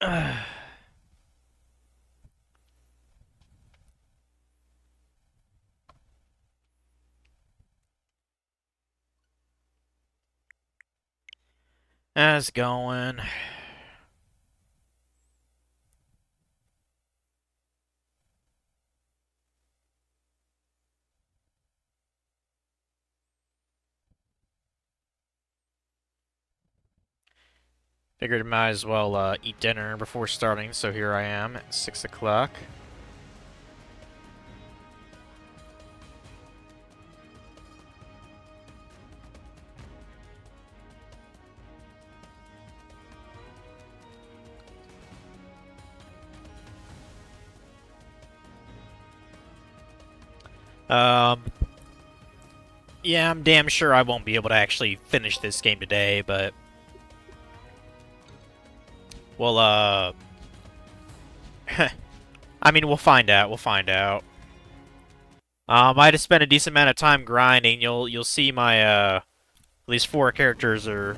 How's it going? Figured I might as well eat dinner before starting, so here I am at 6 o'clock. Um, yeah, I'm damn sure I won't be able to actually finish this game today, but well, I mean, we'll find out. We'll find out. I had to spend a decent amount of time grinding. You'll see my at least 4 characters are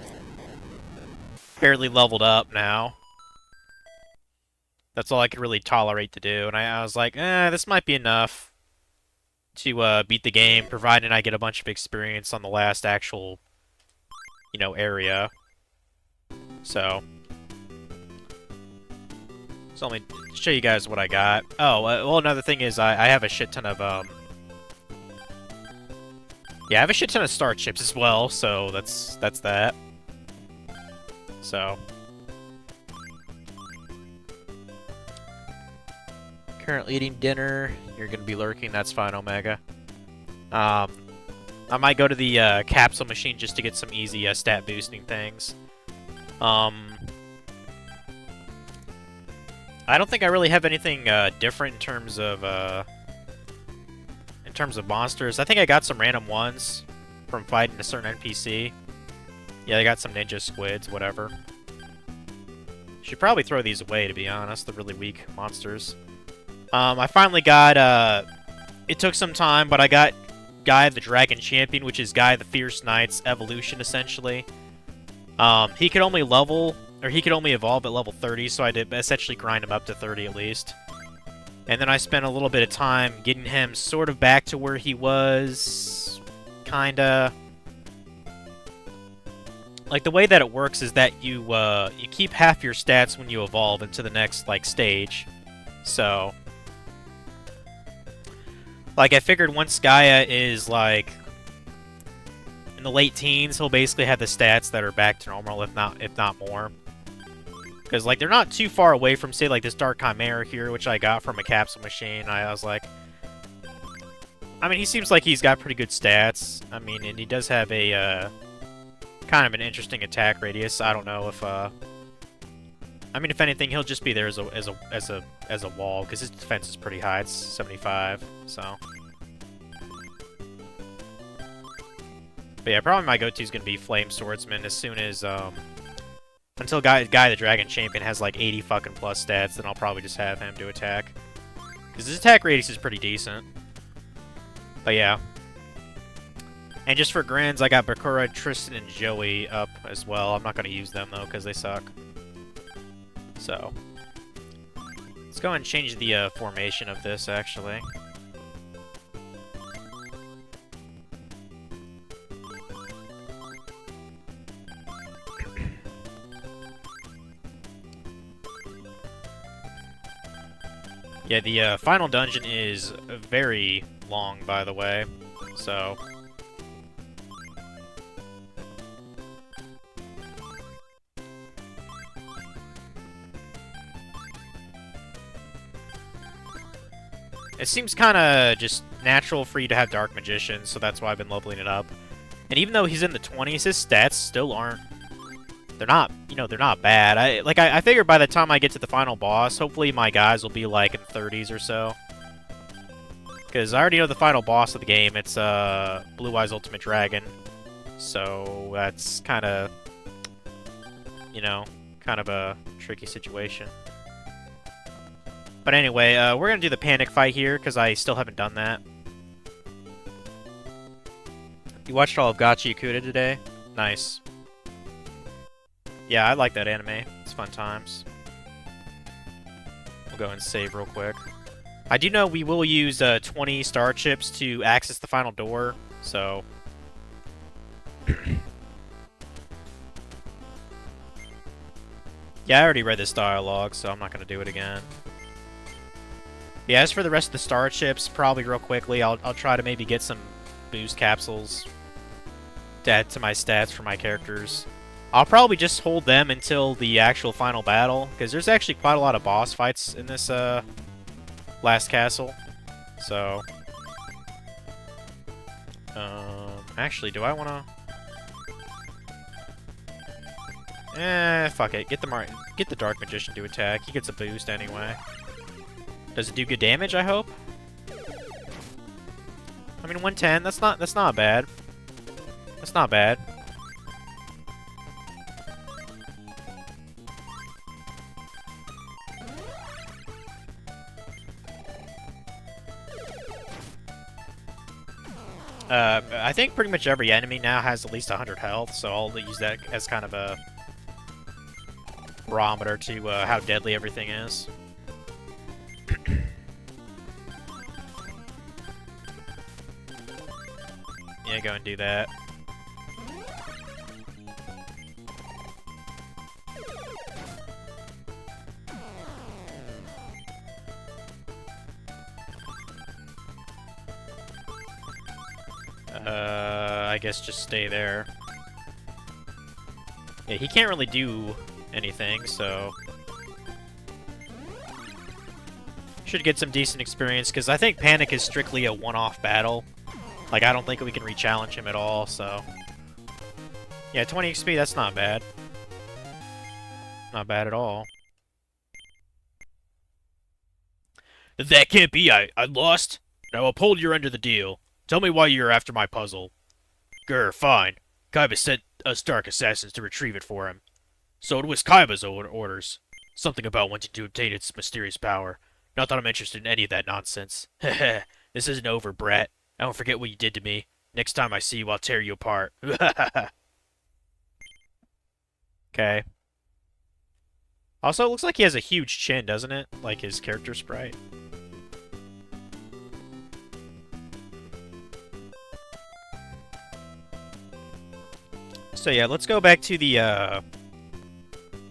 fairly leveled up now. That's all I could really tolerate to do, and I was like, this might be enough to beat the game, provided I get a bunch of experience on the last actual, area. So, let me show you guys what I got. Oh, well, another thing is I have a shit ton of, yeah, I have a shit ton of star chips as well, so that's that. So, currently eating dinner. You're gonna be lurking, that's fine, Omega. I might go to the capsule machine just to get some easy stat boosting things. I don't think I really have anything different in terms of monsters. I think I got some random ones from fighting a certain NPC. Yeah, I got some ninja squids, whatever. Should probably throw these away, to be honest. They're really weak monsters. I finally got, it took some time, but I got Guy the Dragon Champion, which is Guy the Fierce Knight's evolution, essentially. He could only evolve at level 30, so I did essentially grind him up to 30 at least. And then I spent a little bit of time getting him sort of back to where he was, kinda. Like, the way that it works is that you keep half your stats when you evolve into the next, like, stage. So, like, I figured once Gaia is, like, in the late teens, he'll basically have the stats that are back to normal, if not more. Because, like, they're not too far away from, say, like, this Dark Chimera here, which I got from a capsule machine. I was like... I mean, he seems like he's got pretty good stats. I mean, and he does have a, kind of an interesting attack radius. I don't know if, I mean, if anything, he'll just be there as a wall, because his defense is pretty high. It's 75, so... But yeah, probably my go-to is going to be Flame Swordsman as soon as, until Guy the Dragon Champion has like 80 fucking plus stats, then I'll probably just have him do attack. Because his attack radius is pretty decent. But yeah. And just for grins, I got Bakura, Tristan, and Joey up as well. I'm not going to use them though, because they suck. So. Let's go and change the formation of this, actually. Yeah, the final dungeon is very long, by the way, so... It seems kind of just natural for you to have Dark Magician, so that's why I've been leveling it up. And even though he's in the 20s, his stats still aren't... They're not, they're not bad. I figure by the time I get to the final boss, hopefully my guys will be, like, in 30s or so. Because I already know the final boss of the game. It's, Blue Eyes Ultimate Dragon. So, that's kind of, kind of a tricky situation. But anyway, we're going to do the panic fight here, because I still haven't done that. You watched all of Gachi Yakuta today? Nice. Yeah, I like that anime. It's fun times. We'll go and save real quick. I do know we will use 20 star chips to access the final door, so... Yeah, I already read this dialogue, so I'm not going to do it again. Yeah, as for the rest of the star chips, probably real quickly, I'll try to maybe get some boost capsules to add to my stats for my characters. I'll probably just hold them until the actual final battle, because there's actually quite a lot of boss fights in this last castle. So, actually, do I want to... fuck it. Get the Dark Magician to attack. He gets a boost anyway. Does it do good damage, I hope? I mean, 110, that's not bad. That's not bad. I think pretty much every enemy now has at least 100 health, so I'll use that as kind of a barometer to how deadly everything is. Yeah, go and do that. I guess just stay there. Yeah, he can't really do anything, so... Should get some decent experience, because I think Panic is strictly a one-off battle. Like, I don't think we can re-challenge him at all, so... Yeah, 20 XP, that's not bad. Not bad at all. That can't be, I lost? Now uphold your end of the deal. Tell me why you're after my puzzle. Grr, fine. Kaiba sent us Dark Assassins to retrieve it for him. So it was Kaiba's orders. Something about wanting to obtain its mysterious power. Not that I'm interested in any of that nonsense. Heh. This isn't over, brat. I won't forget what you did to me. Next time I see you, I'll tear you apart. Okay. Also, it looks like he has a huge chin, doesn't it? Like his character sprite. So yeah, let's go back to the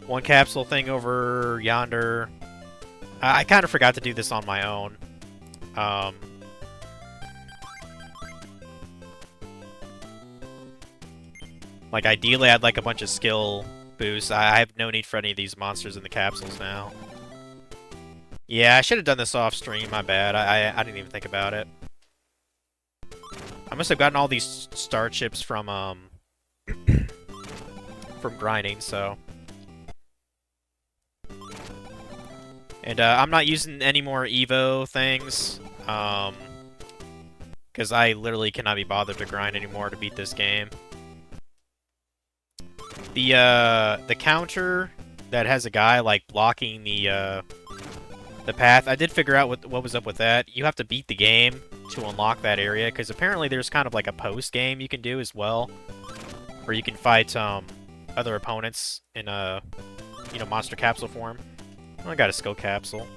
one capsule thing over yonder. I kind of forgot to do this on my own. Like, ideally, I'd like a bunch of skill boosts. I have no need for any of these monsters in the capsules now. Yeah, I should have done this off stream, my bad. I didn't even think about it. I must have gotten all these star chips from grinding, so... And I'm not using any more Evo things, because I literally cannot be bothered to grind anymore to beat this game. The counter that has a guy like blocking the path, I did figure out what was up with that. You have to beat the game to unlock that area, because apparently there's kind of like a post game you can do as well, where you can fight other opponents in a monster capsule form. I got a skill capsule.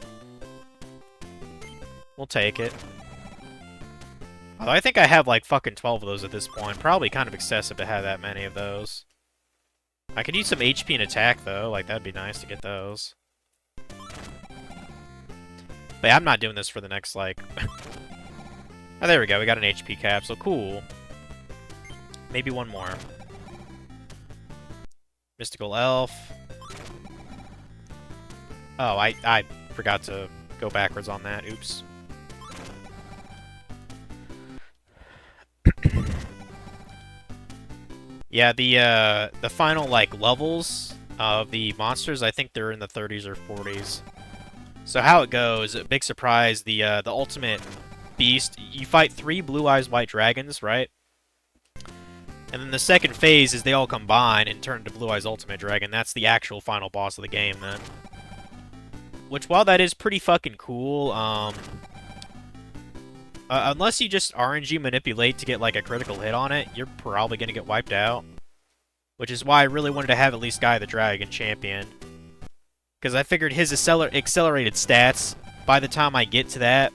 We'll take it. Although I think I have like fucking 12 of those at this point. Probably kind of excessive to have that many of those. I could use some HP and attack though. Like, that'd be nice to get those. But yeah, I'm not doing this for the next like... Oh, there we go. We got an HP capsule. Cool. Maybe one more. Mystical Elf. Oh, I forgot to go backwards on that. Oops. Yeah, the final like levels of the monsters, I think they're in the 30s or 40s. So how it goes, big surprise, the ultimate beast, you fight 3 Blue Eyes White Dragons, right? And then the second phase is they all combine and turn into Blue Eyes Ultimate Dragon. That's the actual final boss of the game then. Which, while that is pretty fucking cool, unless you just RNG manipulate to get, like, a critical hit on it, you're probably gonna get wiped out. Which is why I really wanted to have at least Guy the Dragon champion. Because I figured his accelerated stats, by the time I get to that,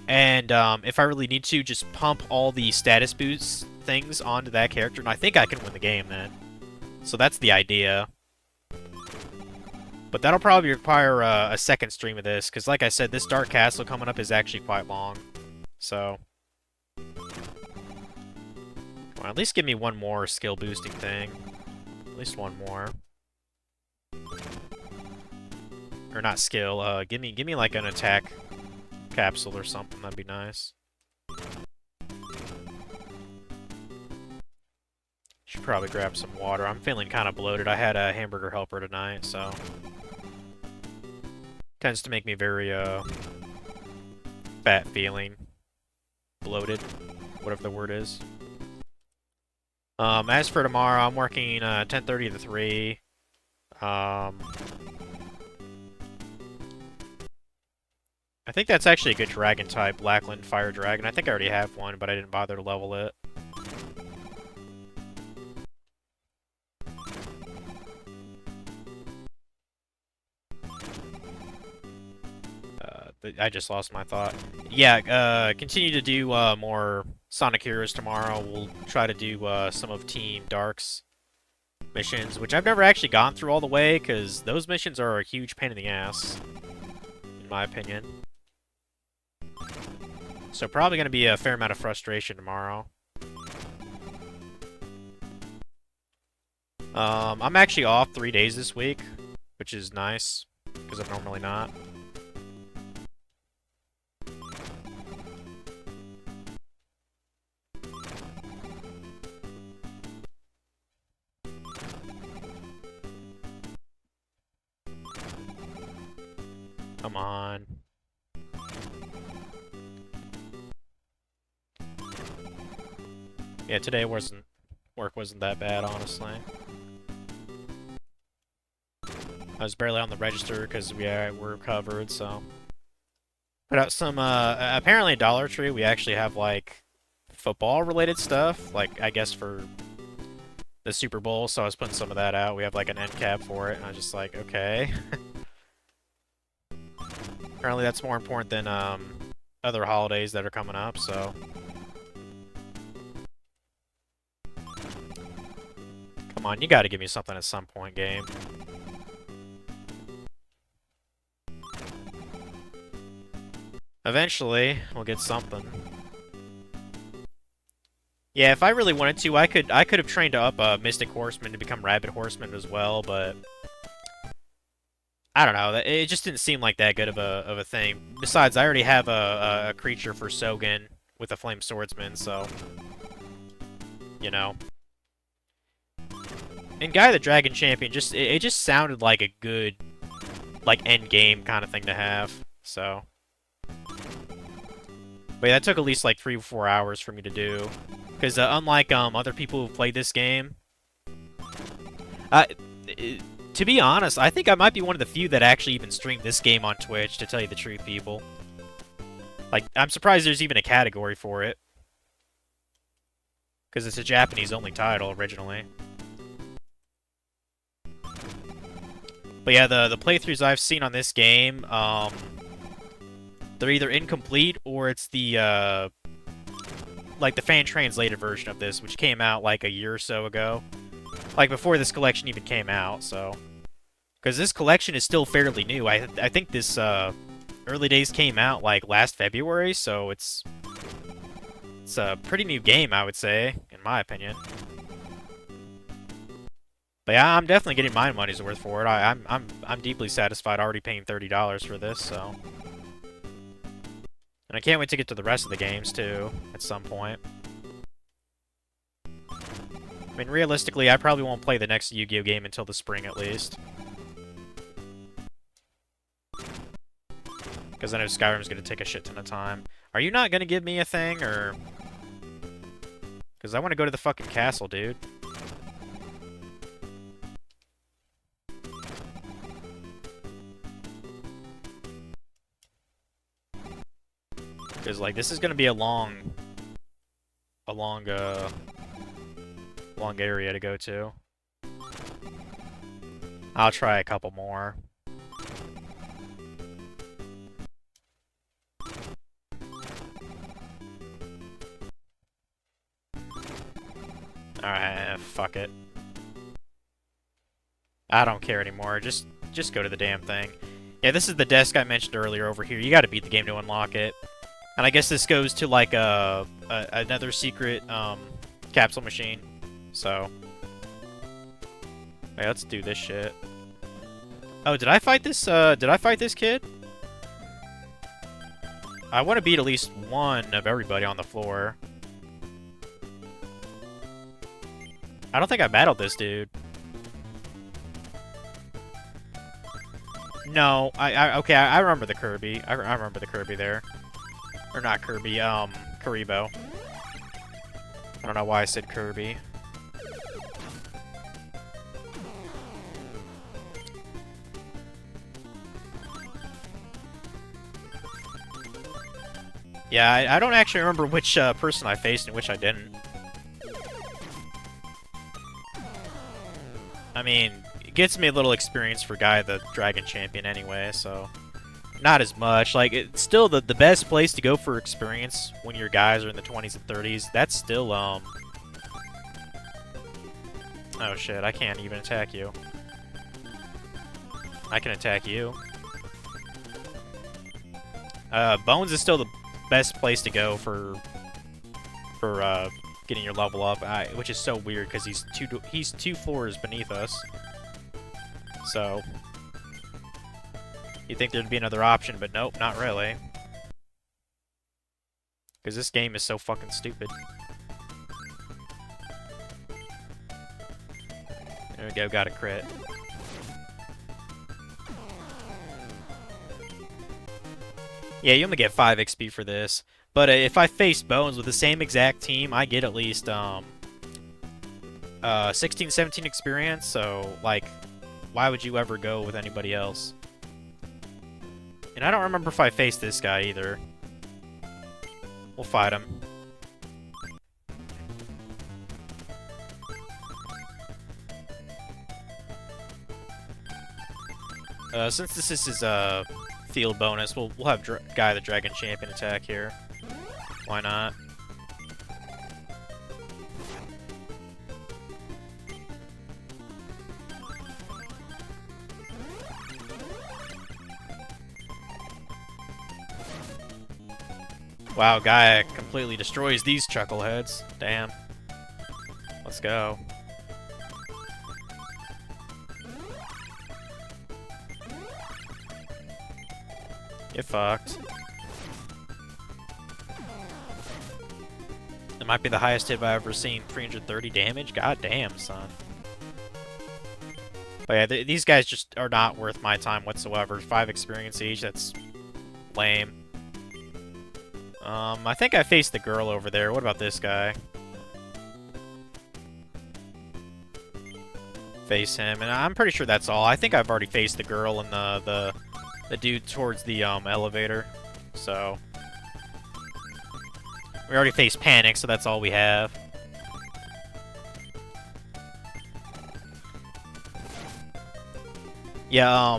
and if I really need to, just pump all the status boost things onto that character, and I think I can win the game then. So that's the idea. But that'll probably require a second stream of this, because like I said, this Dark Castle coming up is actually quite long. So... well, at least give me one more skill boosting thing. At least one more. Or not skill, give me like an attack capsule or something, that'd be nice. Should probably grab some water. I'm feeling kind of bloated. I had a hamburger helper tonight, so... tends to make me very, fat feeling. Bloated. Whatever the word is. As for tomorrow, I'm working, 10:30 to 3. I think that's actually a good dragon type, Blackland Fire Dragon. I think I already have one, but I didn't bother to level it. I just lost my thought. Yeah, continue to do more Sonic Heroes tomorrow. We'll try to do some of Team Dark's missions, which I've never actually gone through all the way, because those missions are a huge pain in the ass, in my opinion. So probably going to be a fair amount of frustration tomorrow. I'm actually off 3 days this week, which is nice, because I'm normally not. Come on. Yeah, today work wasn't that bad, honestly. I was barely on the register because we're covered, so. Put out some, apparently at Dollar Tree we actually have, like, football-related stuff, like, I guess for the Super Bowl, so I was putting some of that out. We have, like, an end cap for it, and I was just like, okay. Apparently that's more important than, other holidays that are coming up, so. Come on, you gotta give me something at some point, game. Eventually, we'll get something. Yeah, if I really wanted to, I could have trained up Mystic Horseman to become Rabbit Horseman as well, but I don't know. It just didn't seem like that good of a thing. Besides, I already have a creature for Sogen with a Flame Swordsman, so you know. And Guy the Dragon Champion it just sounded like a good like end game kind of thing to have. So. But yeah, that took at least like 3 or 4 hours for me to do, because unlike other people who've played this game, to be honest, I think I might be one of the few that actually even streamed this game on Twitch. To tell you the truth, people, like I'm surprised there's even a category for it, because it's a Japanese-only title originally. But yeah, the playthroughs I've seen on this game, they're either incomplete or it's the like the fan-translated version of this, which came out like a year or so ago. Like before this collection even came out, so. Because this collection is still fairly new. I think this early days came out like last February, so it's a pretty new game, I would say, in my opinion. But yeah, I'm definitely getting my money's worth for it. I'm deeply satisfied already paying $30 for this, so. And I can't wait to get to the rest of the games, too, at some point. I mean, realistically, I probably won't play the next Yu-Gi-Oh! Game until the spring, at least. Because I know Skyrim's going to take a shit ton of time. Are you not going to give me a thing, or... Because I want to go to the fucking castle, dude. Because, like, this is going to be a long area to go to. I'll try a couple more. Alright, fuck it. I don't care anymore. Just go to the damn thing. Yeah, this is the desk I mentioned earlier over here. You gotta beat the game to unlock it. And I guess this goes to, like, another secret, capsule machine. So... Wait, let's do this shit. Oh, did I fight this kid? I want to beat at least one of everybody on the floor. I don't think I battled this dude. No, okay, I remember the Kirby. I remember the Kirby there. Or not Kirby, Karibo. I don't know why I said Kirby. Yeah, I don't actually remember which person I faced and which I didn't. I mean, it gets me a little experience for Guy the Dragon Champion anyway, so... Not as much. Like, it's still the best place to go for experience when your guys are in the 20s and 30s. That's still, Oh shit, I can't even attack you. I can attack you. Bones is still the best place to go for getting your level up, which is so weird because he's two floors beneath us. So you'd think there'd be another option, but nope, not really. Because this game is so fucking stupid. There we go, got a crit. Yeah, you only get 5 XP for this. But if I face Bones with the same exact team, I get at least 16, 17 experience. So, like, why would you ever go with anybody else? And I don't remember if I faced this guy either. We'll fight him. Since this is his field bonus, we'll have Guy the Dragon Champion attack here. Why not? Wow, Guy completely destroys these chuckleheads. Damn. Let's go. Get fucked. It might be the highest hit I've ever seen. 330 damage? God damn, son. But yeah, these guys just are not worth my time whatsoever. 5 experience each, that's lame. I think I faced the girl over there. What about this guy? Face him, and I'm pretty sure that's all. I think I've already faced the girl and the dude towards the elevator. So we already faced Panic, so that's all we have. Yeah,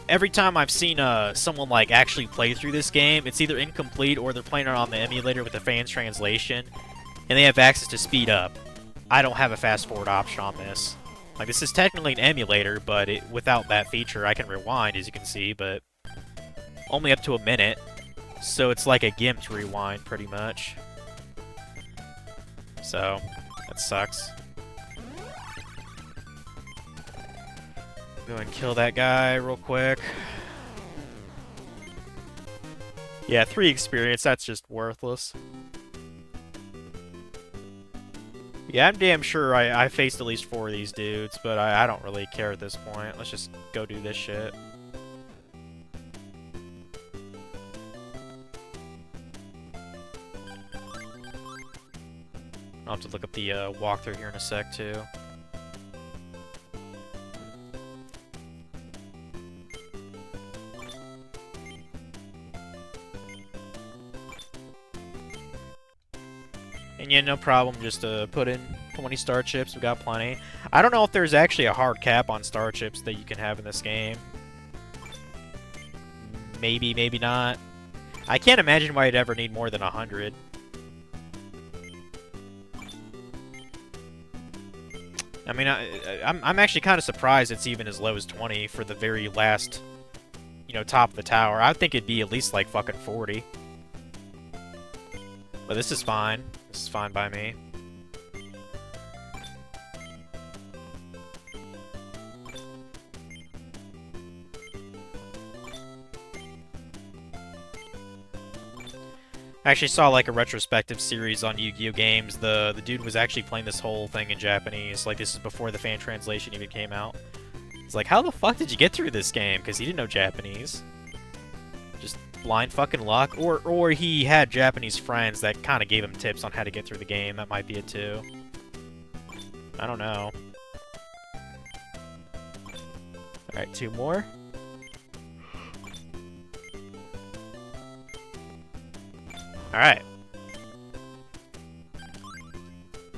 every time I've seen someone like actually play through this game, it's either incomplete or they're playing it on the emulator with the fans translation, and they have access to speed up. I don't have a fast forward option on this. Like, this is technically an emulator, but without that feature, I can rewind, as you can see, but only up to a minute. So it's like a GIMP rewind, pretty much. So, that sucks. Go ahead and kill that guy real quick. Yeah, 3 experience, that's just worthless. Yeah, I'm damn sure I faced at least 4 of these dudes, but I don't really care at this point. Let's just go do this shit. I'll have to look up the walkthrough here in a sec, too. And yeah, no problem, just put in 20 star chips, we got plenty. I don't know if there's actually a hard cap on star chips that you can have in this game. Maybe, maybe not. I can't imagine why you'd ever need more than 100. I mean, I'm actually kind of surprised it's even as low as 20 for the very last, you know, top of the tower. I think it'd be at least like fucking 40. But this is fine. This is fine by me. I actually saw like a retrospective series on Yu-Gi-Oh! Games. The dude was actually playing this whole thing in Japanese. Like, this is before the fan translation even came out. He's like, how the fuck did you get through this game? Because he didn't know Japanese. Just blind fucking luck. Or he had Japanese friends that kind of gave him tips on how to get through the game. That might be it too. I don't know. Alright, 2 more. Alright.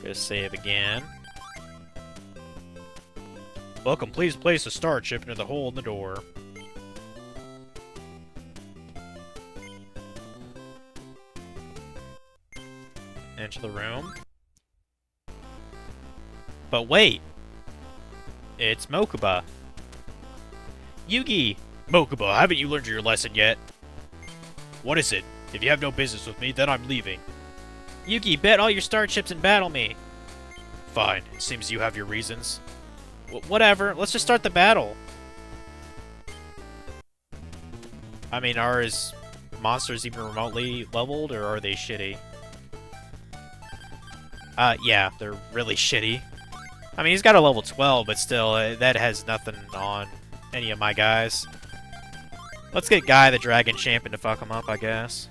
Gonna save again. Welcome, please place a star chip near the hole in the door. Enter the room. But wait! It's Mokuba. Yugi! Mokuba, haven't you learned your lesson yet? What is it? If you have no business with me, then I'm leaving. Yugi, bet all your star chips and battle me. Fine. It seems you have your reasons. Whatever. Let's just start the battle. I mean, are his monsters even remotely leveled, or are they shitty? Yeah, they're really shitty. I mean, he's got a level 12, but still, that has nothing on any of my guys. Let's get Guy the Dragon Champion to fuck him up, I guess.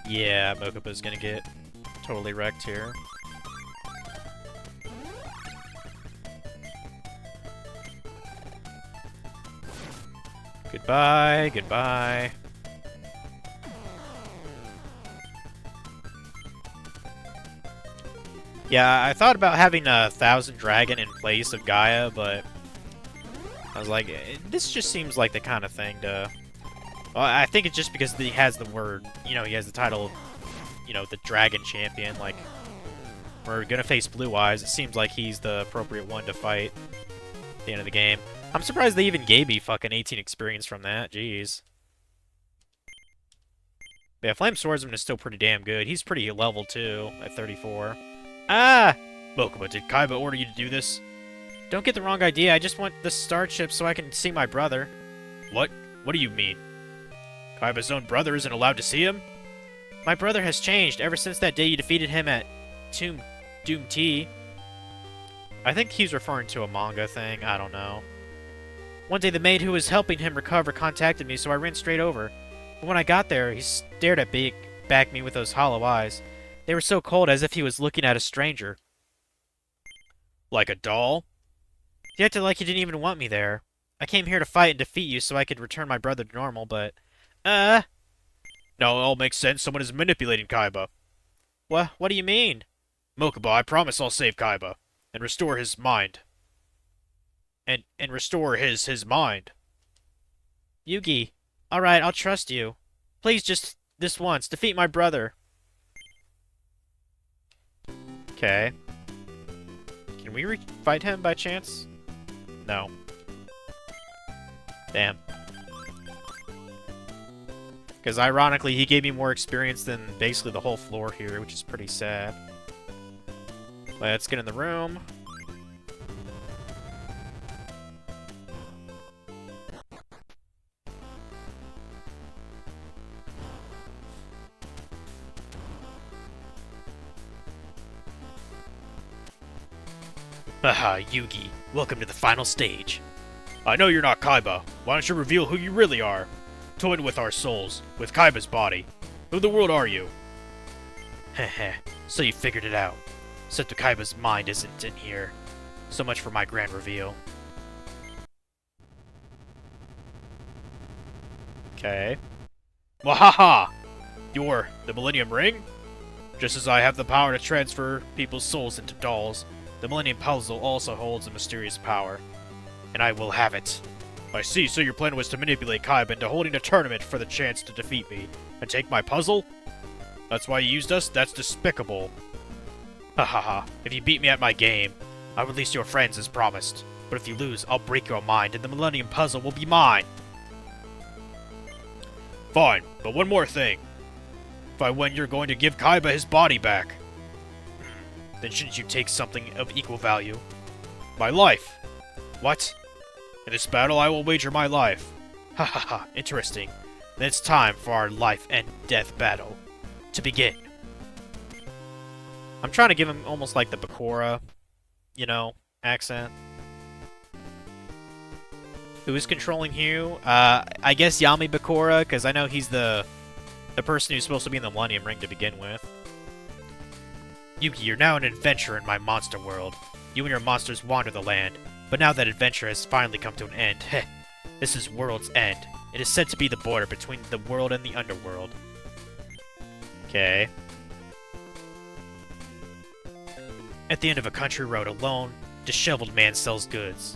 Yeah, Mokuba's gonna get totally wrecked here. Goodbye, goodbye. Yeah, I thought about having a Thousand Dragon in place of Gaia, but I was like, this just seems like the kind of thing to... Well, I think it's just because he has the word, you know, he has the title, you know, the Dragon Champion. Like, we're gonna face Blue Eyes. It seems like he's the appropriate one to fight at the end of the game. I'm surprised they even gave me fucking 18 experience from that. Jeez. Yeah, Flame Swordsman is still pretty damn good. He's pretty level too at 34. Ah! Mokuba, did Kaiba order you to do this? Don't get the wrong idea. I just want the star chip so I can see my brother. What? What do you mean? Kaiba's own brother isn't allowed to see him? My brother has changed ever since that day you defeated him at Doom Tea. I think he's referring to a manga thing. I don't know. One day the maid who was helping him recover contacted me, so I ran straight over. But when I got there, he stared at back at me with those hollow eyes. They were so cold, as if he was looking at a stranger. Like a doll? He acted like he didn't even want me there. I came here to fight and defeat you so I could return my brother to normal, but... Now it all makes sense. Someone is manipulating Kaiba. What do you mean? Mokuba, I promise I'll save Kaiba. And restore his mind. And restore his mind. Yugi. Alright, I'll trust you. Please just this once. Defeat my brother. Okay. Can we fight him by chance? No. Damn. Because ironically, he gave me more experience than basically the whole floor here, which is pretty sad. Let's get in the room. Haha, Yugi. Welcome to the final stage. I know you're not Kaiba. Why don't you reveal who you really are? Toying with our souls, with Kaiba's body. Who in the world are you? Heh, so you figured it out. Except Kaiba's mind isn't in here. So much for my grand reveal. Okay. Wahaha! You're the Millennium Ring? Just as I have the power to transfer people's souls into dolls, the Millennium Puzzle also holds a mysterious power. And I will have it. I see, so your plan was to manipulate Kaiba into holding a tournament for the chance to defeat me, and take my puzzle? That's why you used us? That's despicable. Ha ha ha, if you beat me at my game, I'll release your friends as promised. But if you lose, I'll break your mind and the Millennium Puzzle will be mine. Fine, but one more thing. If I win, you're going to give Kaiba his body back. Then shouldn't you take something of equal value? My life! What? In this battle, I will wager my life. Ha ha ha, interesting. Then it's time for our life and death battle to begin. I'm trying to give him almost like the Bakura, you know, accent. Who is controlling Hugh? I guess Yami Bakura, because I know he's the person who's supposed to be in the Millennium Ring to begin with. Yuki, you're now an adventurer in my monster world. You and your monsters wander the land, but now that adventure has finally come to an end, heh, this is World's End. It is said to be the border between the world and the underworld. Okay. At the end of a country road, a lone, disheveled man sells goods.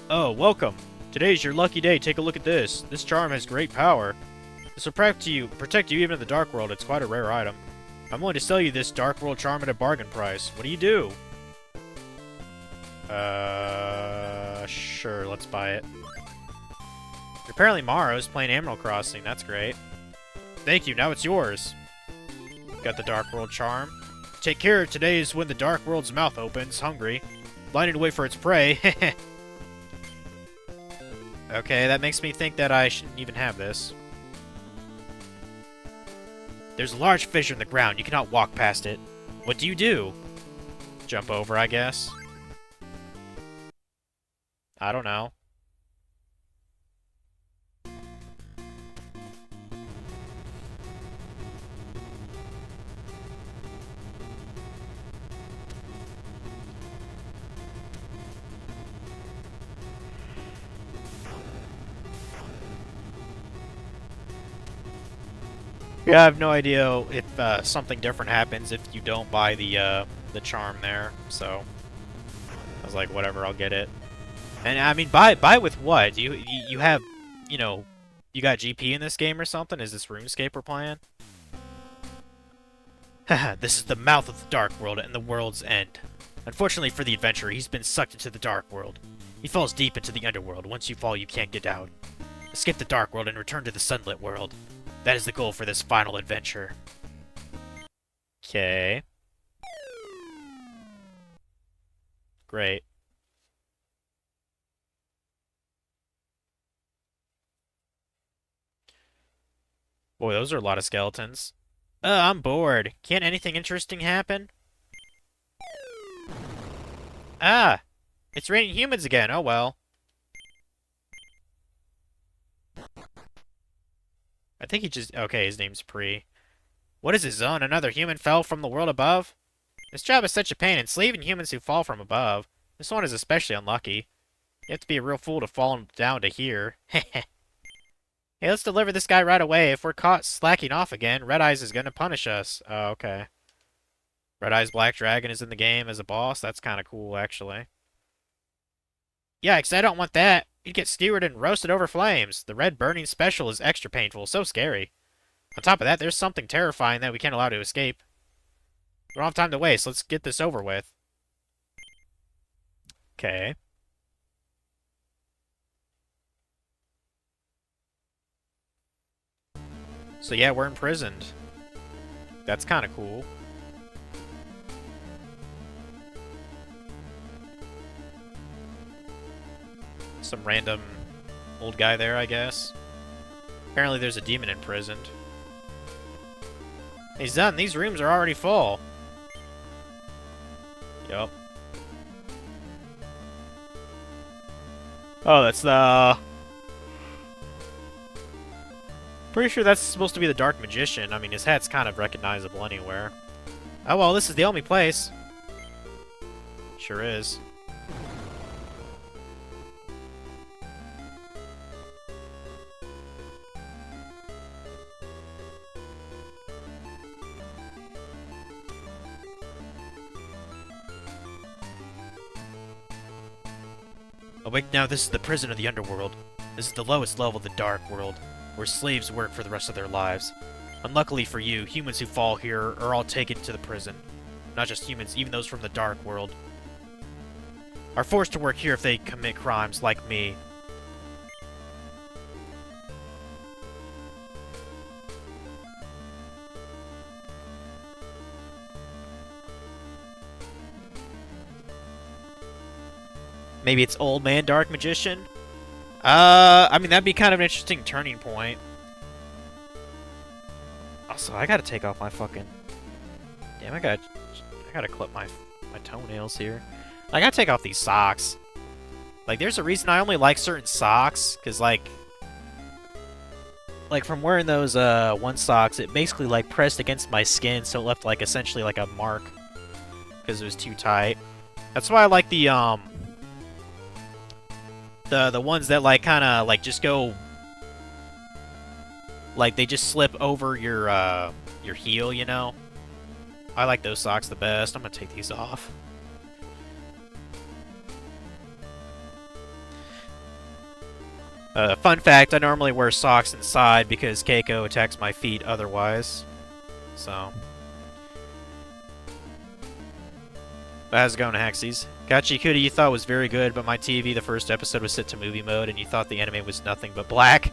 Oh, welcome. Today's your lucky day. Take a look at this. This charm has great power. This will protect you even in the Dark World. It's quite a rare item. I'm willing to sell you this Dark World charm at a bargain price. What do you do? Sure, let's buy it. Apparently Maro's playing Animal Crossing. That's great. Thank you, now it's yours. Got the Dark World charm. Take care, today is when the Dark World's mouth opens, hungry. Blinded to wait for its prey. Okay, that makes me think that I shouldn't even have this. There's a large fissure in the ground. You cannot walk past it. What do you do? Jump over, I guess. I don't know. Yeah, I have no idea if something different happens if you don't buy the charm there. So I was like, whatever, I'll get it. And I mean, buy with what? You have, you know, you got GP in this game or something? Is this RuneScape we're playing? Haha, this is the mouth of the Dark World and the world's end. Unfortunately for the adventurer, he's been sucked into the Dark World. He falls deep into the underworld. Once you fall, you can't get out. Escape the Dark World and return to the sunlit world. That is the goal for this final adventure. Okay. Great. Boy, those are a lot of skeletons. I'm bored. Can't anything interesting happen? Ah! It's raining humans again, oh well. I think he just... Okay, his name's Pri. What is his zone? Another human fell from the world above? This job is such a pain, enslaving humans who fall from above. This one is especially unlucky. You have to be a real fool to fall down to here. Hey, let's deliver this guy right away. If we're caught slacking off again, Red Eyes is gonna punish us. Oh, okay. Red Eyes Black Dragon is in the game as a boss. That's kind of cool, actually. Yikes, I don't want that. You'd get skewered and roasted over flames. The red burning special is extra painful, so scary. On top of that, there's something terrifying that we can't allow to escape. We don't have time to waste. Let's get this over with. Okay. So yeah, we're imprisoned. That's kind of cool. Some random old guy there, I guess. Apparently there's a demon imprisoned. He's done. These rooms are already full. Yup. Oh, that's the... Pretty sure that's supposed to be the Dark Magician. I mean, his hat's kind of recognizable anywhere. Oh, well, this is the only place. Sure is. Awake now, this is the prison of the underworld. This is the lowest level of the dark world, where slaves work for the rest of their lives. Unluckily for you, humans who fall here are all taken to the prison. Not just humans, even those from the dark world are forced to work here if they commit crimes like me. Maybe it's Old Man Dark Magician? I mean, that'd be kind of an interesting turning point. Also, I gotta take off my fucking... Damn, I gotta clip my toenails here. I gotta take off these socks. Like, there's a reason I only like certain socks, because, like, from wearing those, one socks, it basically, like, pressed against my skin, so it left, like, essentially, like, a mark, because it was too tight. That's why I like the ones that, like, kind of, like, just go... Like, they just slip over your heel, you know? I like those socks the best. I'm gonna take these off. Fun fact, I normally wear socks inside because Keiko attacks my feet otherwise. So... How's it going, Haxies? Gachikuta you thought was very good, but my TV, the first episode, was set to movie mode, and you thought the anime was nothing but black.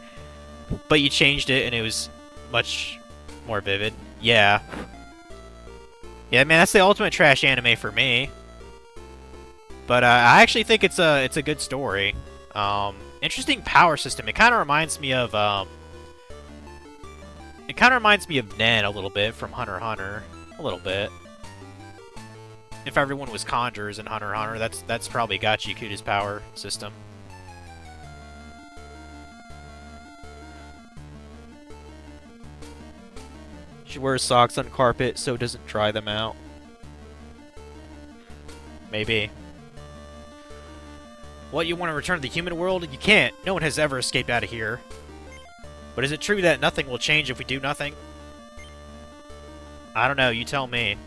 But you changed it, and it was much more vivid. Yeah. Yeah, man, that's the ultimate trash anime for me. But I actually think it's a good story. Interesting power system. It kind of reminds me of Nen a little bit from Hunter x Hunter, a little bit. If everyone was conjurers in Hunter x Hunter, that's probably Gachikuta's power system. She wears socks on carpet so it doesn't dry them out. Maybe. What, you want to return to the human world? You can't. No one has ever escaped out of here. But is it true that nothing will change if we do nothing? I don't know, you tell me.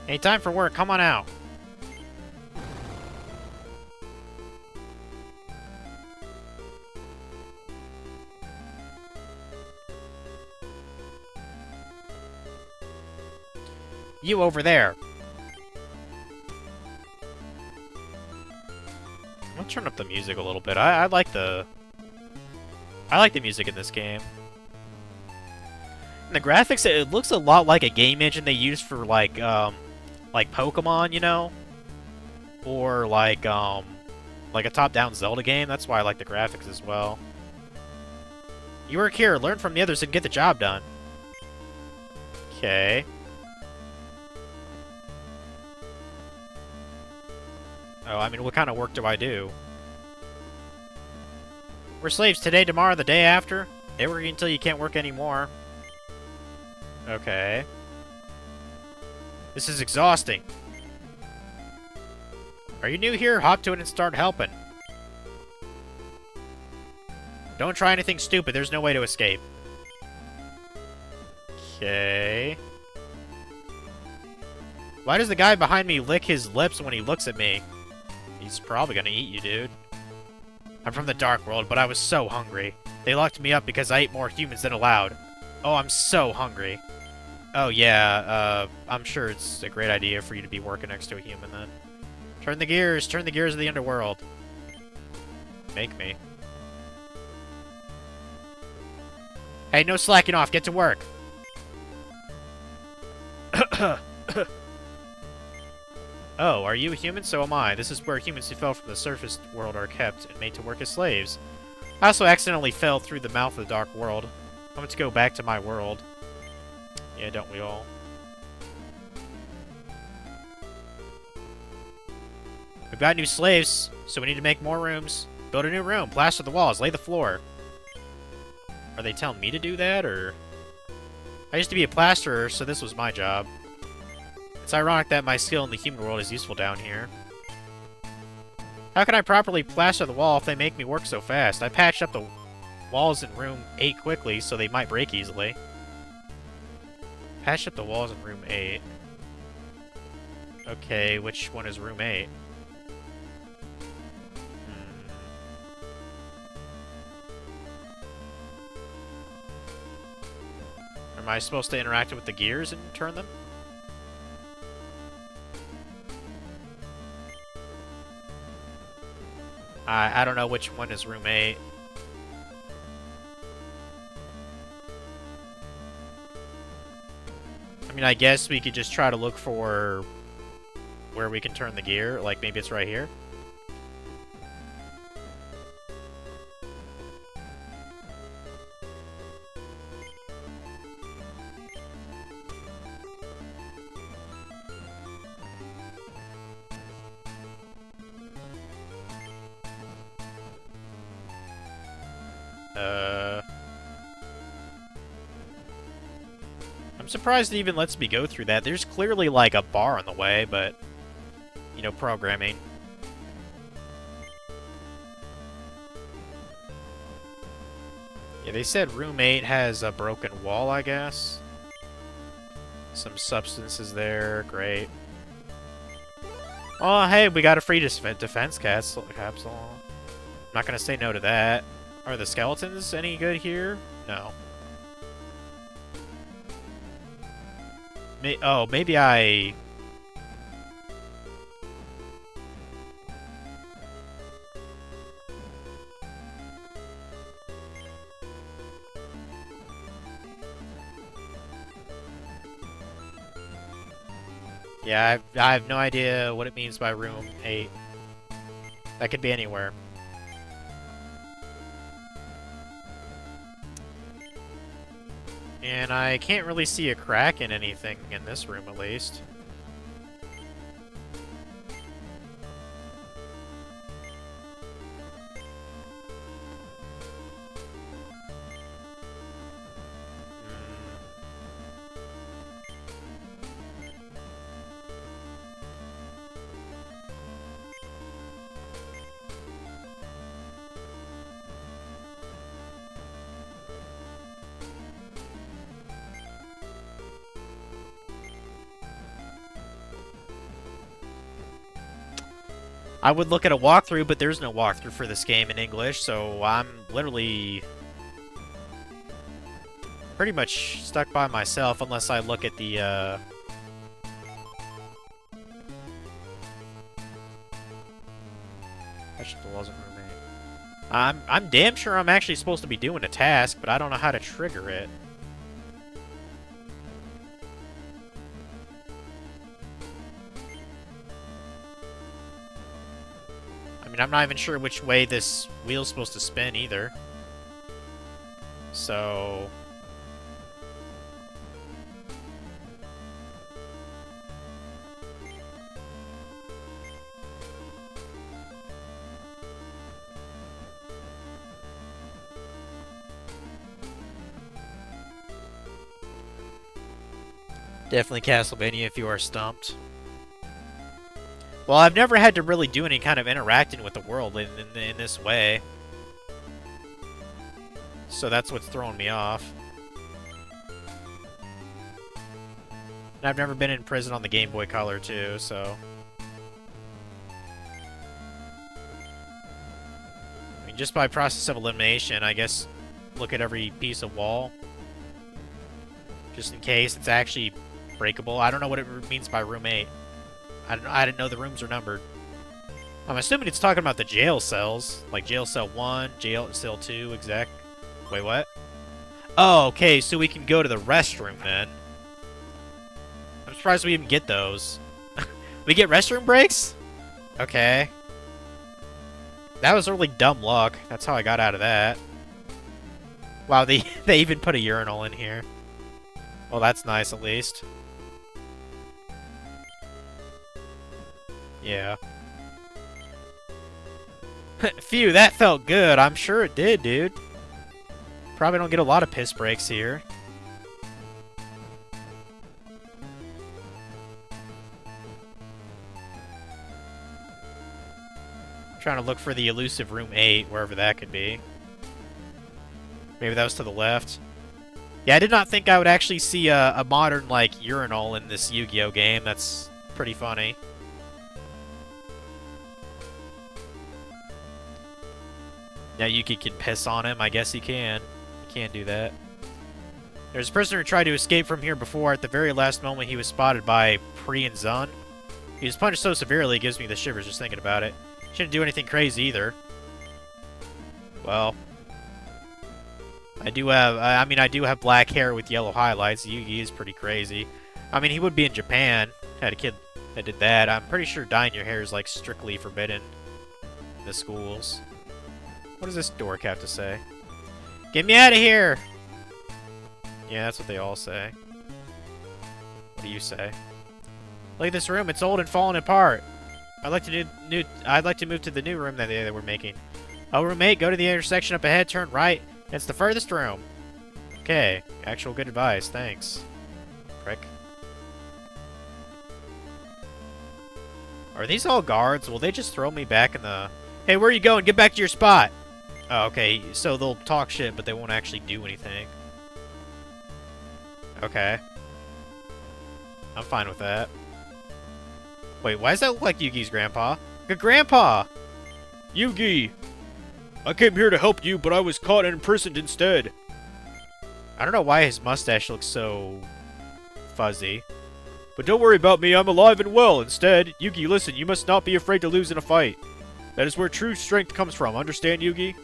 Hey, time for work, come on out. You over there. I'm gonna turn up the music a little bit. I like the music in this game. And the graphics, it looks a lot like a game engine they use for like Pokemon, you know? Or like a top-down Zelda game. That's why I like the graphics as well. You work here, learn from the others, and get the job done. Okay. Oh, I mean, what kind of work do I do? We're slaves today, tomorrow, the day after. They work until you can't work anymore. Okay. This is exhausting. Are you new here? Hop to it and start helping. Don't try anything stupid. There's no way to escape. Okay. Why does the guy behind me lick his lips when he looks at me? He's probably gonna eat you, dude. I'm from the Dark World, but I was so hungry. They locked me up because I ate more humans than allowed. Oh, I'm so hungry. Oh, yeah, I'm sure it's a great idea for you to be working next to a human, then. Turn the gears of the underworld. Make me. Hey, no slacking off, get to work. Oh, are you a human? So am I. This is where humans who fell from the surface world are kept and made to work as slaves. I also accidentally fell through the mouth of the Dark World. I'm going to go back to my world. Yeah, don't we all? We've got new slaves, so we need to make more rooms. Build a new room, plaster the walls, lay the floor. Are they telling me to do that, or...? I used to be a plasterer, so this was my job. It's ironic that my skill in the human world is useful down here. How can I properly plaster the wall if they make me work so fast? I patched up the walls in room 8 quickly, so they might break easily. Patch up the walls in room 8. Okay, which one is room 8? Am I supposed to interact with the gears and turn them? I don't know which one is room 8. I mean, I guess we could just try to look for where we can turn the gear. Like, maybe it's right here. I'm surprised it even lets me go through that. There's clearly, like, a bar on the way, but, you know, programming. Yeah, they said room 8 has a broken wall, I guess. Some substances there. Great. Oh, hey, we got a free defense capsule. I'm not gonna say no to that. Are the skeletons any good here? No. Maybe I... Yeah, I have no idea what it means by room 8. That could be anywhere. And I can't really see a crack in anything in this room, at least. I would look at a walkthrough, but there's no walkthrough for this game in English, so I'm literally pretty much stuck by myself unless I look at the, wasn't roommate. I'm damn sure I'm actually supposed to be doing a task, but I don't know how to trigger it. I'm not even sure which way this wheel's supposed to spin either. So... Definitely Castlevania if you are stumped. Well, I've never had to really do any kind of interacting with the world in this way. So that's what's throwing me off. And I've never been in prison on the Game Boy Color, too, so... I mean, just by process of elimination, I guess look at every piece of wall. Just in case it's actually breakable. I don't know what it means by room 8. I didn't know the rooms are numbered. I'm assuming it's talking about the jail cells. Like jail cell 1, jail cell 2, exact. Wait, what? Oh, okay, so we can go to the restroom then. I'm surprised we even get those. We get restroom breaks? Okay. That was really dumb luck. That's how I got out of that. Wow, they even put a urinal in here. Well, that's nice at least. Yeah. Phew, that felt good. I'm sure it did, dude. Probably don't get a lot of piss breaks here. Trying to look for the elusive room 8, wherever that could be. Maybe that was to the left. Yeah, I did not think I would actually see a modern, like, urinal in this Yu-Gi-Oh game. That's pretty funny. Now Yugi can piss on him. I guess he can. He can't do that. There's a prisoner who tried to escape from here before. At the very last moment, he was spotted by Pri and Zun. He was punished so severely, it gives me the shivers just thinking about it. Shouldn't do anything crazy either. Well, I do have black hair with yellow highlights. Yugi is pretty crazy. I mean, he would be in Japan. Had a kid that did that. I'm pretty sure dyeing your hair is, like, strictly forbidden in the schools. What does this dork have to say? Get me out of here! Yeah, that's what they all say. What do you say? Look at this room. It's old and falling apart. I'd like to move to the new room that they were making. Oh, roommate, go to the intersection up ahead, turn right. It's the furthest room. Okay, actual good advice. Thanks. Prick. Are these all guards? Will they just throw me back in the... Hey, where are you going? Get back to your spot! Oh, okay, so they'll talk shit, but they won't actually do anything. Okay. I'm fine with that. Wait, why does that look like Yugi's grandpa? Good grandpa! Yugi! I came here to help you, but I was caught and imprisoned instead. I don't know why his mustache looks so... fuzzy. But don't worry about me, I'm alive and well. Instead, Yugi, listen, you must not be afraid to lose in a fight. That is where true strength comes from, understand, Yugi?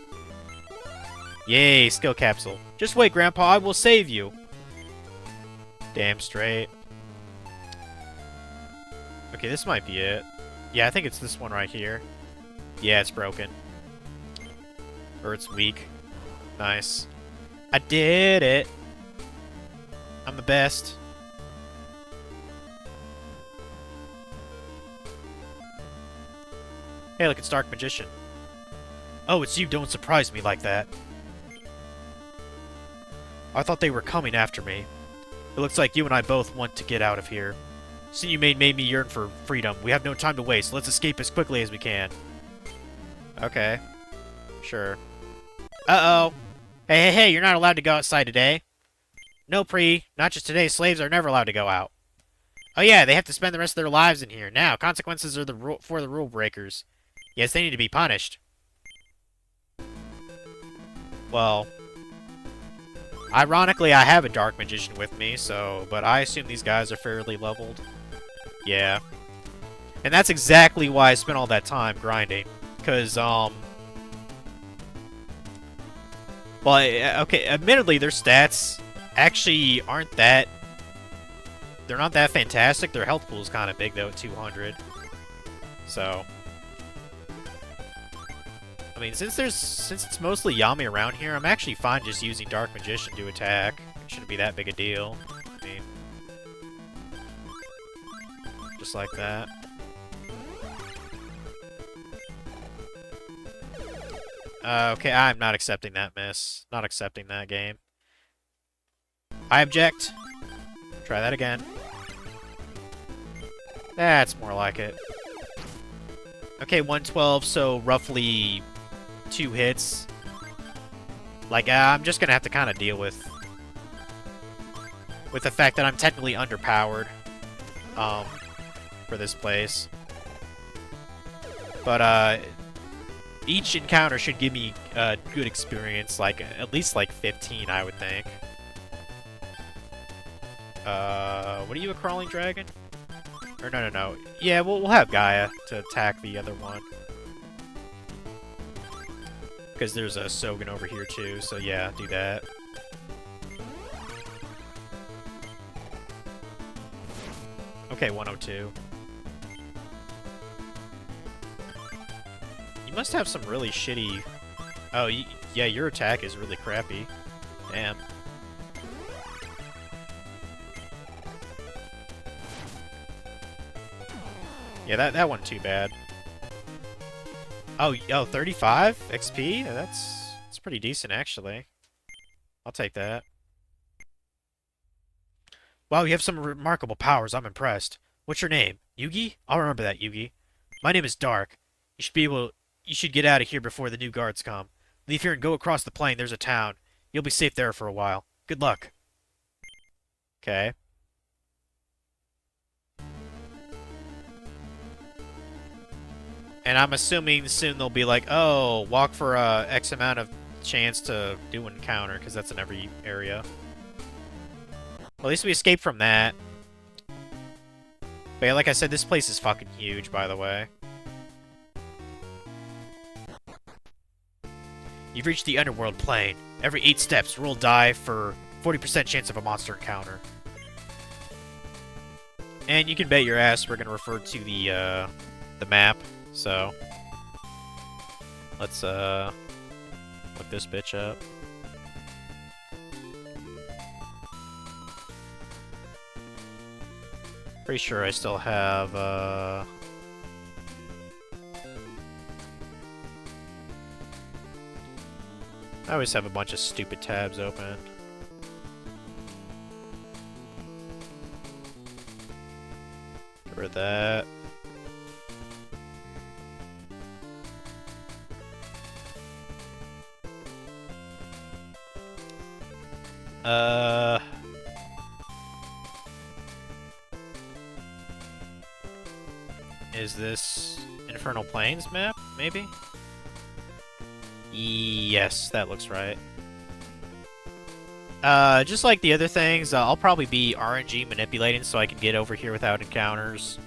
Yay, skill capsule. Just wait, Grandpa, I will save you. Damn straight. Okay, this might be it. Yeah, I think it's this one right here. Yeah, it's broken. Or it's weak. Nice. I did it! I'm the best. Hey, look, it's Dark Magician. Oh, it's you. Don't surprise me like that. I thought they were coming after me. It looks like you and I both want to get out of here. Seeing you made me yearn for freedom. We have no time to waste. Let's escape as quickly as we can. Okay. Sure. Uh-oh. Hey, you're not allowed to go outside today. No, Pri. Not just today. Slaves are never allowed to go out. Oh yeah, they have to spend the rest of their lives in here. Now, consequences are for the rule breakers. Yes, they need to be punished. Well, ironically, I have a Dark Magician with me, but I assume these guys are fairly leveled. Yeah. And that's exactly why I spent all that time grinding. Because, well, okay, admittedly, their stats actually aren't that... They're not that fantastic. Their health pool is kind of big, though, at 200. So... I mean, since it's mostly Yami around here, I'm actually fine just using Dark Magician to attack. It shouldn't be that big a deal. I mean, just like that. Okay, I'm not accepting that miss. Not accepting that game. I object. Try that again. That's more like it. Okay, 112, so roughly 2 hits. Like, I'm just gonna have to kind of deal with the fact that I'm technically underpowered, for this place. But, each encounter should give me a good experience, like, at least, like, 15, I would think. What are you, a crawling dragon? Or no. Yeah, we'll have Gaia to attack the other one. Because there's a Sogen over here too, so yeah, do that. Okay, 102. You must have some really shitty... Oh, yeah, your attack is really crappy. Damn. Yeah, that wasn't too bad. Oh, 35 XP? That's pretty decent, actually. I'll take that. Wow, you have some remarkable powers. I'm impressed. What's your name? Yugi? I'll remember that, Yugi. My name is Dark. You should get out of here before the new guards come. Leave here and go across the plain. There's a town. You'll be safe there for a while. Good luck. Okay. And I'm assuming soon they'll be like, oh, walk for X amount of chance to do an encounter, because that's in every area. Well, at least we escaped from that. But yeah, like I said, this place is fucking huge, by the way. You've reached the underworld plane. Every 8 steps, roll die for 40% chance of a monster encounter. And you can bet your ass we're gonna refer to the map. So let's look this bitch up. Pretty sure I still have I always have a bunch of stupid tabs open. Get rid of that. Is this Infernal Plains map, maybe? Yes, that looks right. Just like the other things, I'll probably be RNG manipulating so I can get over here without encounters.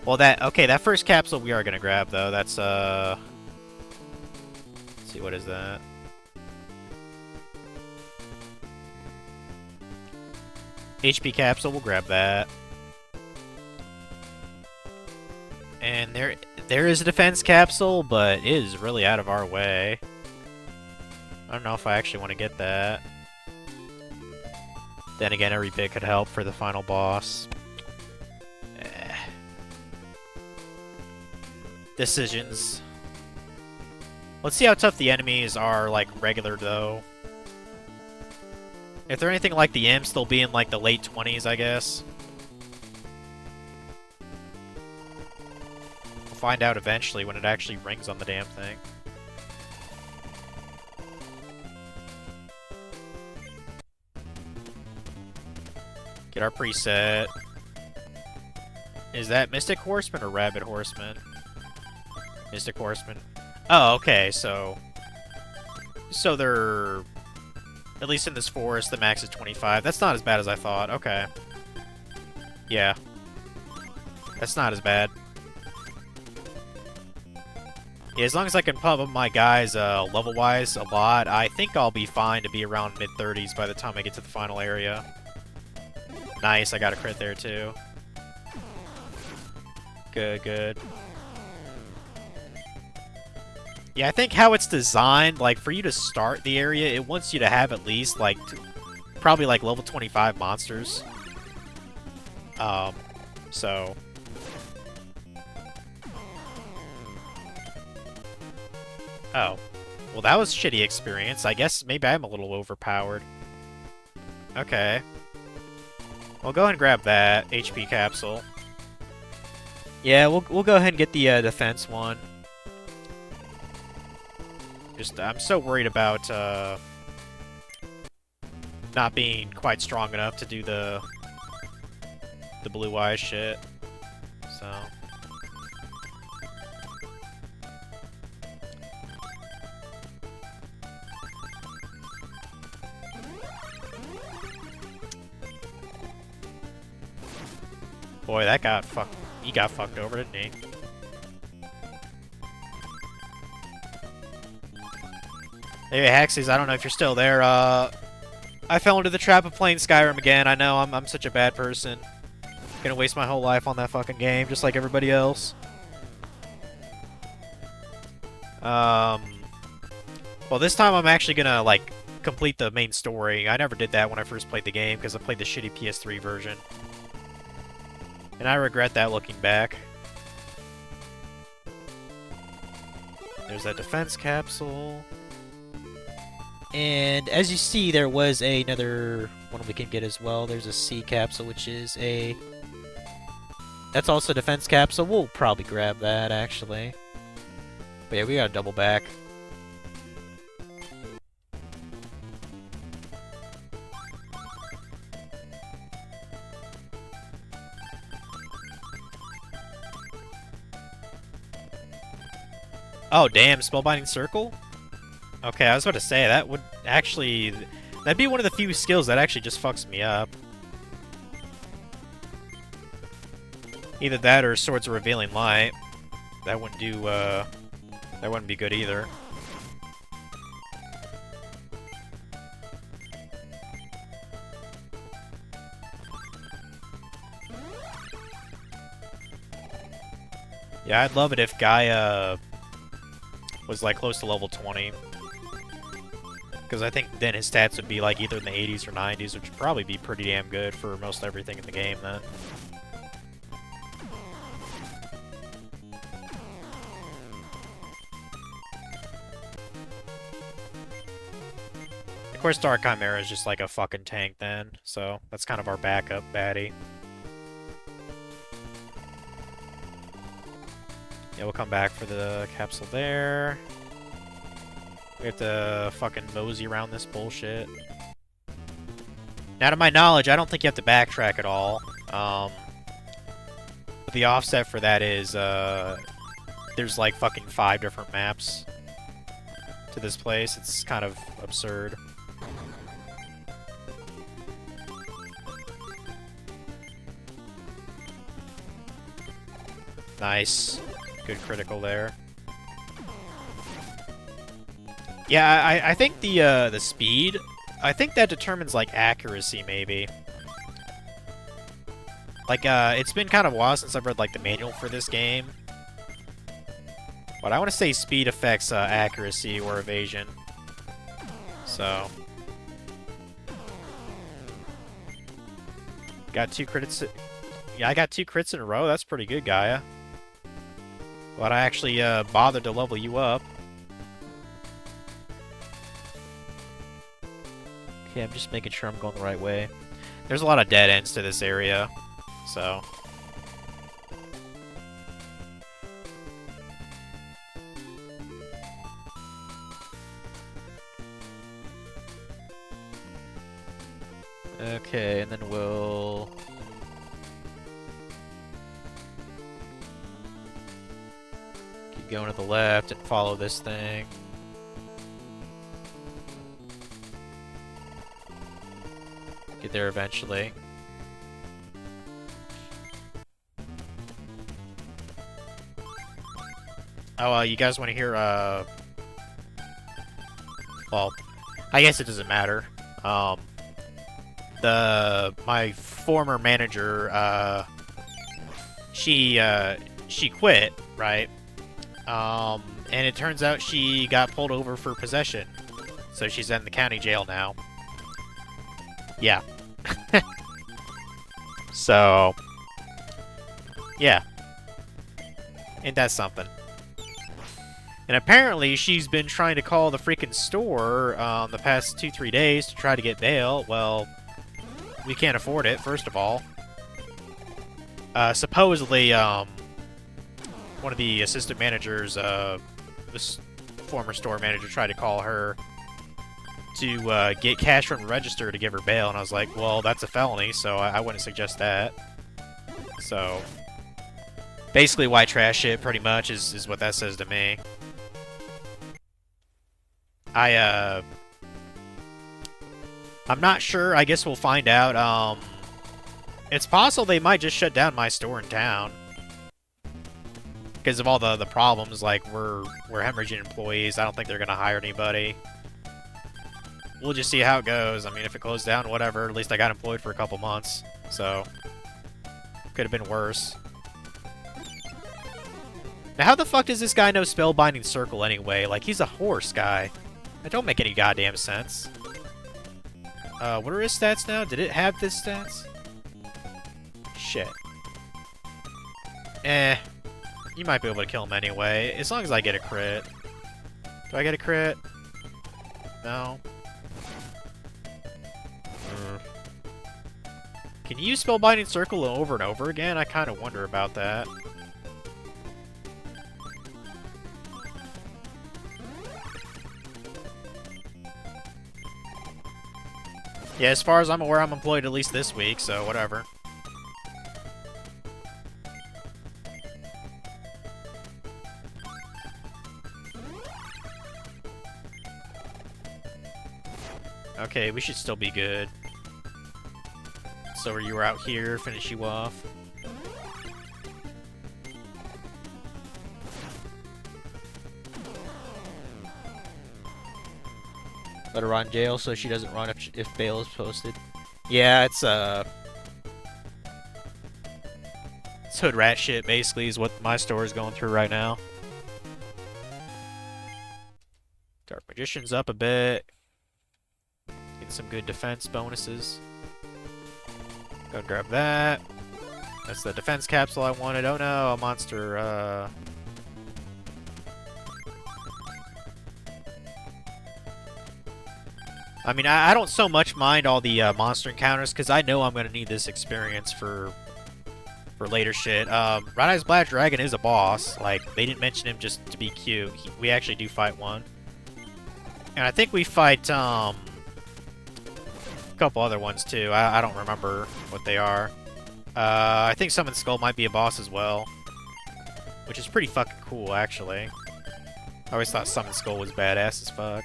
Well, that first capsule we are gonna grab, though. That's, let's see, what is that? HP capsule, we'll grab that. And there is a defense capsule, but it is really out of our way. I don't know if I actually want to get that. Then again, every bit could help for the final boss. Decisions. Let's see how tough the enemies are, like, regular, though. If they're anything like the imps, they'll be in, like, the late 20s, I guess. We'll find out eventually when it actually rings on the damn thing. Get our preset. Is that Mystic Horseman or Rabbit Horseman? Mystic Horseman. Oh, okay, so they're, at least in this forest, the max is 25. That's not as bad as I thought. Okay. Yeah. That's not as bad. Yeah, as long as I can pump up my guys level-wise a lot, I think I'll be fine to be around mid-30s by the time I get to the final area. Nice, I got a crit there too. Good, good. Yeah, I think how it's designed, like, for you to start the area, it wants you to have at least, like, probably, like, level 25 monsters. So... Oh. Well, that was a shitty experience. I guess maybe I'm a little overpowered. Okay. Well, go ahead and grab that HP capsule. Yeah, we'll go ahead and get the defense one. Just, I'm so worried about not being quite strong enough to do the blue eyes shit. So. Boy, that got fucked. He got fucked over, didn't he? Hey, Haxies, I don't know if you're still there. I fell into the trap of playing Skyrim again. I know, I'm such a bad person. Gonna waste my whole life on that fucking game, just like everybody else. Well, this time I'm actually gonna, like, complete the main story. I never did that when I first played the game, because I played the shitty PS3 version. And I regret that looking back. There's that defense capsule. And as you see, there was another one we can get as well. There's a C capsule, which is a... That's also a defense capsule. We'll probably grab that, actually. But yeah, we gotta double back. Oh, damn, Spellbinding Circle? Okay, I was about to say, that would actually... That'd be one of the few skills that actually just fucks me up. Either that or Swords of Revealing Light. That wouldn't do, that wouldn't be good either. Yeah, I'd love it if Gaia was like close to level 20. Because I think then his stats would be like either in the 80s or 90s, which would probably be pretty damn good for most everything in the game then. Of course, Dark Chimera is just like a fucking tank then, so that's kind of our backup baddie. Yeah, we'll come back for the capsule there. We have to fucking mosey around this bullshit. Now, to my knowledge, I don't think you have to backtrack at all. But the offset for that is, there's like fucking 5 different maps to this place. It's kind of absurd. Nice. Good critical there. Yeah, I think the speed, I think that determines, like, accuracy, maybe. Like, it's been kind of a while since I've read, like, the manual for this game. But I want to say speed affects, accuracy or evasion. So. Got 2 crits. Yeah, I got 2 crits in a row. That's pretty good, Gaia. Glad I actually, bothered to level you up. Okay, I'm just making sure I'm going the right way. There's a lot of dead ends to this area, so... Okay, and then we'll... keep going to the left and follow this thing. Get there eventually. Oh, you guys want to hear, well, I guess it doesn't matter. My former manager, she quit, right? And it turns out she got pulled over for possession. So she's in the county jail now. Yeah. So, yeah. Ain't that something? And apparently she's been trying to call the freaking store the past 2-3 days to try to get bail. Well, we can't afford it, first of all. Supposedly, one of the assistant managers, this former store manager, tried to call her to get cash from the register to give her bail, and I was like, well, that's a felony, so I wouldn't suggest that. So, basically white trash it, pretty much, is what that says to me. I'm not sure. I guess we'll find out. It's possible they might just shut down my store in town. Because of all the problems, like, we're hemorrhaging employees. I don't think they're going to hire anybody. We'll just see how it goes. I mean, if it closed down, whatever. At least I got employed for a couple months. So, could have been worse. Now, how the fuck does this guy know Spellbinding Circle anyway? Like, he's a horse guy. That don't make any goddamn sense. What are his stats now? Did it have this stats? Shit. You might be able to kill him anyway, as long as I get a crit. Do I get a crit? No. Can you use Spellbinding Circle over and over again? I kind of wonder about that. Yeah, as far as I'm aware, I'm employed at least this week, so whatever. Okay, we should still be good. So you were out here, finish you off. Let her run jail so she doesn't run if bail is posted. Yeah, it's hood rat shit basically is what my store is going through right now. Dark Magician's up a bit. Getting some good defense bonuses. Go grab that. That's the defense capsule I wanted. Oh no, a monster, I mean, I don't so much mind all the monster encounters, because I know I'm going to need this experience for later shit. Red Eyes Black Dragon is a boss. Like, they didn't mention him just to be cute. We actually do fight one. And I think we fight, a couple other ones, too. I don't remember what they are. I think Summon Skull might be a boss as well. Which is pretty fucking cool, actually. I always thought Summon Skull was badass as fuck.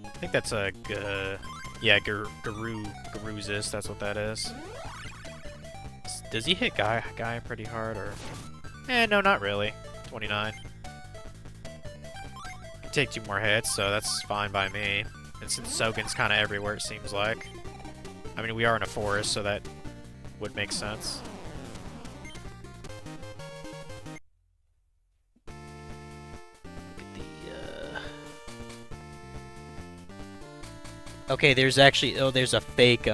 I think that's a, yeah, Garuzis, that's what that is. Does he hit Gaia pretty hard, or? No, not really. 29. Can take 2 more hits, so that's fine by me. And since Sogen's kind of everywhere, it seems like. I mean, we are in a forest, so that would make sense. Okay, there's actually... Oh, there's a fake,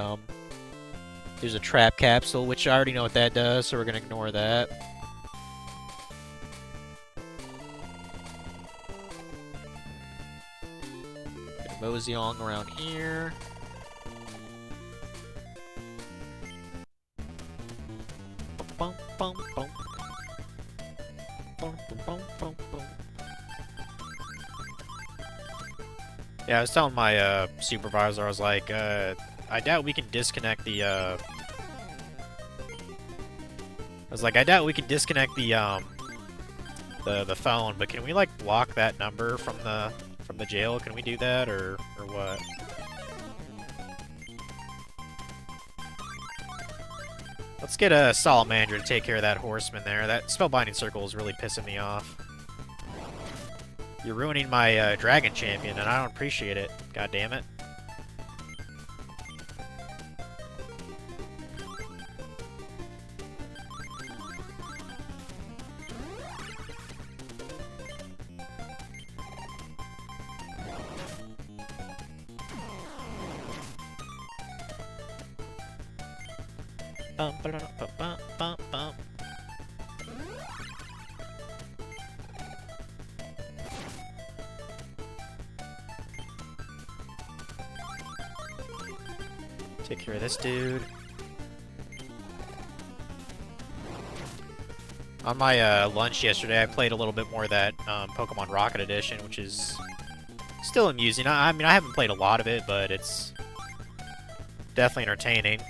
there's a trap capsule, which I already know what that does, so we're gonna ignore that. Gonna mosey along around here. Bum, bum, bum. Bum, bum, bum, bum. Yeah, I was telling my supervisor, I was like, I doubt we can disconnect the I doubt we can disconnect the phone, but can we like block that number from the jail? Can we do that or what? Let's get a Salamander to take care of that horseman there. That Spellbinding Circle is really pissing me off. You're ruining my dragon champion, and I don't appreciate it. God damn it. Bum, ba, da, bum, bum, bum, bum. Take care of this dude. On my lunch yesterday, I played a little bit more of that Pokemon Rocket Edition, which is still amusing. I mean, I haven't played a lot of it, but it's definitely entertaining.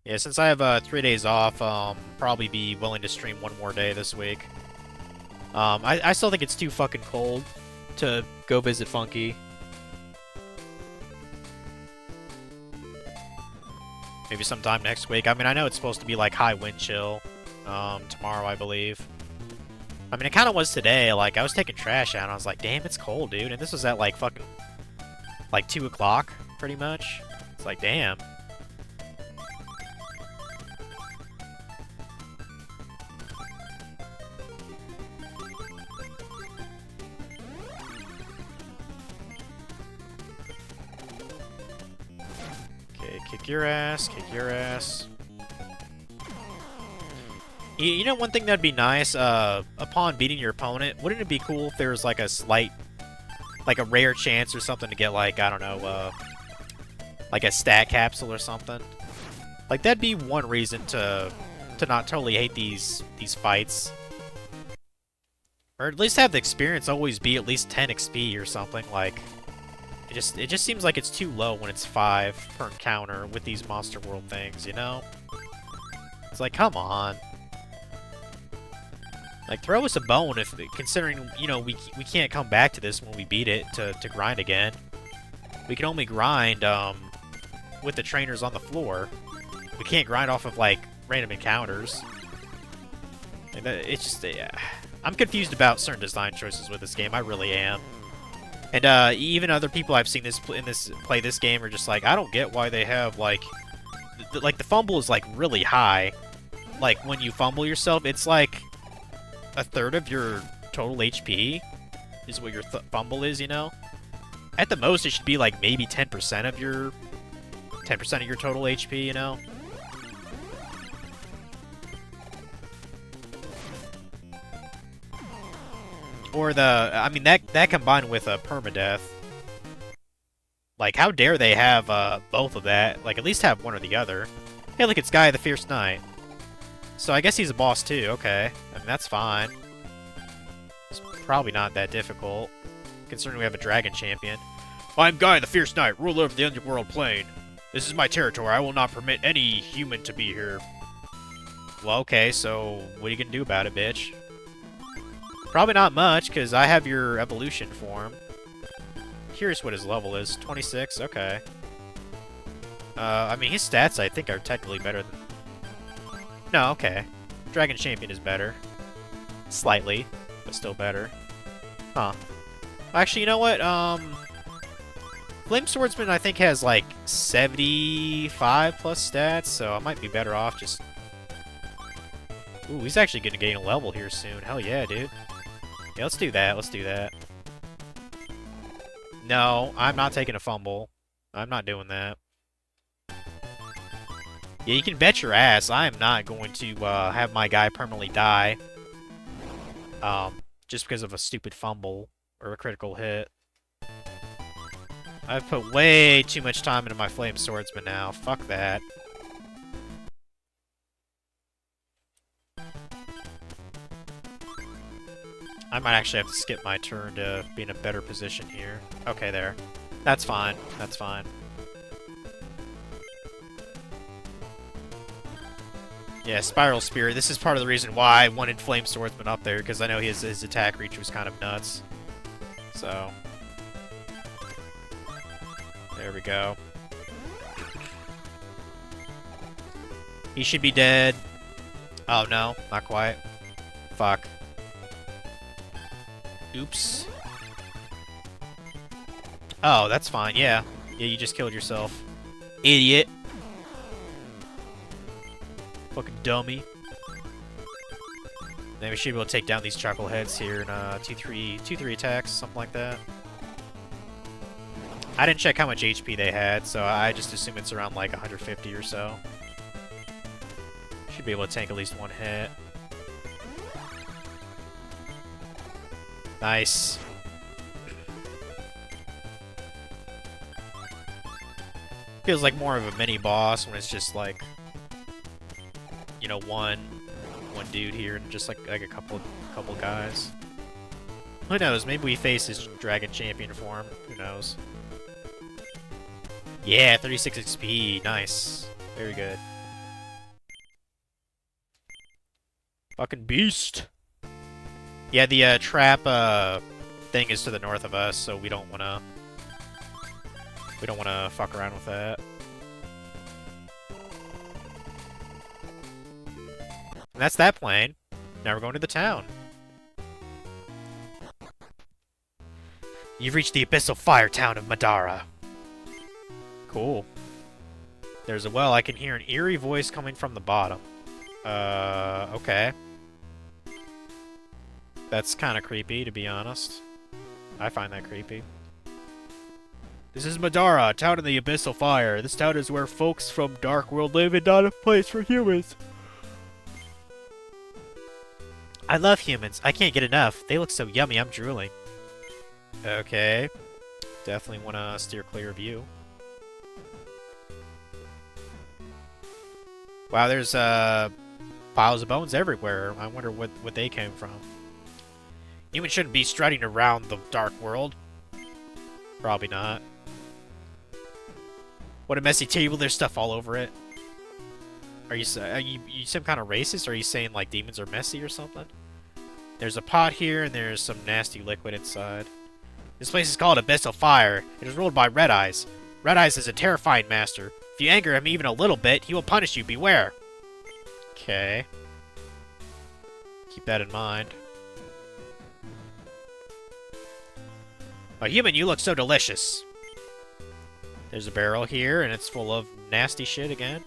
Yeah, since I have 3 days off, probably be willing to stream one more day this week. I still think it's too fucking cold to go visit Funky. Maybe sometime next week. I mean, I know it's supposed to be like high wind chill tomorrow, I believe. I mean, it kind of was today. Like, I was taking trash out, and I was like, damn, it's cold, dude. And this was at like fucking like 2 o'clock, pretty much. It's like, damn. Kick your ass, kick your ass. You know, one thing that'd be nice, upon beating your opponent, wouldn't it be cool if there was like a slight, like a rare chance or something to get like, I don't know, Like a stat capsule or something. Like, that'd be one reason to not totally hate these fights. Or at least have the experience always be at least 10 XP or something. Like, it just seems like it's too low when it's 5 per encounter with these Monster World things, you know? It's like, come on. Like, throw us a bone if, considering, you know, we can't come back to this when we beat it to grind again. We can only grind, with the trainers on the floor. We can't grind off of, like, random encounters. And it's just, yeah. I'm confused about certain design choices with this game. I really am. And even other people I've seen play this game are just like, I don't get why they have like the fumble is like really high. Like when you fumble yourself, it's like a third of your total HP is what your fumble is. You know, at the most it should be like maybe 10% of your total HP. You know. Or I mean, that combined with a permadeath. Like, how dare they have both of that? Like, at least have one or the other. Hey, look, it's Gaia the Fierce Knight. So I guess he's a boss too, okay. I mean, that's fine. It's probably not that difficult, considering we have a dragon champion. I'm Gaia the Fierce Knight, ruler of the underworld plane. This is my territory. I will not permit any human to be here. Well, okay, so what are you gonna do about it, bitch? Probably not much, because I have your evolution form. Curious what his level is. 26? Okay. I mean, his stats, I think, are technically better than... No, okay. Dragon Champion is better. Slightly, but still better. Huh. Actually, you know what? Flame Swordsman, I think, has, like, 75 plus stats, so I might be better off just... Ooh, he's actually gonna gain a level here soon. Hell yeah, dude. Yeah, let's do that. Let's do that. No, I'm not taking a fumble. I'm not doing that. Yeah, you can bet your ass I am not going to have my guy permanently die. Just because of a stupid fumble or a critical hit. I've put way too much time into my Flame Swordsman now. Fuck that. I might actually have to skip my turn to be in a better position here. Okay, there. That's fine. That's fine. Yeah, Spiral Spirit. This is part of the reason why I wanted Flame Swordsman up there, because I know his attack reach was kind of nuts. So... there we go. He should be dead. Oh, no. Not quite. Fuck. Oops. Oh, that's fine. Yeah. Yeah, you just killed yourself. Idiot. Fucking dummy. Then we should be able to take down these chuckleheads here in 2-3 attacks, something like that. I didn't check how much HP they had, so I just assume it's around like 150 or so. Should be able to tank at least one hit. Nice. Feels like more of a mini boss when it's just like, you know, one dude here and just like a couple guys. Who knows? Maybe we face his dragon champion form. Who knows? Yeah, 36 XP. Nice. Very good. Fucking beast. Yeah, the trap thing is to the north of us, so we don't wanna fuck around with that. And that's that plane. Now we're going to the town. You've reached the abyssal fire town of Madara. Cool. There's a well. I can hear an eerie voice coming from the bottom. Okay. That's kind of creepy, to be honest. I find that creepy. This is Madara, town in the abyssal fire. This town is where folks from Dark World live and not a place for humans. I love humans. I can't get enough. They look so yummy, I'm drooling. Okay. Definitely want to steer clear of you. Wow, there's piles of bones everywhere. I wonder what they came from. Humans shouldn't be strutting around the dark world. Probably not. What a messy table. There's stuff all over it. Are you some kind of racist? Or are you saying like demons are messy or something? There's a pot here and there's some nasty liquid inside. This place is called Abyssal Fire. It is ruled by Red Eyes. Red Eyes is a terrifying master. If you anger him even a little bit, he will punish you. Beware. Okay. Keep that in mind. A human, you look so delicious. There's a barrel here, and it's full of nasty shit again.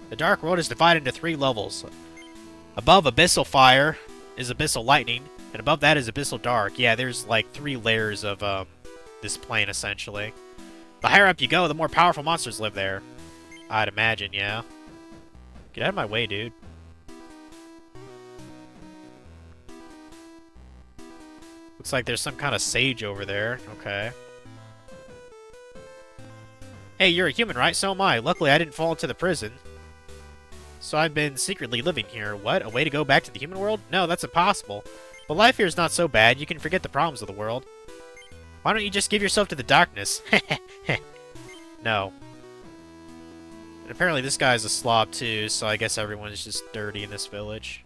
The Dark World is divided into 3 levels. Above Abyssal Fire is Abyssal Lightning, and above that is Abyssal Dark. Yeah, there's like 3 layers of this plane, essentially. The higher up you go, the more powerful monsters live there. I'd imagine, yeah. Get out of my way, dude. Looks like there's some kind of sage over there. Okay. Hey, you're a human, right? So am I. Luckily, I didn't fall into the prison. So I've been secretly living here. What? A way to go back to the human world? No, that's impossible. But life here is not so bad. You can forget the problems of the world. Why don't you just give yourself to the darkness? No. And apparently this guy's a slob too, so I guess everyone's just dirty in this village.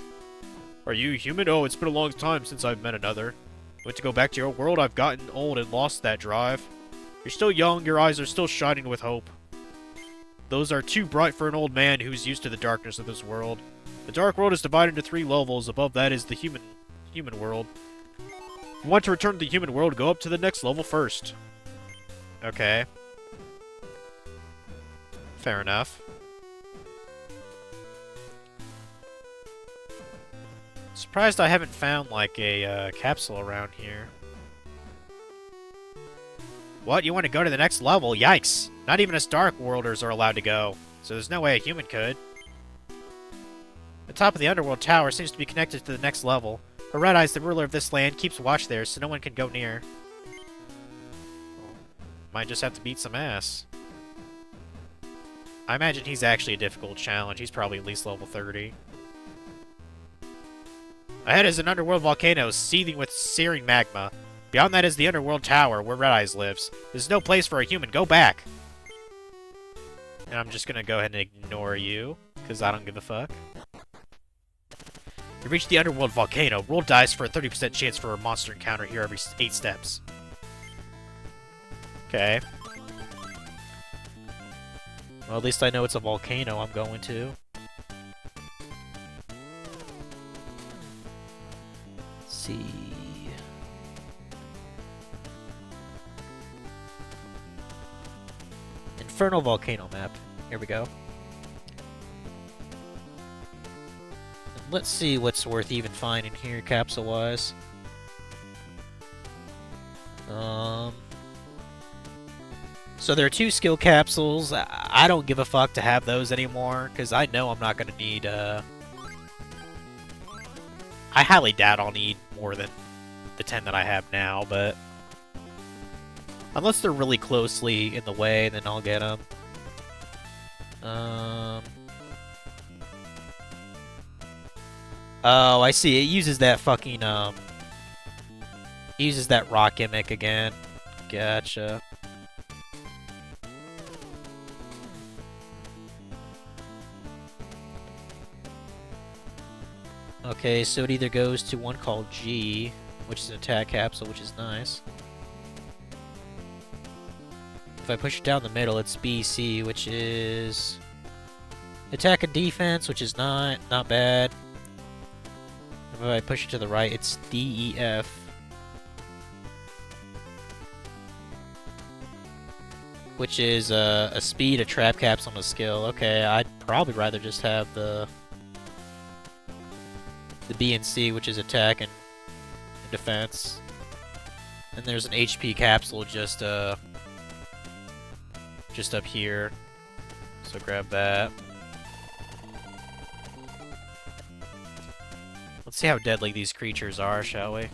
Are you human? Oh, it's been a long time since I've met another. Want to go back to your world? I've gotten old and lost that drive. You're still young, your eyes are still shining with hope. Those are too bright for an old man who's used to the darkness of this world. The dark world is divided into 3 levels. Above that is the human world. If you want to return to the human world, go up to the next level first. Okay. Fair enough. Surprised I haven't found, like, a capsule around here. What? You want to go to the next level? Yikes! Not even us Dark Worlders are allowed to go, so there's no way a human could. The top of the Underworld Tower seems to be connected to the next level. But Red Eyes, the ruler of this land, keeps watch there, so no one can go near. Might just have to beat some ass. I imagine he's actually a difficult challenge. He's probably at least level 30. Ahead is an underworld volcano seething with searing magma. Beyond that is the Underworld Tower, where Red Eyes lives. There's no place for a human. Go back! And I'm just gonna go ahead and ignore you, because I don't give a fuck. You reach the Underworld Volcano. Roll dice for a 30% chance for a monster encounter here every 8 steps. Okay. Well, at least I know it's a volcano I'm going to. Let's see. Infernal Volcano map. Here we go. And let's see what's worth even finding here, capsule-wise. So there are 2 skill capsules. I don't give a fuck to have those anymore, because I know I'm not going to need, I highly doubt I'll need more than the 10 that I have now, but... Unless they're really closely in the way, then I'll get them. Oh, I see. It uses that fucking, it uses that rock gimmick again. Gotcha. Okay, so it either goes to one called G, which is an attack capsule, which is nice. If I push it down the middle, it's BC, which is attack and defense, which is not bad. If I push it to the right, it's DEF. Which is a speed, a trap capsule, and a skill. Okay, I'd probably rather just have the B and C, which is attack and defense. And there's an HP capsule just up here. So grab that. Let's see how deadly these creatures are, shall we?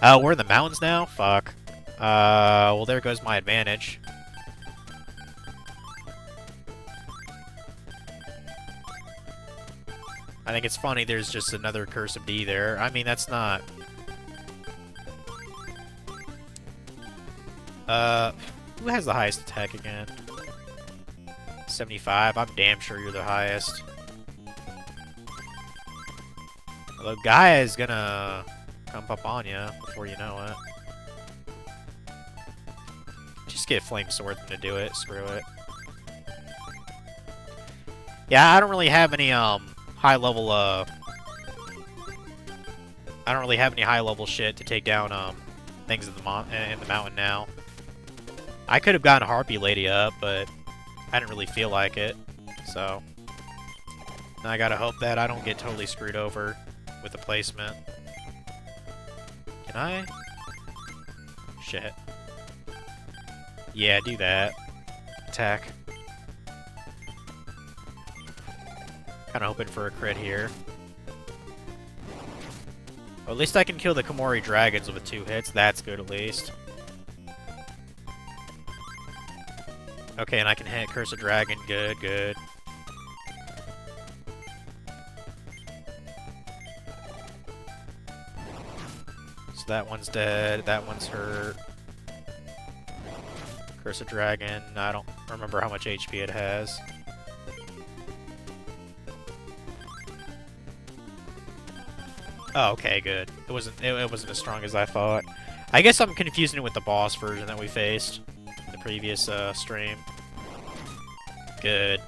Oh, we're in the mountains now? Fuck. Well, there goes my advantage. I think it's funny there's just another Curse of D there. I mean, that's not... Who has the highest attack again? 75? I'm damn sure you're the highest. Although Gaia is gonna come up on you before you know it. Just get Flame Sword to do it. Screw it. Yeah, I don't really have any high level I don't really have any high level shit to take down things in the mountain now. I could have gotten Harpy Lady up, but I didn't really feel like it. So now I gotta hope that I don't get totally screwed over with the placement. Can I? Shit. Yeah, do that. Attack. Kinda hoping for a crit here. Well, at least I can kill the Komori dragons with 2 hits. That's good, at least. Okay, and I can hit Curse of Dragon. Good, good. So that one's dead. That one's hurt. Curse of Dragon. I don't remember how much HP it has. Oh, okay, good. It wasn't as strong as I thought. I guess I'm confusing it with the boss version that we faced in the previous stream. Good.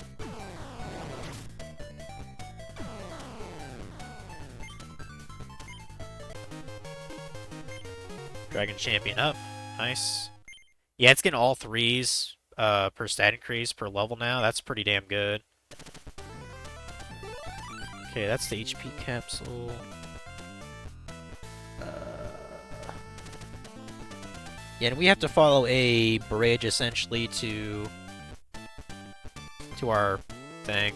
Dragon Champion up. Nice. Yeah, it's getting all 3s per stat increase per level now. That's pretty damn good. Okay, that's the HP capsule. Yeah, and we have to follow a bridge, essentially, to our thing.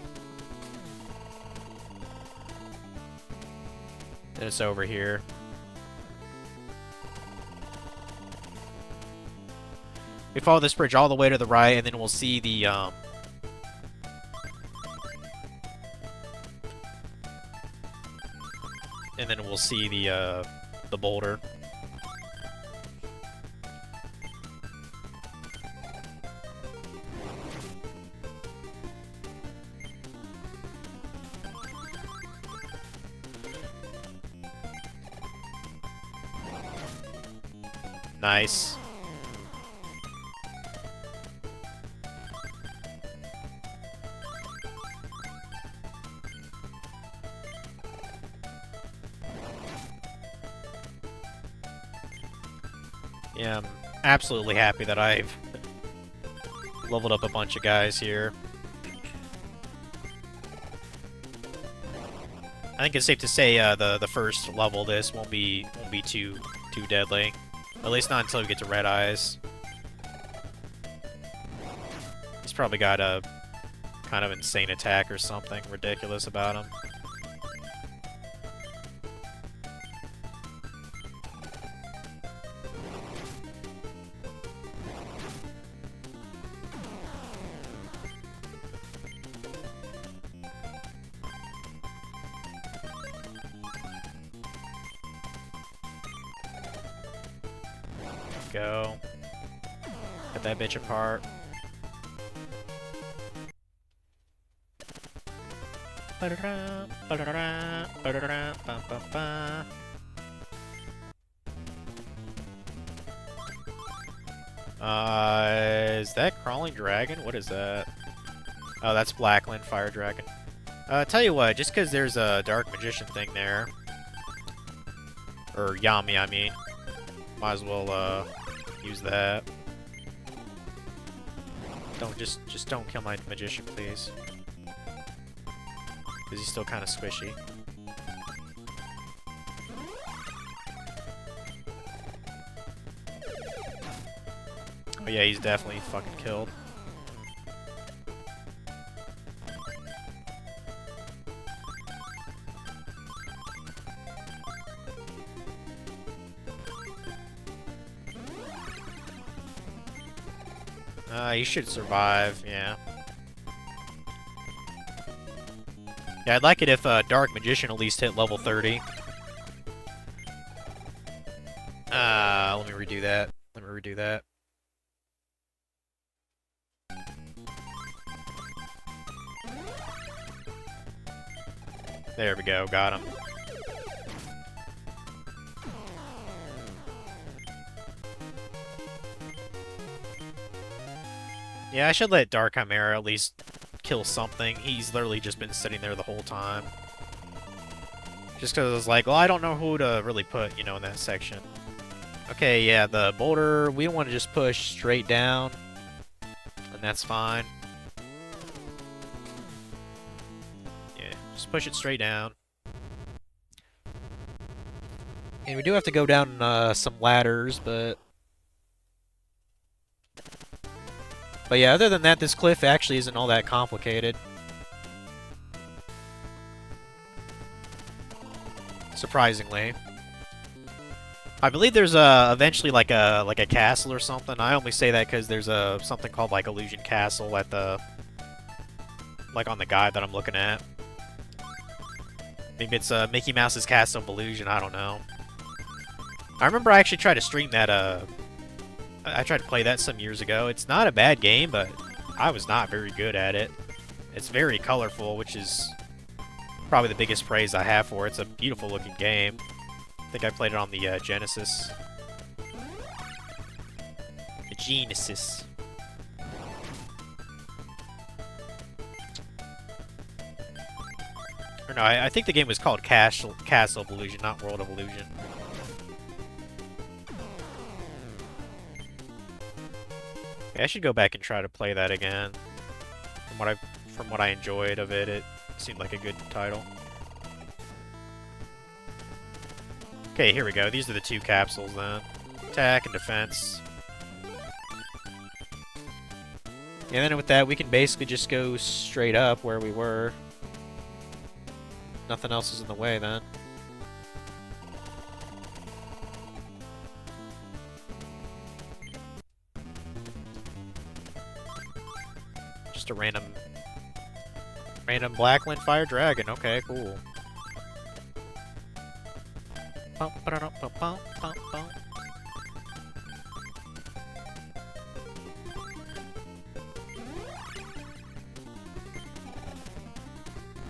And it's over here. We follow this bridge all the way to the right, and then we'll see the, and then we'll see the boulder. Nice. Yeah, I'm absolutely happy that I've leveled up a bunch of guys here. I think it's safe to say the first level of this won't be too deadly. At least not until we get to Red Eyes. He's probably got a kind of insane attack or something ridiculous about him. Go. Cut that bitch apart. Is that Crawling Dragon? What is that? Oh, that's Blackland Fire Dragon. Tell you what, just because there's a Dark Magician thing there, or Yami, I mean, might as well, use that. Just don't kill my magician, please. Because he's still kind of squishy. Oh yeah, he's definitely fucking killed. You should survive, yeah. Yeah, I'd like it if Dark Magician at least hit level 30. Let me redo that. Let me redo that. There we go, got him. Yeah, I should let Dark Chimera at least kill something. He's literally just been sitting there the whole time. Just because I was like, well, I don't know who to really put, you know, in that section. Okay, yeah, the boulder, we want to just push straight down. And that's fine. Yeah, just push it straight down. And we do have to go down some ladders, but... But yeah, other than that, this cliff actually isn't all that complicated. Surprisingly. I believe there's eventually like a castle or something. I only say that because there's something called like Illusion Castle at the on the guide that I'm looking at. Maybe it's Mickey Mouse's Castle of Illusion. I don't know. I remember I actually tried to stream that. I tried to play that some years ago. It's not a bad game, but I was not very good at it. It's very colorful, which is probably the biggest praise I have for it. It's a beautiful looking game. I think I played it on the Genesis. The Genesis. Or no, I think the game was called Castle of Illusion, not World of Illusion. Okay, I should go back and try to play that again. From what I enjoyed of it, it seemed like a good title. Okay, here we go. These are the two capsules then. Attack and defense. And then with that, we can basically just go straight up where we were. Nothing else is in the way then. Just a random Blackland Fire Dragon. Okay, cool.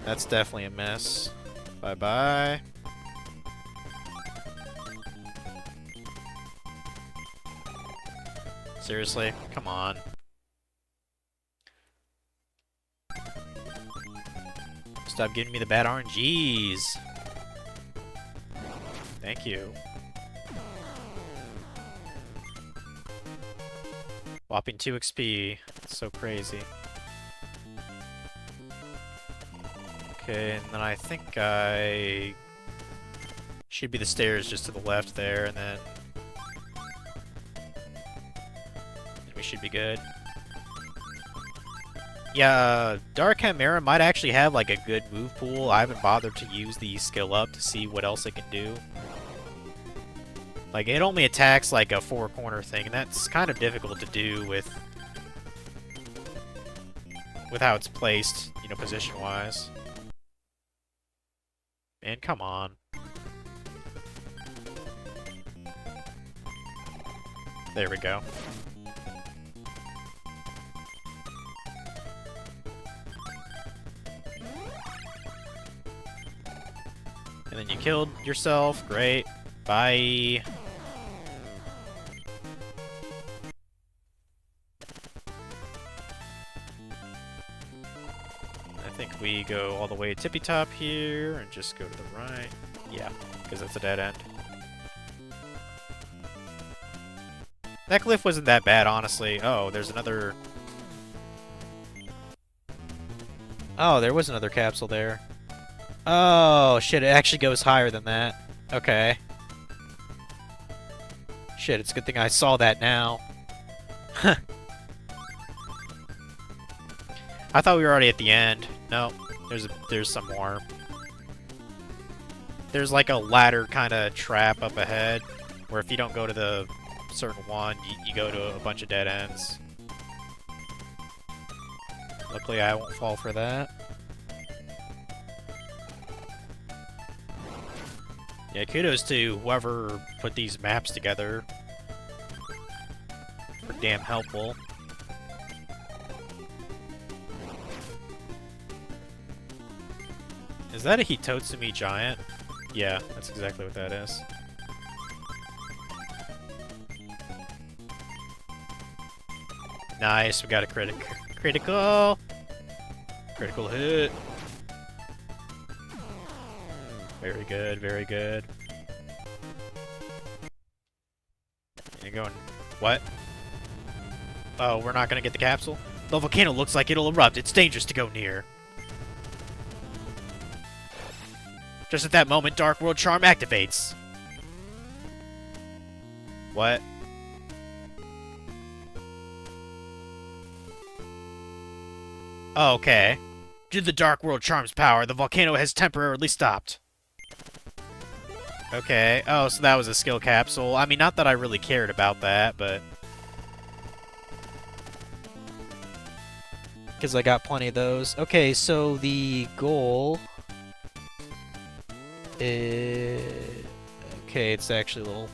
That's definitely a mess. Bye-bye. Seriously? Come on. Stop giving me the bad RNGs. Thank you. Whopping 2 XP. It's so crazy. Okay, and then I think I should be the stairs just to the left there, and then we should be good. Yeah, Dark Chimera might actually have like a good move pool. I haven't bothered to use the skill up to see what else it can do. Like, it only attacks like a 4-corner thing, and that's kind of difficult to do with how it's placed, you know, position-wise. Man, come on. There we go. And then you killed yourself. Great. Bye. I think we go all the way tippy top here and just go to the right. Yeah, because that's a dead end. That cliff wasn't that bad, honestly. Oh, there's another... Oh, there was another capsule there. Oh, shit, it actually goes higher than that. Okay. Shit, it's a good thing I saw that now. I thought we were already at the end. No, there's some more. There's like a ladder kind of trap up ahead, where if you don't go to the certain one, you go to a bunch of dead ends. Luckily, I won't fall for that. Yeah, kudos to whoever put these maps together. They're damn helpful. Is that a Hitotsumi giant? Yeah, that's exactly what that is. Nice, we got a critical hit. Very good, very good. You're going, what? Oh, we're not gonna get the capsule? The volcano looks like it'll erupt. It's dangerous to go near. Just at that moment, Dark World Charm activates. What? Oh, okay. Due to the Dark World Charm's power, the volcano has temporarily stopped. Okay. Oh, so that was a skill capsule. I mean, not that I really cared about that, but... because I got plenty of those. Okay, so the goal... is... okay, it's actually a little...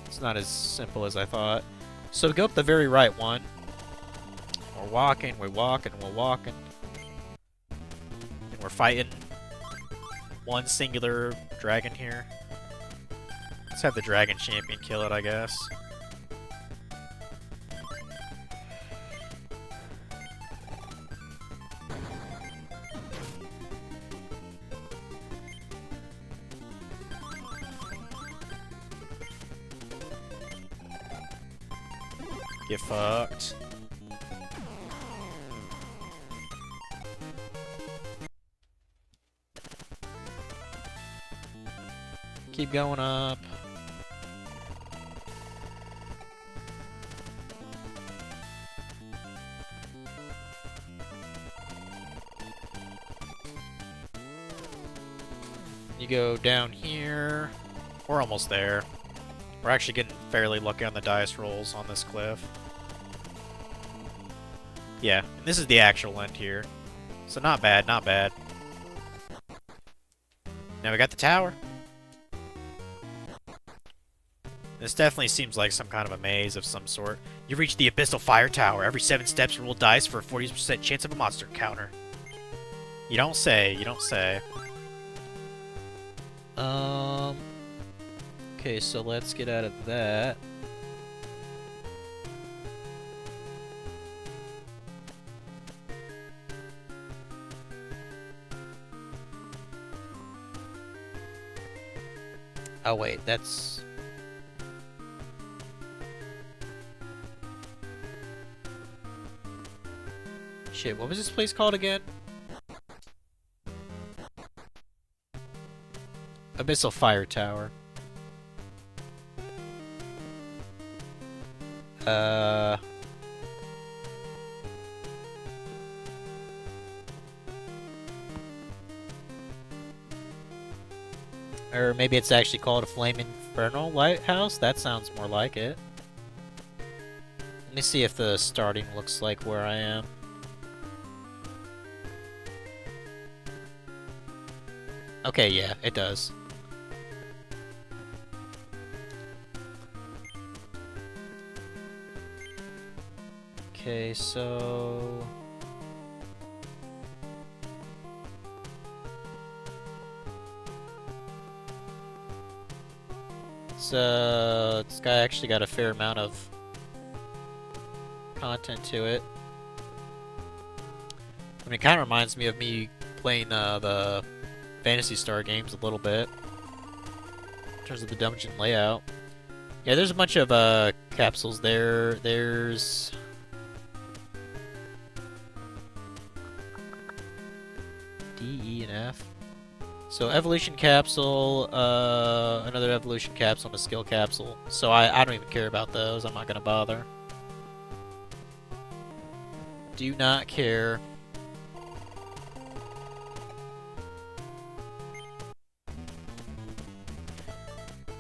it's not as simple as I thought. So go up the very right one. We're walking, we're walking, we're walking. And we're fighting one singular dragon here. Let's have the dragon champion kill it, I guess. Get fucked. Keep going up. You go down here. We're almost there. We're actually getting fairly lucky on the dice rolls on this cliff. Yeah, and this is the actual end here. So not bad, not bad. Now we got the tower. This definitely seems like some kind of a maze of some sort. You reach the Abyssal Fire Tower. Every 7 steps roll dice for a 40% chance of a monster encounter. You don't say, you don't say. Okay, so let's get out of that. Oh wait, that's... shit, what was this place called again? Abyssal Fire Tower. Or maybe it's actually called a Flame Infernal Lighthouse? That sounds more like it. Let me see if the starting looks like where I am. Okay, yeah, it does. Okay, so... this guy actually got a fair amount of content to it. I mean, it kind of reminds me of me playing the Phantasy Star games a little bit in terms of the dungeon layout. Yeah, there's a bunch of capsules there. There's D, E, and F. So evolution capsule, another evolution capsule, and a skill capsule. So I don't even care about those. I'm not gonna bother. Do not care.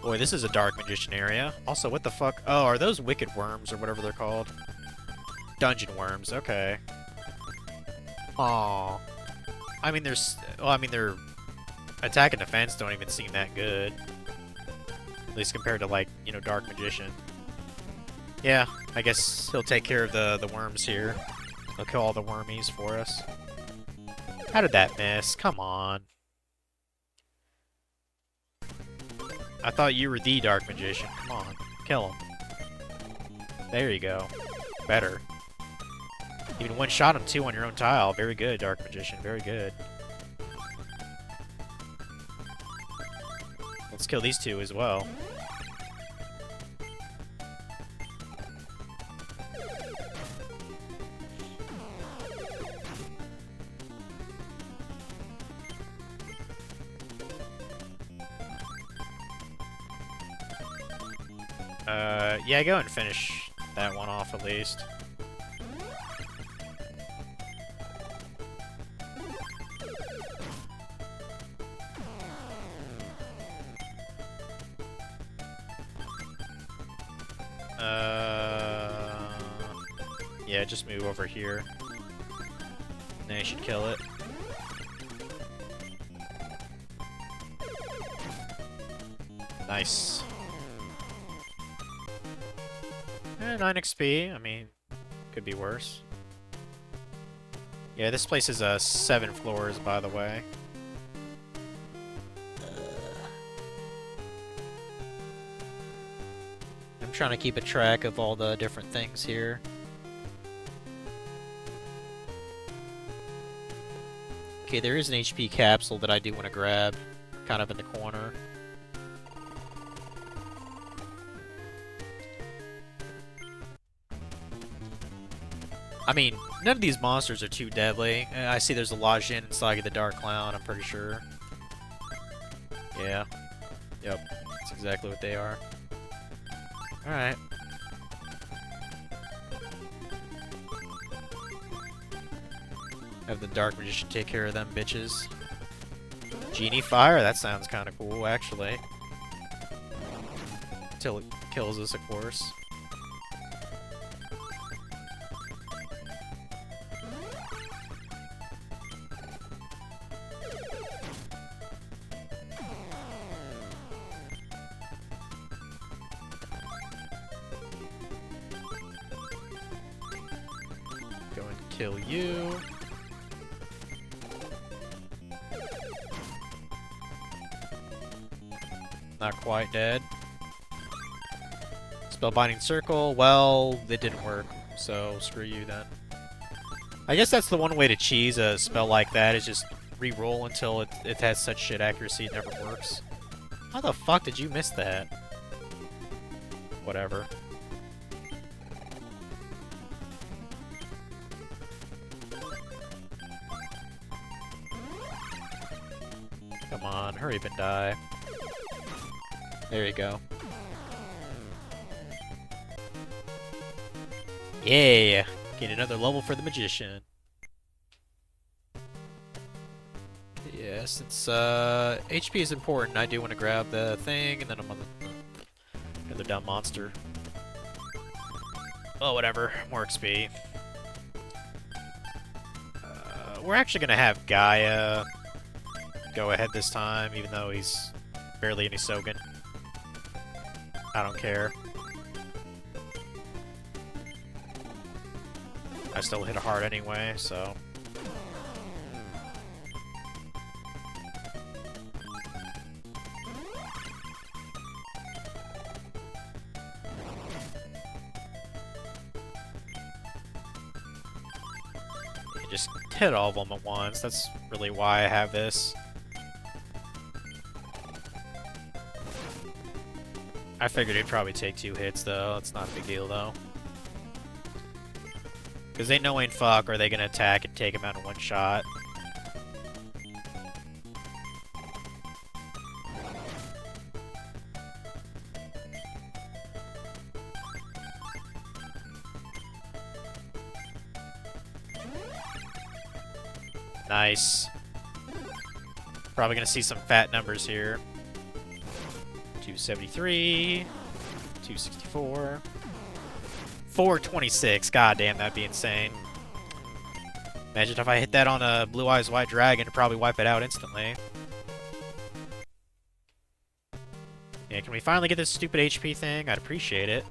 Boy, this is a Dark Magician area. Also, what the fuck? Oh, are those wicked worms or whatever they're called? Dungeon worms, okay. Aw. I mean, well, I mean, they're attack and defense don't even seem that good. At least compared to, like, you know, Dark Magician. Yeah, I guess he'll take care of the worms here. He'll kill all the wormies for us. How did that miss? Come on. I thought you were the Dark Magician. Come on. Kill him. There you go. Better. Even one-shot him, too, on your own tile. Very good, Dark Magician. Very good. Let's kill these two as well. Yeah, go and finish that one off at least. Yeah, just move over here. Now you should kill it. Nice. 9 XP, I mean, could be worse. Yeah, this place is 7 floors, by the way. I'm trying to keep a track of all the different things here. Okay, there is an HP capsule that I do want to grab, kind of in the corner. I mean, none of these monsters are too deadly. I see there's a Lajin and Saga the Dark Clown, I'm pretty sure. Yeah. Yep. That's exactly what they are. Alright. Have the Dark Magician take care of them bitches. Genie Fire? That sounds kind of cool, actually. Until it kills us, of course. Go and kill you. Not quite dead. Spellbinding Circle, well, it didn't work, so screw you then. I guess that's the one way to cheese a spell like that, is just re-roll until it has such shit accuracy it never works. How the fuck did you miss that? Whatever. Come on, hurry up and die. There you go. Yeah! Gain another level for the Magician. Yeah, since HP is important, I do want to grab the thing, and then I'm on another dumb monster. Oh, whatever. More XP. We're actually going to have Gaia go ahead this time, even though he's barely any Sogen. I don't care. I still hit hard anyway, so... You just hit all of them at once. That's really why I have this. I figured it'd probably take 2 hits, though. It's not a big deal, though. Because they know ain't fuck, are they gonna attack and take him out in one shot. Nice. Probably gonna see some fat numbers here. 273, 264, 426. God damn, that'd be insane. Imagine if I hit that on a Blue Eyes White Dragon, it'd probably wipe it out instantly. Yeah, can we finally get this stupid HP thing? I'd appreciate it.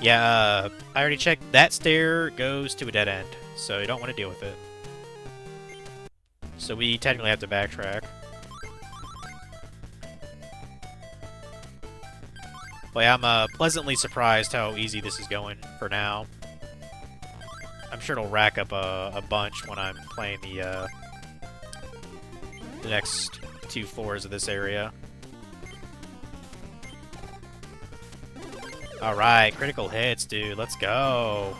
Yeah, I already checked. That stair goes to a dead end, so you don't want to deal with it. So we technically have to backtrack. But yeah, I'm pleasantly surprised how easy this is going for now. I'm sure it'll rack up a bunch when I'm playing the next 2 floors of this area. Alright, critical hits, dude. Let's go.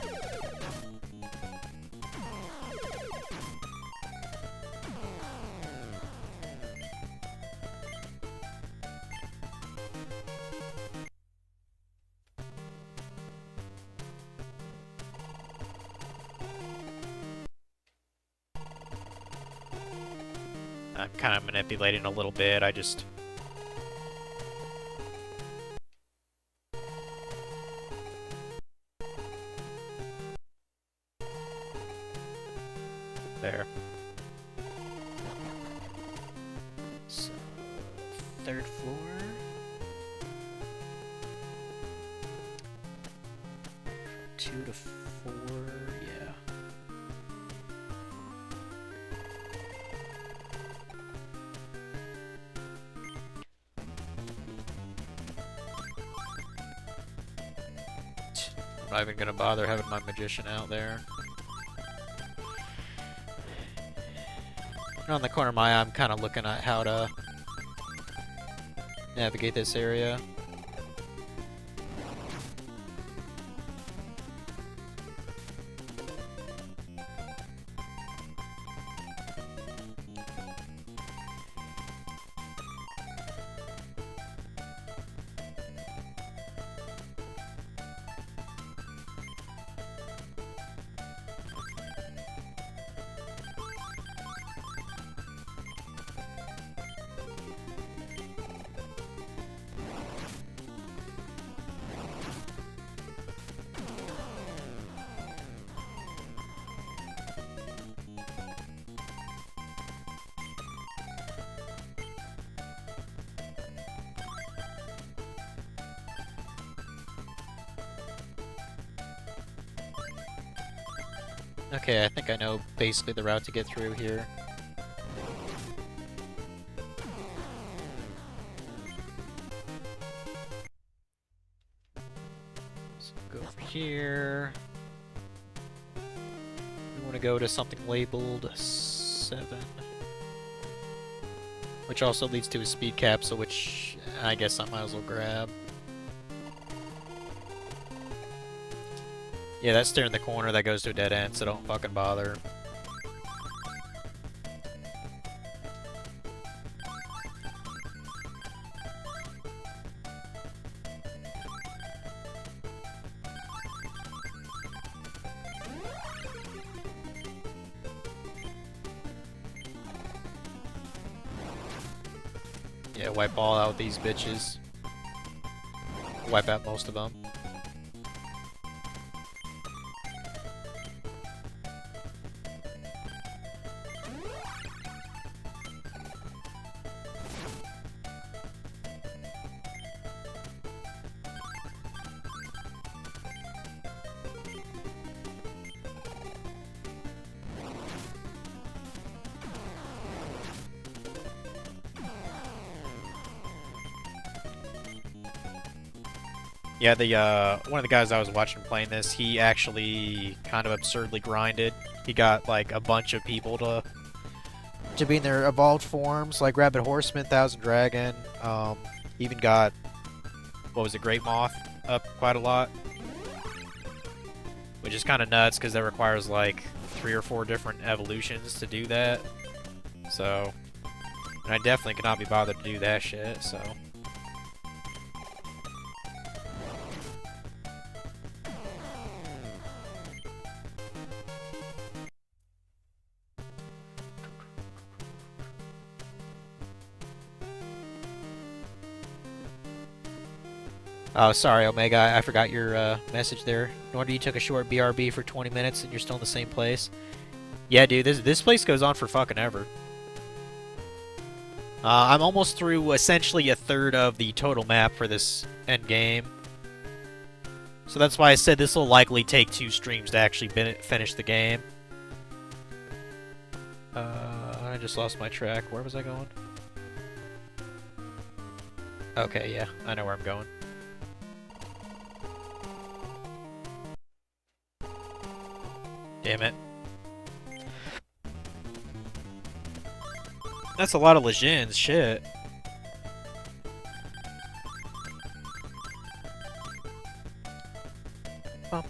I'm kind of manipulating a little bit. I just... There. So, 3rd floor. Two to 4, yeah. I'm not even gonna bother having my magician out there. On the corner of my eye, I'm kind of looking at how to navigate this area. Okay, I think I know basically the route to get through here. So go over here. We want to go to something labeled 7. Which also leads to a speed capsule, which I guess I might as well grab. Yeah, that stair in the corner that goes to a dead end, so don't fucking bother. Yeah, wipe all out these bitches. Wipe out most of them. Yeah, the one of the guys I was watching playing this, he actually kind of absurdly grinded. He got like a bunch of people to be in their evolved forms, like Rabbit Horseman, Thousand Dragon. Even got, what was it, Great Moth up quite a lot, which is kind of nuts because that requires like 3 or 4 different evolutions to do that. So, and I definitely could not be bothered to do that shit. So. Oh, sorry, Omega. I forgot your message there. No wonder you took a short BRB for 20 minutes and you're still in the same place. Yeah, dude, this place goes on for fucking ever. I'm almost through essentially a third of the total map for this end game. So that's why I said this will likely take 2 streams to actually finish the game. I just lost my track. Where was I going? Okay, yeah, I know where I'm going. Damn it. That's a lot of Legends, shit. I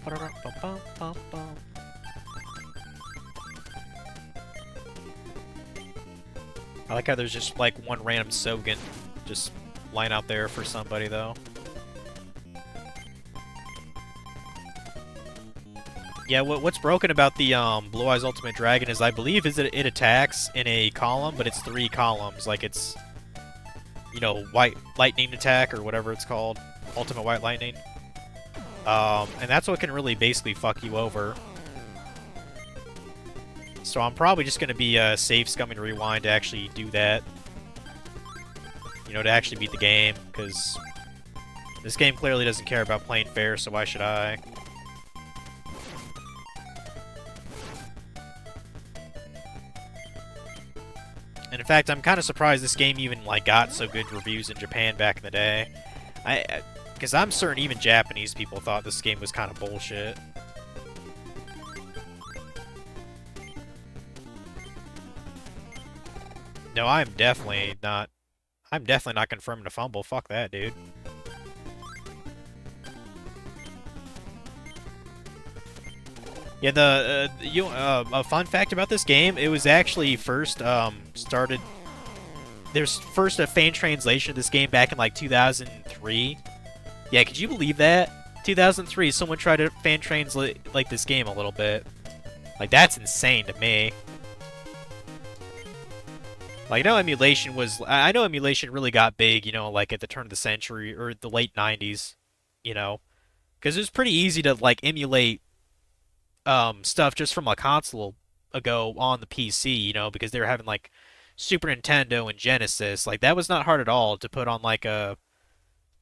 like how there's just like one random Sogen just lying out there for somebody though. Yeah, what's broken about the Blue Eyes Ultimate Dragon is I believe it attacks in a column, but it's 3 columns. Like it's, you know, White Lightning attack or whatever it's called, Ultimate White Lightning. And that's what can really basically fuck you over. So I'm probably just gonna be safe scumming rewind to actually do that. You know, to actually beat the game, because this game clearly doesn't care about playing fair, so why should I? And in fact, I'm kind of surprised this game even like got so good reviews in Japan back in the day. Because I'm certain even Japanese people thought this game was kind of bullshit. No, I'm definitely not confirming a fumble. Fuck that, dude. Yeah, a fun fact about this game, it was actually first started. There's first a fan translation of this game back in like 2003. Yeah, could you believe that? 2003, someone tried to fan translate like this game a little bit. Like that's insane to me. Like, I know emulation really got big, you know, like at the turn of the century or the late 90s, you know, because it was pretty easy to like emulate stuff just from a console ago on the PC, you know, because they were having like Super Nintendo and Genesis. Like that was not hard at all to put on like a,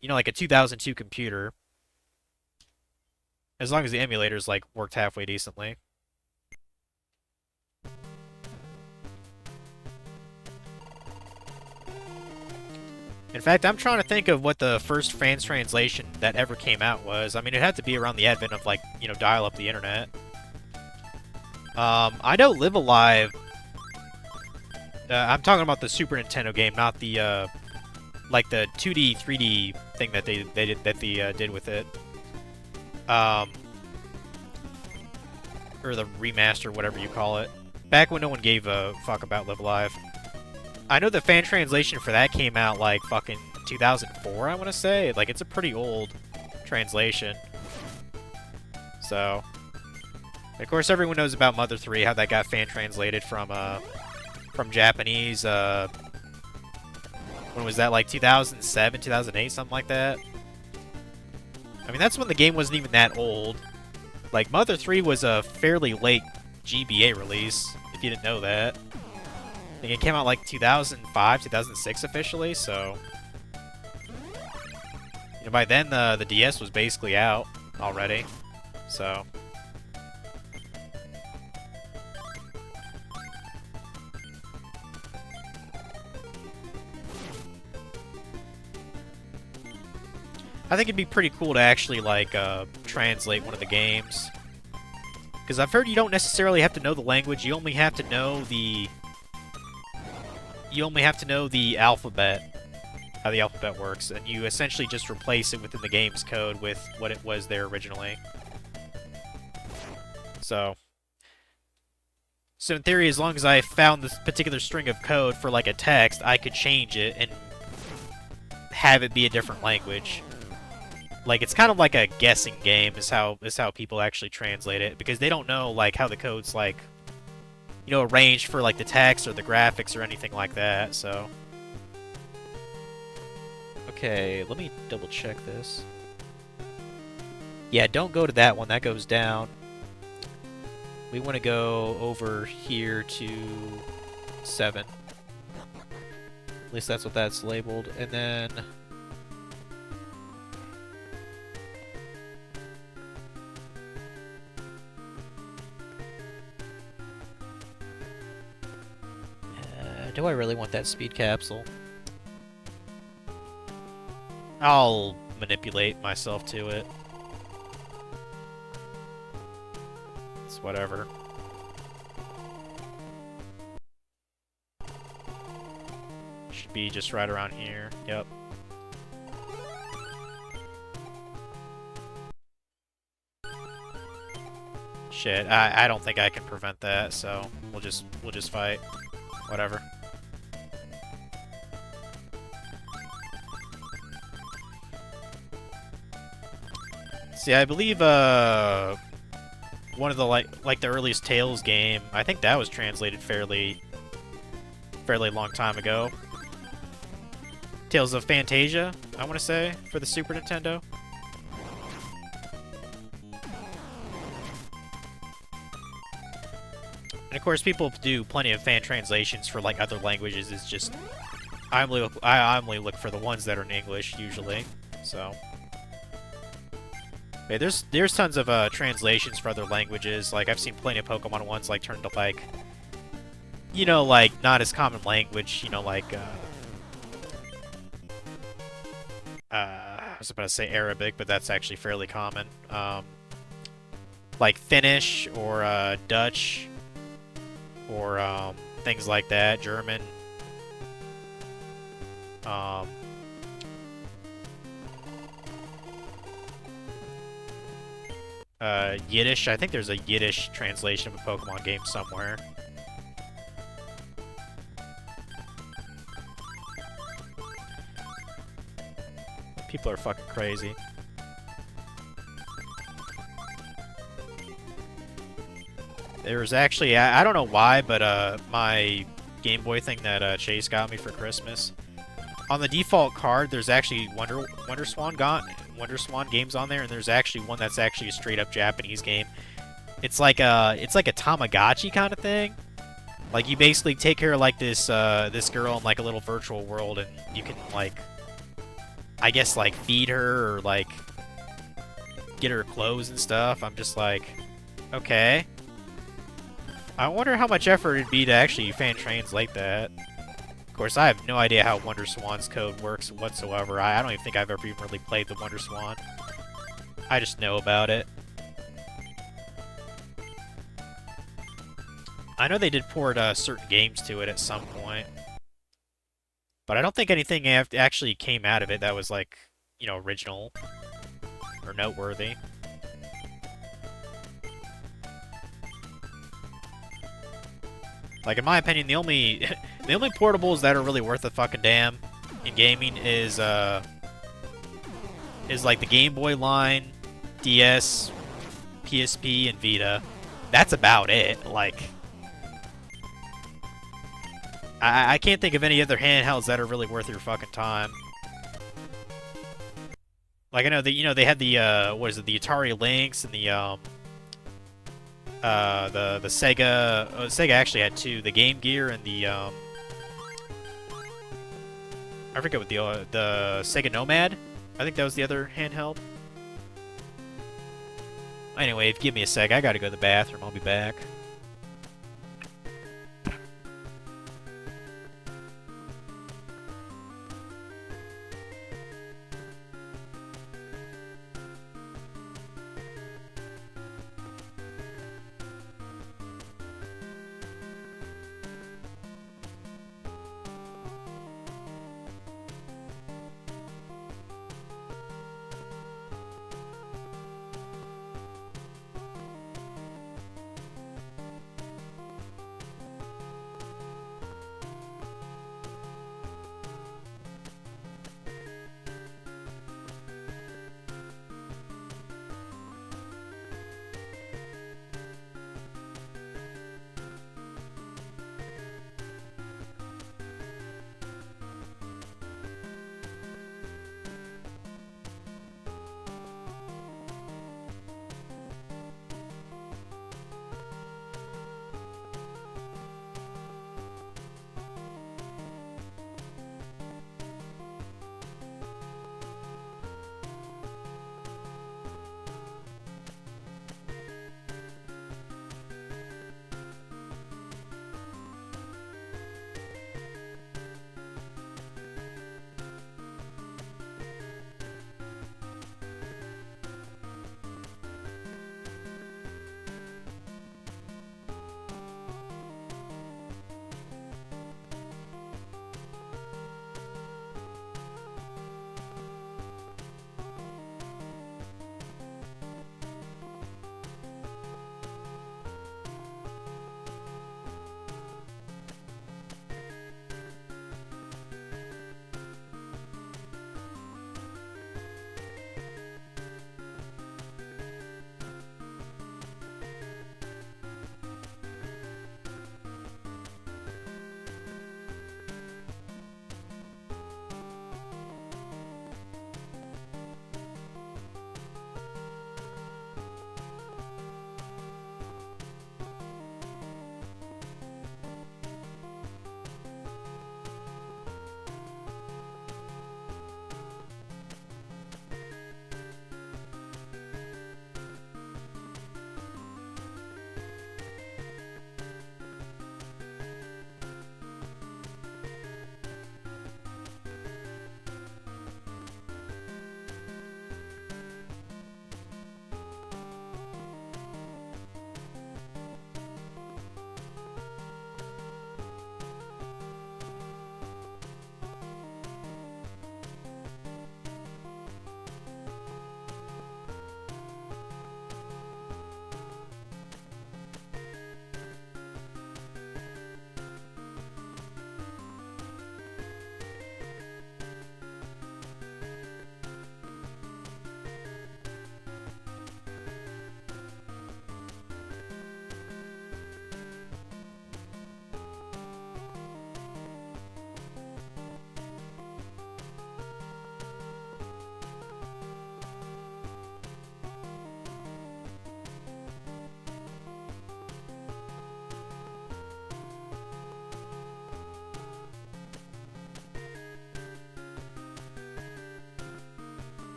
you know, like a 2002 computer, as long as the emulators like worked halfway decently. In fact, I'm trying to think of what the first fans translation that ever came out was. I mean, it had to be around the advent of like, you know, dial up the internet. I know Live Alive. I'm talking about the Super Nintendo game, not the like the 2D, 3D thing that they did with it. Or the remaster, whatever you call it. Back when no one gave a fuck about Live Alive. I know the fan translation for that came out like fucking 2004, I want to say. Like it's a pretty old translation. So, of course, everyone knows about Mother 3, how that got fan translated from Japanese. When was that? Like 2007, 2008, something like that. I mean, that's when the game wasn't even that old. Like Mother 3 was a fairly late GBA release, if you didn't know that. I think it came out like 2005, 2006 officially, so... You know, by then the DS was basically out already, so... I think it'd be pretty cool to actually, like, translate one of the games. Because I've heard you don't necessarily have to know the language, you only have to know the... You only have to know the alphabet, how the alphabet works, and you essentially just replace it within the game's code with what it was there originally. So in theory, as long as I found this particular string of code for like a text, I could change it and have it be a different language. Like it's kind of like a guessing game is how people actually translate it, because they don't know like how the code's like, you know, arranged for like the text or the graphics or anything like that, so. Okay, let me double check this. Yeah, don't go to that one, that goes down. We want to go over here to 7. least that's what that's labeled. And then... do I really want that speed capsule? I'll manipulate myself to it. It's whatever. Should be just right around here. Yep. Shit, I don't think I can prevent that, so we'll just fight. Whatever. See, I believe one of the like the earliest Tales game, I think that was translated fairly long time ago. Tales of Fantasia, I want to say, for the Super Nintendo. And of course, people do plenty of fan translations for like other languages. It's just I only look for the ones that are in English usually. So. Yeah, there's tons of translations for other languages. Like I've seen plenty of Pokemon ones like turned to like, you know, like not as common language. You know, like I was about to say Arabic, but that's actually fairly common. Like Finnish or Dutch or things like that. German. Yiddish. I think there's a Yiddish translation of a Pokemon game somewhere. People are fucking crazy. There was actually, I don't know why, but my Game Boy thing that Chase got me for Christmas, on the default card, there's actually Wonder Swan games on there, and there's actually one that's actually a straight up Japanese game. It's like a Tamagotchi kind of thing. Like you basically take care of like this girl in like a little virtual world, and you can like, I guess like feed her or like get her clothes and stuff. I'm just like, okay. I wonder how much effort it'd be to actually fan translate that. Of course, I have no idea how Wonder Swan's code works whatsoever. I don't even think I've ever even really played the Wonder Swan. I just know about it. I know they did port certain games to it at some point. But I don't think anything actually came out of it that was, like, you know, original or noteworthy. Like, in my opinion, the only portables that are really worth a fucking damn in gaming is like the Game Boy line, DS, PSP, and Vita. That's about it. Like, I can't think of any other handhelds that are really worth your fucking time. Like, I know that, you know, they had the what is it, the Atari Lynx and the Sega. Sega actually had two, the Game Gear and the I forget what the Sega Nomad. I think that was the other handheld. Anyway, give me a sec. I gotta go to the bathroom. I'll be back.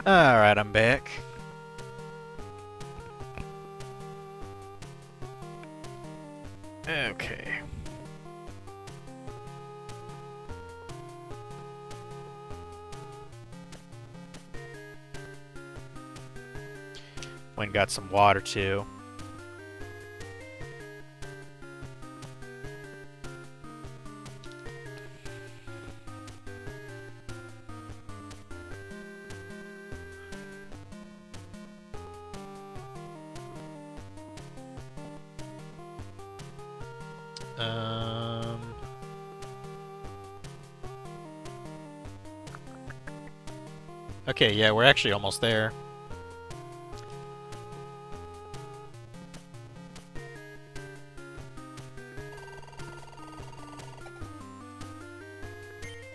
Alright, I'm back. Okay. Went and got some water too. Okay, yeah, we're actually almost there.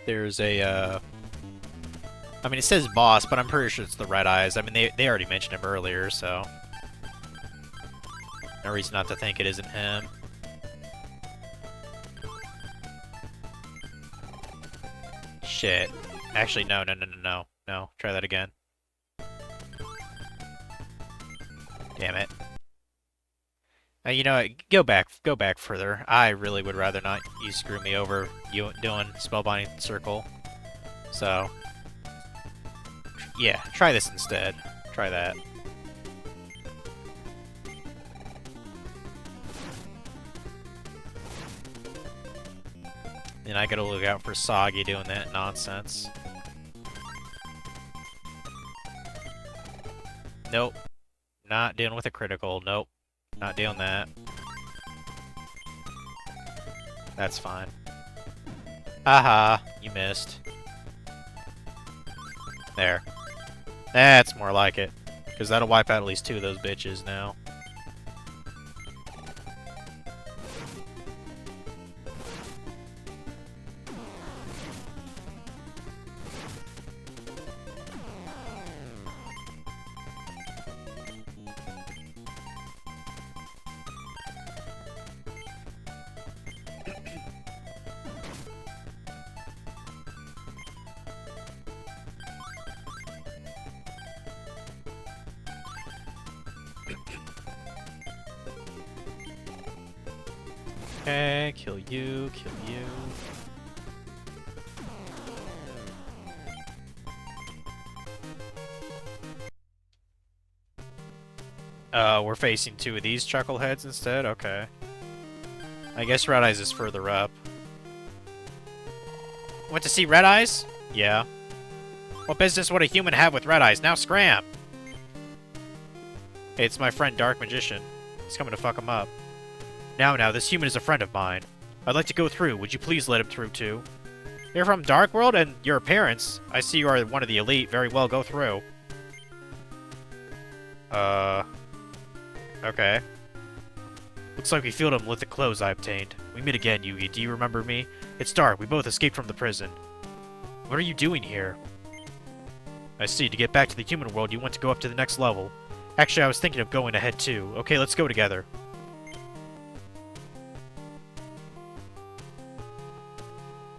There's a, I mean, it says boss, but I'm pretty sure it's the Red Eyes. I mean, they already mentioned him earlier, so... No reason not to think it isn't him. Shit. Actually, no. No, try that again. Damn it. You know what? Go back further. I really would rather not you screw me over you doing Spellbinding Circle. So, yeah, try this instead. Try that. And I gotta look out for Soggy doing that nonsense. Nope. Not dealing with a critical. Nope. Not doing that. That's fine. Haha, you missed. There. That's more like it. Because that'll wipe out at least 2 of those bitches now. Okay, kill you, kill you. We're facing 2 of these chuckleheads instead? Okay. I guess Red Eyes is further up. Went to see Red Eyes? Yeah. What business would a human have with Red Eyes? Now scram! Hey, it's my friend Dark Magician. He's coming to fuck him up. Now, this human is a friend of mine. I'd like to go through. Would you please let him through, too? You're from Dark World, and your appearance. I see you are one of the elite. Very well, go through. Okay. Looks like we filled him with the clothes I obtained. We meet again, Yugi. Do you remember me? It's Dark. We both escaped from the prison. What are you doing here? I see. To get back to the human world, you want to go up to the next level. Actually, I was thinking of going ahead, too. Okay, let's go together.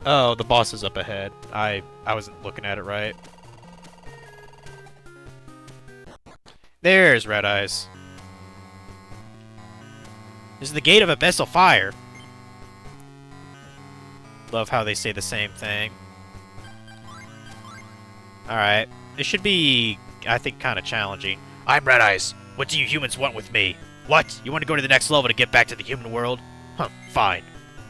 Oh, the boss is up ahead. I wasn't looking at it right. There's Red Eyes. This is the gate of abyssal fire. Love how they say the same thing. Alright. This should be, I think, kind of challenging. I'm Red Eyes. What do you humans want with me? What? You want to go to the next level to get back to the human world? Huh, fine.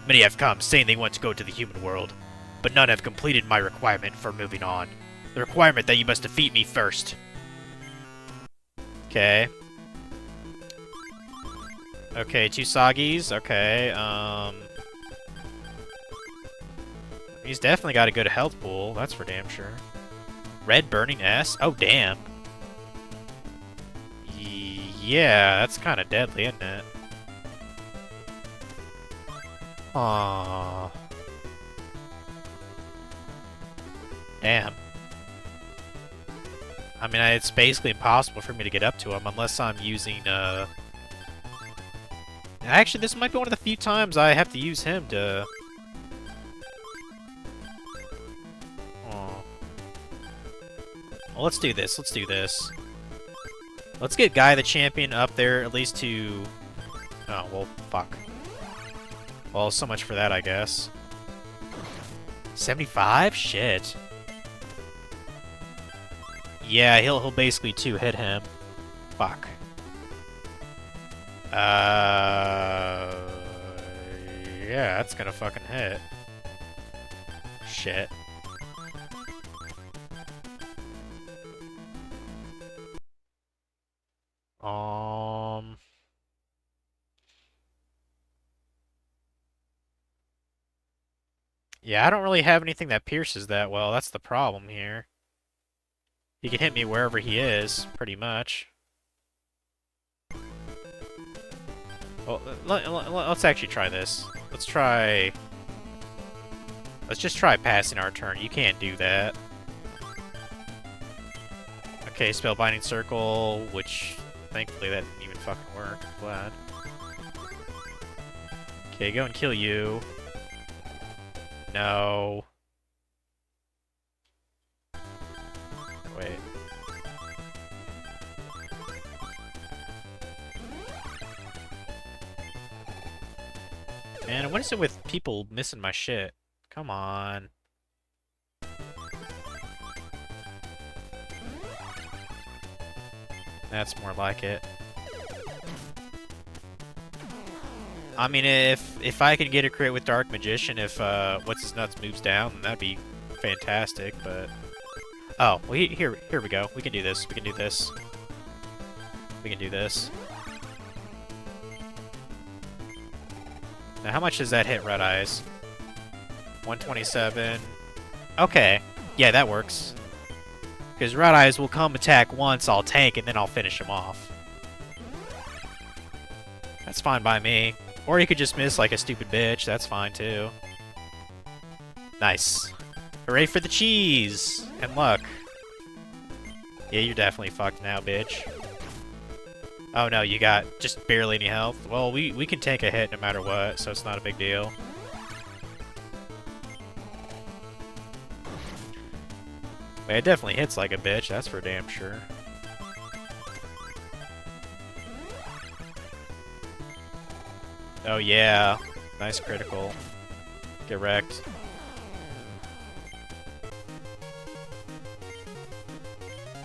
Many have come, saying they want to go to the human world. But none have completed my requirement for moving on. The requirement that you must defeat me first. Okay. Okay, 2 Soggies. Okay, he's definitely got a good health pool, that's for damn sure. Red Burning S? Oh, damn. Yeah, that's kind of deadly, isn't it? Aww. Damn. I mean, it's basically impossible for me to get up to him unless I'm using, Actually, this might be one of the few times I have to use him to... Aww. Well, let's do this. Let's do this. Let's get Guy the Champion up there at least to... Oh, well, fuck. Well, so much for that, I guess. 75? Shit. Yeah, he'll basically two-hit him. Fuck. Yeah, that's gonna fucking hit. Shit. Yeah, I don't really have anything that pierces that well. That's the problem here. He can hit me wherever he is, pretty much. Well, let's actually try this. Let's just try passing our turn. You can't do that. Okay, Spellbinding Circle, which thankfully that didn't even fucking work. I'm glad. Okay, go and kill you. No. Wait. Man, what is it with people missing my shit? Come on. That's more like it. I mean, if I can get a crit with Dark Magician, if what's his nuts moves down, then that'd be fantastic. But oh, well, here we go. We can do this. We can do this. We can do this. Now, how much does that hit Red Eyes? 127. Okay, yeah, that works. Because Red Eyes will come attack once, I'll tank, and then I'll finish him off. That's fine by me. Or he could just miss like a stupid bitch. That's fine, too. Nice. Hooray for the cheese! And luck. Yeah, you're definitely fucked now, bitch. Oh no, you got just barely any health. Well, we can take a hit no matter what, so it's not a big deal. It definitely hits like a bitch, that's for damn sure. Oh yeah, nice critical. Get wrecked.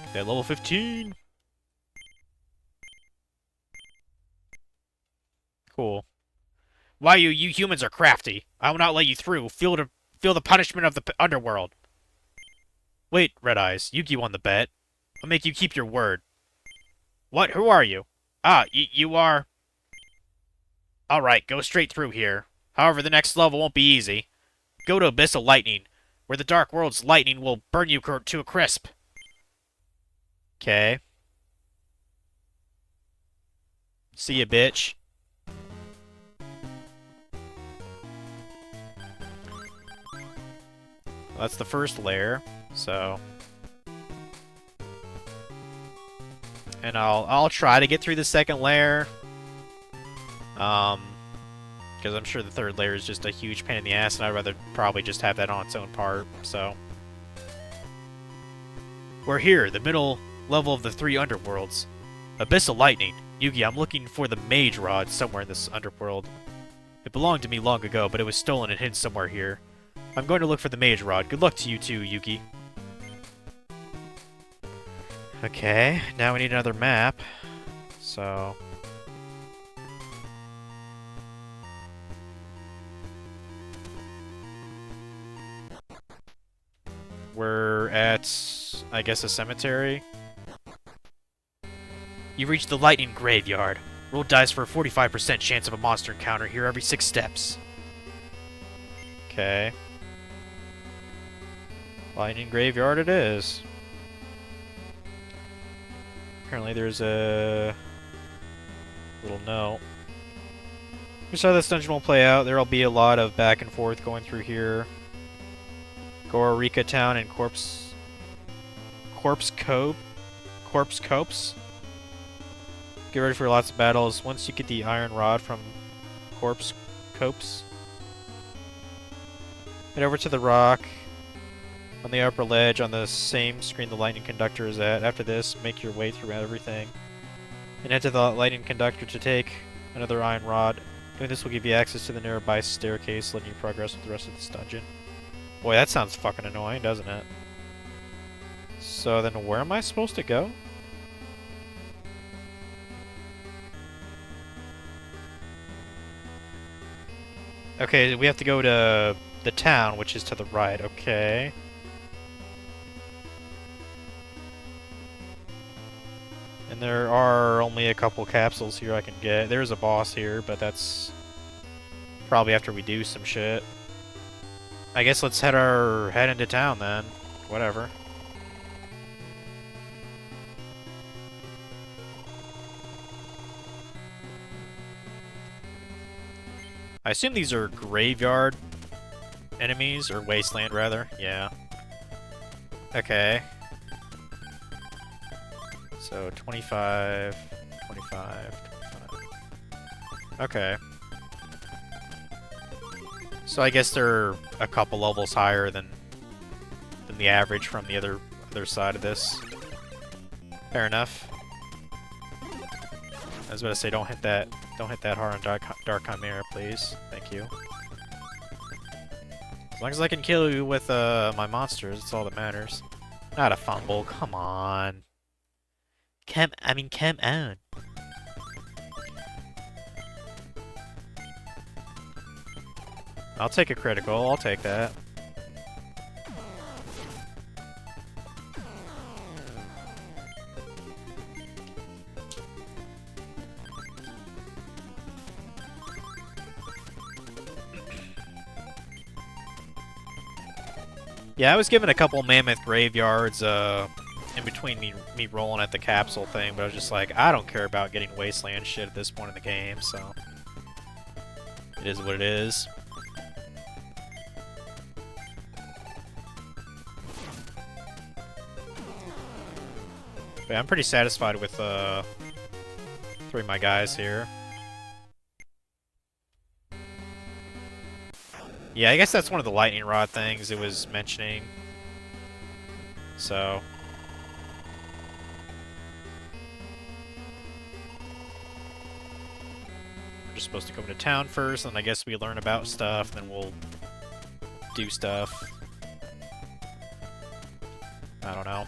Okay, level 15! Cool. Why you humans are crafty. I will not let you through. Feel the punishment of the underworld. Wait, Red Eyes, Yugi won the bet. I'll make you keep your word. What? Who are you? Ah, you are... Alright, go straight through here. However, the next level won't be easy. Go to Abyssal Lightning, where the Dark World's lightning will burn you to a crisp. Okay. See ya, bitch. Well, that's the first layer, so... And I'll try to get through the second layer. Because I'm sure the third layer is just a huge pain in the ass, and I'd rather probably just have that on its own part, so... We're here, the middle level of the 3 underworlds. Abyssal Lightning. Yugi, I'm looking for the Mage Rod somewhere in this underworld. It belonged to me long ago, but it was stolen and hidden somewhere here. I'm going to look for the Mage Rod. Good luck to you too, Yugi. Okay, now we need another map. So... We're at, I guess, a cemetery. You've reached the Lightning Graveyard. Roll dice for a 45% chance of a monster encounter here every 6 steps. Okay. Lightning Graveyard it is. Apparently there's a little note. Here's how this dungeon will play out. There'll be a lot of back and forth going through here. Gorarika Town and Corpse Copse. Get ready for lots of battles. Once you get the Iron Rod from Corpse Copse, head over to the rock. On the upper ledge, on the same screen the lightning conductor is at. After this, make your way through everything. And head to the lightning conductor to take another iron rod. Doing this will give you access to the nearby staircase, letting you progress with the rest of this dungeon. Boy, that sounds fucking annoying, doesn't it? So then where am I supposed to go? Okay, we have to go to the town, which is to the right. Okay. And there are only a couple capsules here I can get. There's a boss here, but that's probably after we do some shit. I guess let's head into town then. Whatever. I assume these are graveyard enemies, or wasteland rather. Yeah. Okay. So 25, 25, 25. Okay. So I guess they're a couple levels higher than the average from the other side of this. Fair enough. I was about to say, don't hit that hard on Dark Chimera, please. Thank you. As long as I can kill you with my monsters, that's all that matters. Not a fumble, come on. Come on. I'll take a critical, I'll take that. Yeah, I was given a couple mammoth graveyards in between me rolling at the capsule thing, but I was just like, I don't care about getting wasteland shit at this point in the game, so it is what it is. But I'm pretty satisfied with three of my guys here. Yeah, I guess that's one of the lightning rod things it was mentioning. So we're just supposed to go into town first, and I guess we learn about stuff, then we'll do stuff. I don't know.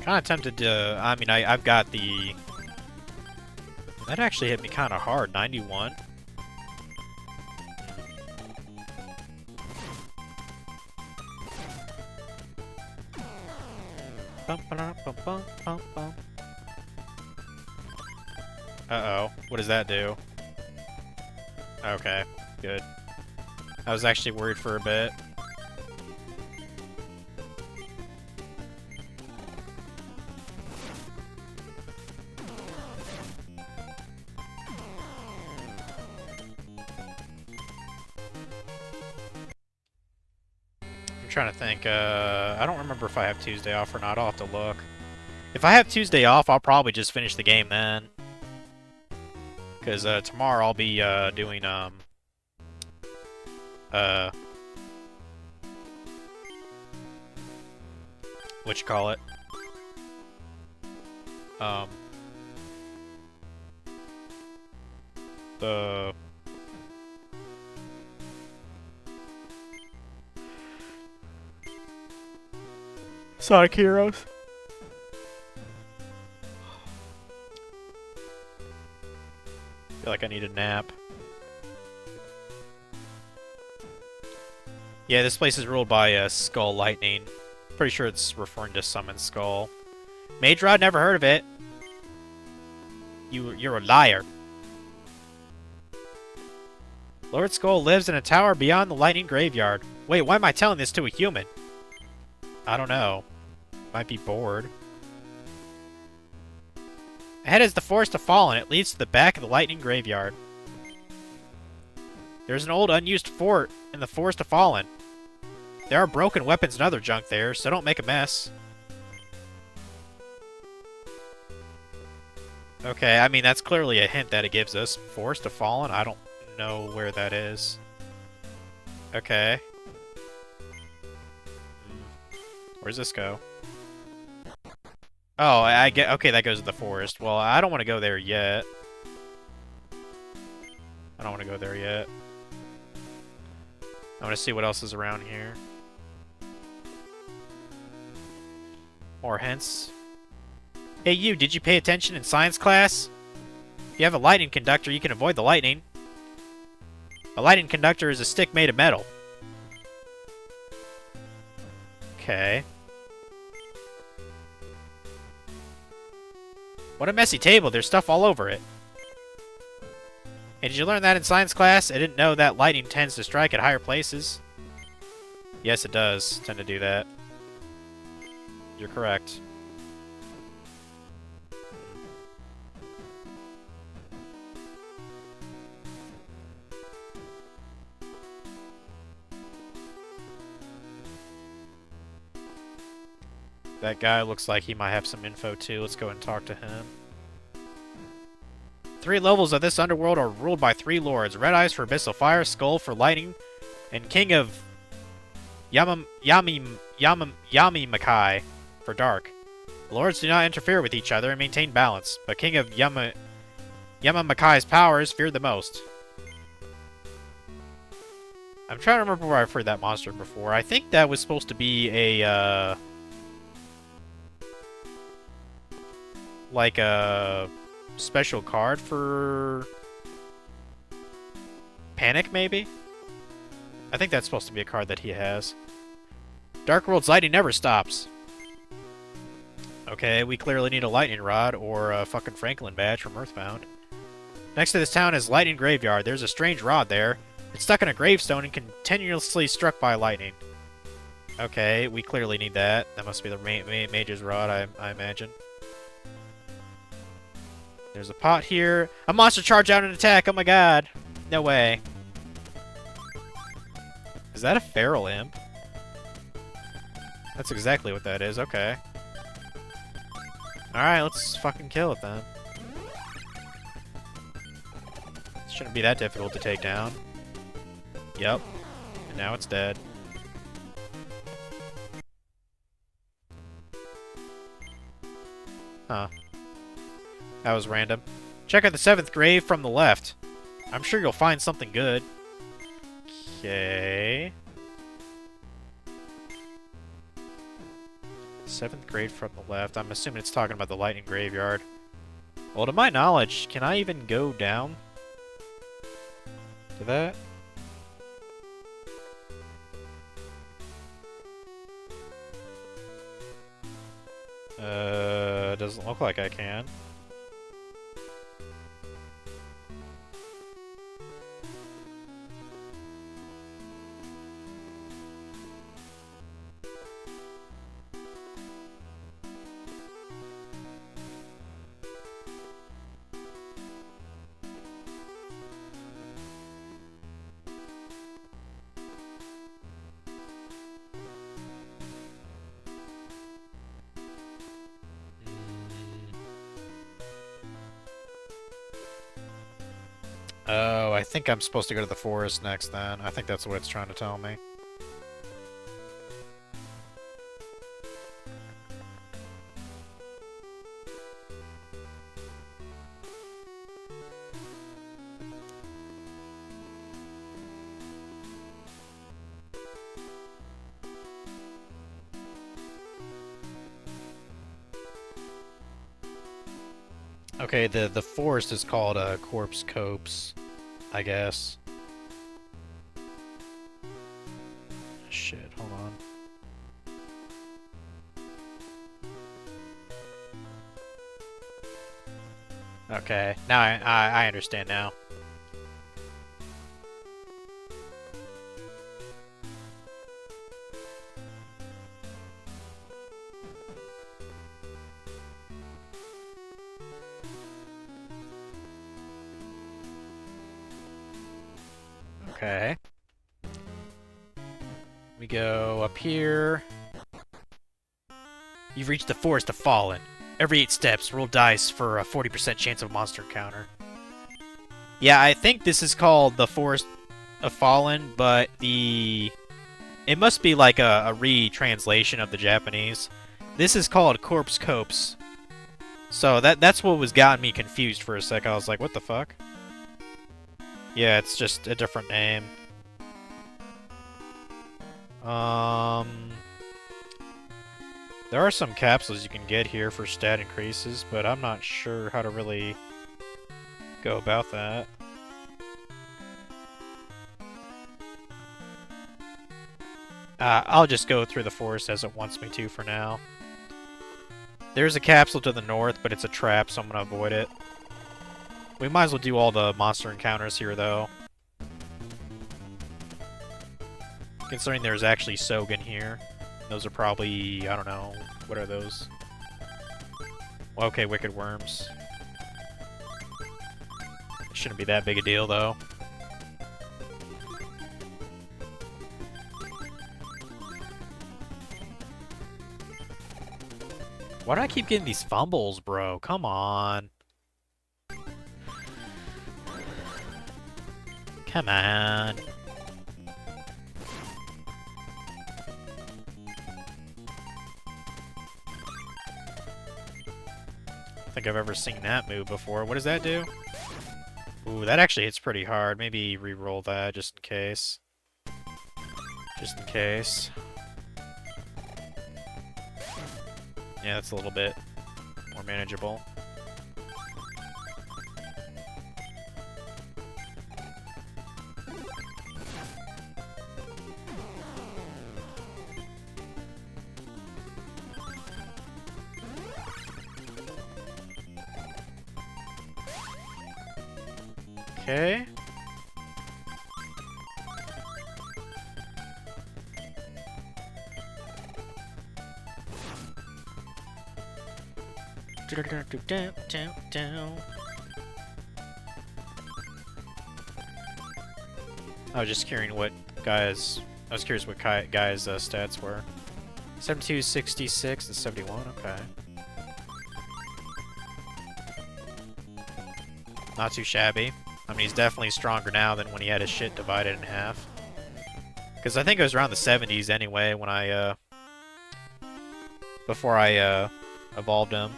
Kind of tempted to, I mean, I've got the... That actually hit me kind of hard, 91. Uh-oh, what does that do? Okay, good. I was actually worried for a bit. Trying to think, I don't remember if I have Tuesday off or not. I'll have to look. If I have Tuesday off, I'll probably just finish the game then. Because tomorrow I'll be doing, what you call it? The... Sonic Heroes. Feel like I need a nap. Yeah, this place is ruled by Skull Lightning. Pretty sure it's referring to Summon Skull. Mage Rod, never heard of it. You're a liar. Lord Skull lives in a tower beyond the Lightning Graveyard. Wait, why am I telling this to a human? I don't know. Might be bored. Ahead is the Forest of Fallen. It leads to the back of the Lightning Graveyard. There's an old unused fort in the Forest of Fallen. There are broken weapons and other junk there, so don't make a mess. Okay, I mean, that's clearly a hint that it gives us. Forest of Fallen? I don't know where that is. Okay. Where's this go? Oh, I get... Okay, that goes to the forest. Well, I don't want to go there yet. I don't want to go there yet. I want to see what else is around here. More hints. Hey, you, did you pay attention in science class? If you have a lightning conductor, you can avoid the lightning. A lightning conductor is a stick made of metal. Okay. What a messy table. There's stuff all over it. Hey, did you learn that in science class? I didn't know that lightning tends to strike at higher places. Yes, it does tend to do that. You're correct. That guy looks like he might have some info too. Let's go and talk to him. 3 levels of this underworld are ruled by 3 lords. Red Eyes for abyssal fire, Skull for lightning, and King of Yamimakai for dark. The lords do not interfere with each other and maintain balance, but King of Yamimakai's powers feared the most. I'm trying to remember where I've heard that monster before. I think that was supposed to be a, like a special card for Panic, maybe? I think that's supposed to be a card that he has. Dark World's lightning never stops. Okay, we clearly need a lightning rod or a fucking Franklin badge from Earthbound. Next to this town is Lightning Graveyard. There's a strange rod there. It's stuck in a gravestone and continuously struck by lightning. Okay, we clearly need that. That must be the mage's rod, I imagine. There's a pot here. A monster charge out and attack! Oh my god! No way. Is that a feral imp? That's exactly what that is, okay. Alright, let's fucking kill it then. Shouldn't be that difficult to take down. Yep. And now it's dead. Huh. That was random. Check out the 7th grave from the left. I'm sure you'll find something good. Okay. 7th grave from the left. I'm assuming it's talking about the Lightning Graveyard. Well, to my knowledge, can I even go down to that? Doesn't look like I can. Oh, I think I'm supposed to go to the forest next then. I think that's what it's trying to tell me. Okay, the forest is called Corpse Copse, I guess. Shit, hold on. Okay, now I understand now. Okay. We go up here. You've reached the Forest of Fallen. Every 8 steps, roll dice for a 40% chance of monster encounter. Yeah, I think this is called the Forest of Fallen, but it must be like a retranslation of the Japanese. This is called Corpse Copse. So that's what was gotten me confused for a sec. I was like, what the fuck? Yeah, it's just a different name. There are some capsules you can get here for stat increases, but I'm not sure how to really go about that. I'll just go through the forest as it wants me to for now. There's a capsule to the north, but it's a trap, so I'm gonna avoid it. We might as well do all the monster encounters here, though. Considering there's actually Sogen here. Those are probably, I don't know, what are those? Well, okay, Wicked Worms. Shouldn't be that big a deal, though. Why do I keep getting these fumbles, bro? Come on. Come on. I think I've ever seen that move before. What does that do? Ooh, that actually hits pretty hard. Maybe re-roll that just in case. Just in case. Yeah, that's a little bit more manageable. Okay. I was just curious what guys. I was curious what guys' stats were. 72, 66, and 71. Okay. Not too shabby. I mean, he's definitely stronger now than when he had his shit divided in half. Because I think it was around the 70s anyway when I before I evolved him.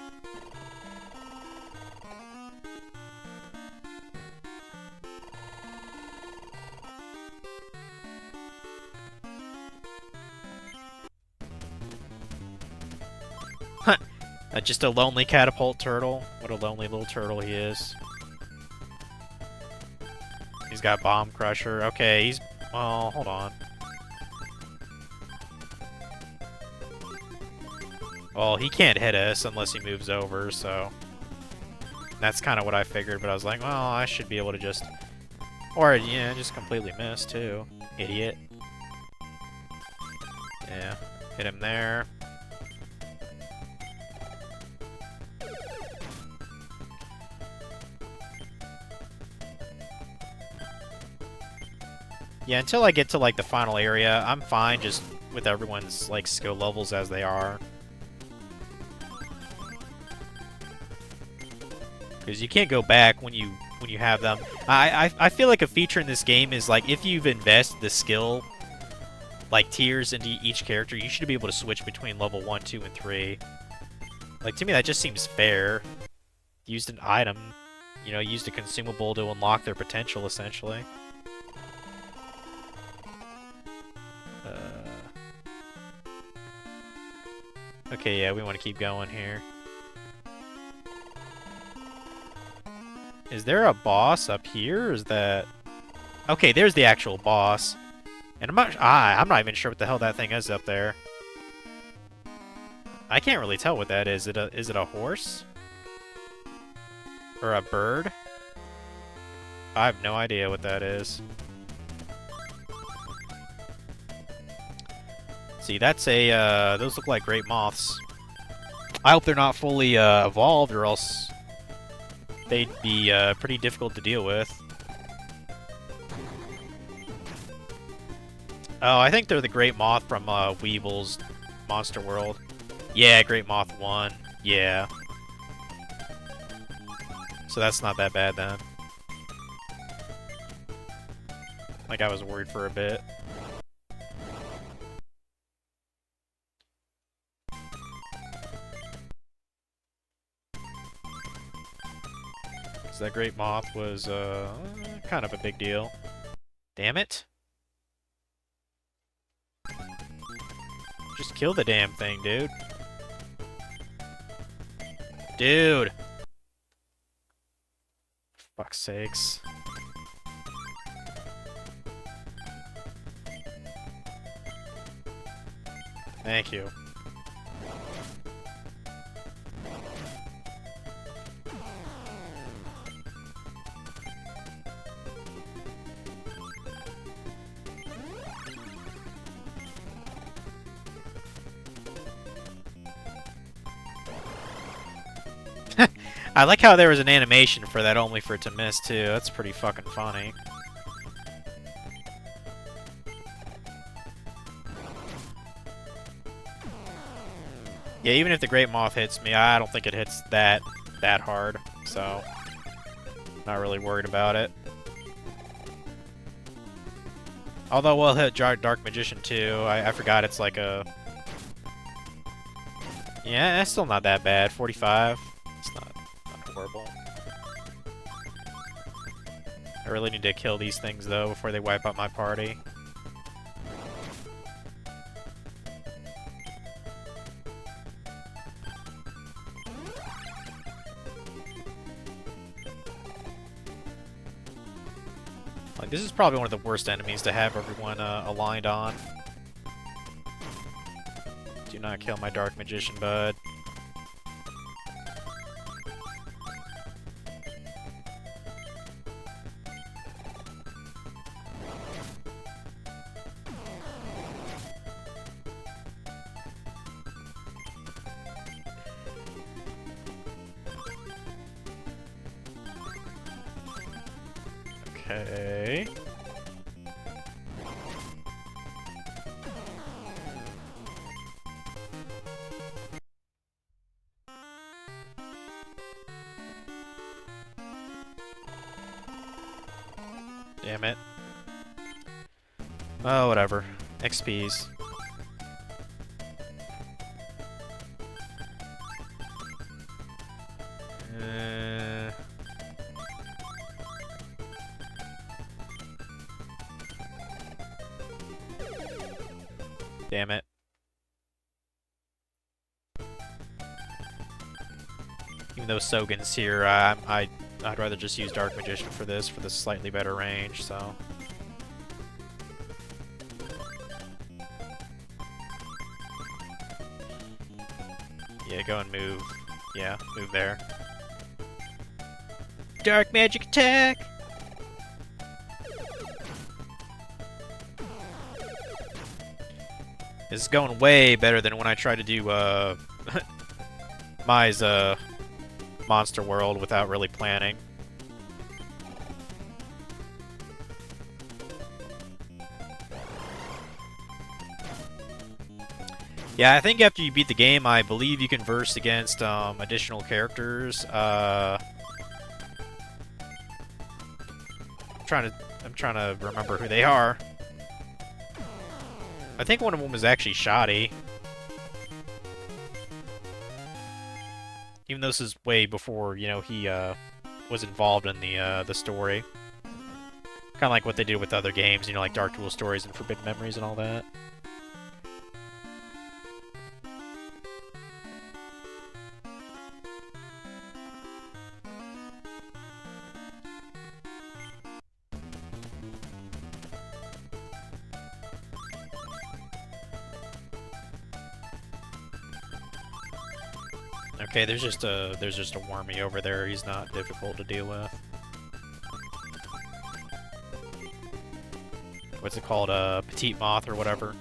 Just a lonely catapult turtle. What a lonely little turtle he is. He's got Bomb Crusher. Okay, he's... Oh, hold on. Well, he can't hit us unless he moves over, so... That's kind of what I figured, but I was like, well, I should be able to just... Or, yeah, just completely miss, too. Idiot. Yeah. Hit him there. Yeah, until I get to, like, the final area, I'm fine just with everyone's, like, skill levels as they are. Because you can't go back when you have them. I feel like a feature in this game is, like, if you've invested the skill, like, tiers into each character, you should be able to switch between level 1, 2, and 3. Like, to me, that just seems fair. Used an item, you know, used a consumable to unlock their potential, essentially. Okay, yeah, we want to keep going here. Is there a boss up here, or is that... Okay, there's the actual boss. And I'm not even sure what the hell that thing is up there. I can't really tell what that is. Is it a horse? Or a bird? I have no idea what that is. See, that's a, those look like great moths. I hope they're not fully evolved, or else they'd be pretty difficult to deal with. Oh, I think they're the Great Moth from Weevil's Monster World. Yeah, Great Moth 1. Yeah. So that's not that bad then. Like, I was worried for a bit. Because that Great Moth was, kind of a big deal. Damn it. Just kill the damn thing, dude. Dude! Fuck's sakes. Thank you. I like how there was an animation for that only for it to miss, too. That's pretty fucking funny. Yeah, even if the Great Moth hits me, I don't think it hits that hard, so not really worried about it. Although we'll hit Dark Magician too. I forgot it's like a... Yeah, it's still not that bad. 45. It's not horrible. I really need to kill these things though before they wipe out my party. Like, this is probably one of the worst enemies to have everyone aligned on. Do not kill my Dark Magician, bud. Okay. Damn it. Oh, whatever. XPs. Damn it. Even though Sogan's here, I'd rather just use Dark Magician for this slightly better range, so... Yeah, go and move. Yeah, move there. Dark Magic Attack! This is going way better than when I tried to do, Mai's, Monster World without really planning. Yeah, I think after you beat the game, I believe you can verse against, additional characters. I'm trying to remember who they are. I think one of them was actually Shoddy. Even though this is way before, you know, he was involved in the story. Kind of like what they did with other games, you know, like Dark Duel Stories and Forbidden Memories and all that. Okay, there's just a wormy over there. He's not difficult to deal with. What's it called? Petite Moth or whatever.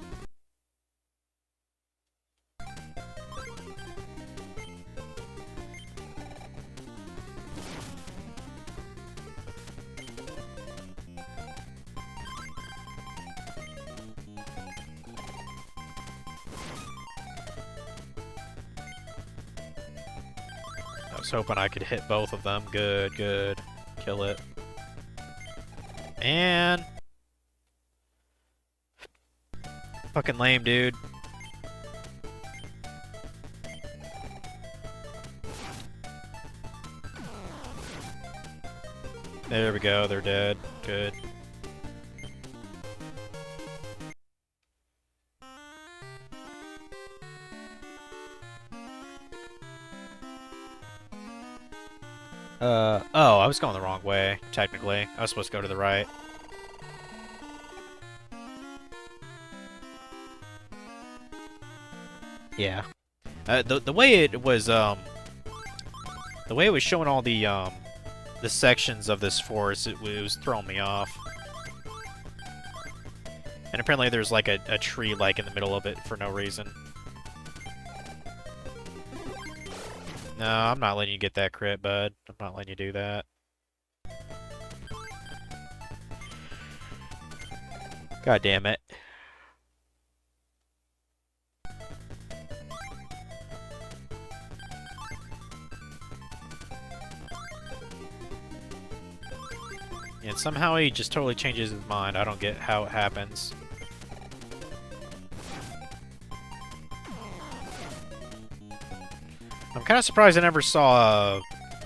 was hoping I could hit both of them. Good, good. Kill it. And... fucking lame, dude. There we go, they're dead. Good. Oh, I was going the wrong way, technically. I was supposed to go to the right. Yeah. The way it was, the way it was showing all the sections of this forest, it was throwing me off. And apparently there's, like, a tree, like, in the middle of it for no reason. No, I'm not letting you get that crit, bud. I'm not letting you do that. God damn it. And somehow he just totally changes his mind. I don't get how it happens. I'm kind of surprised I never saw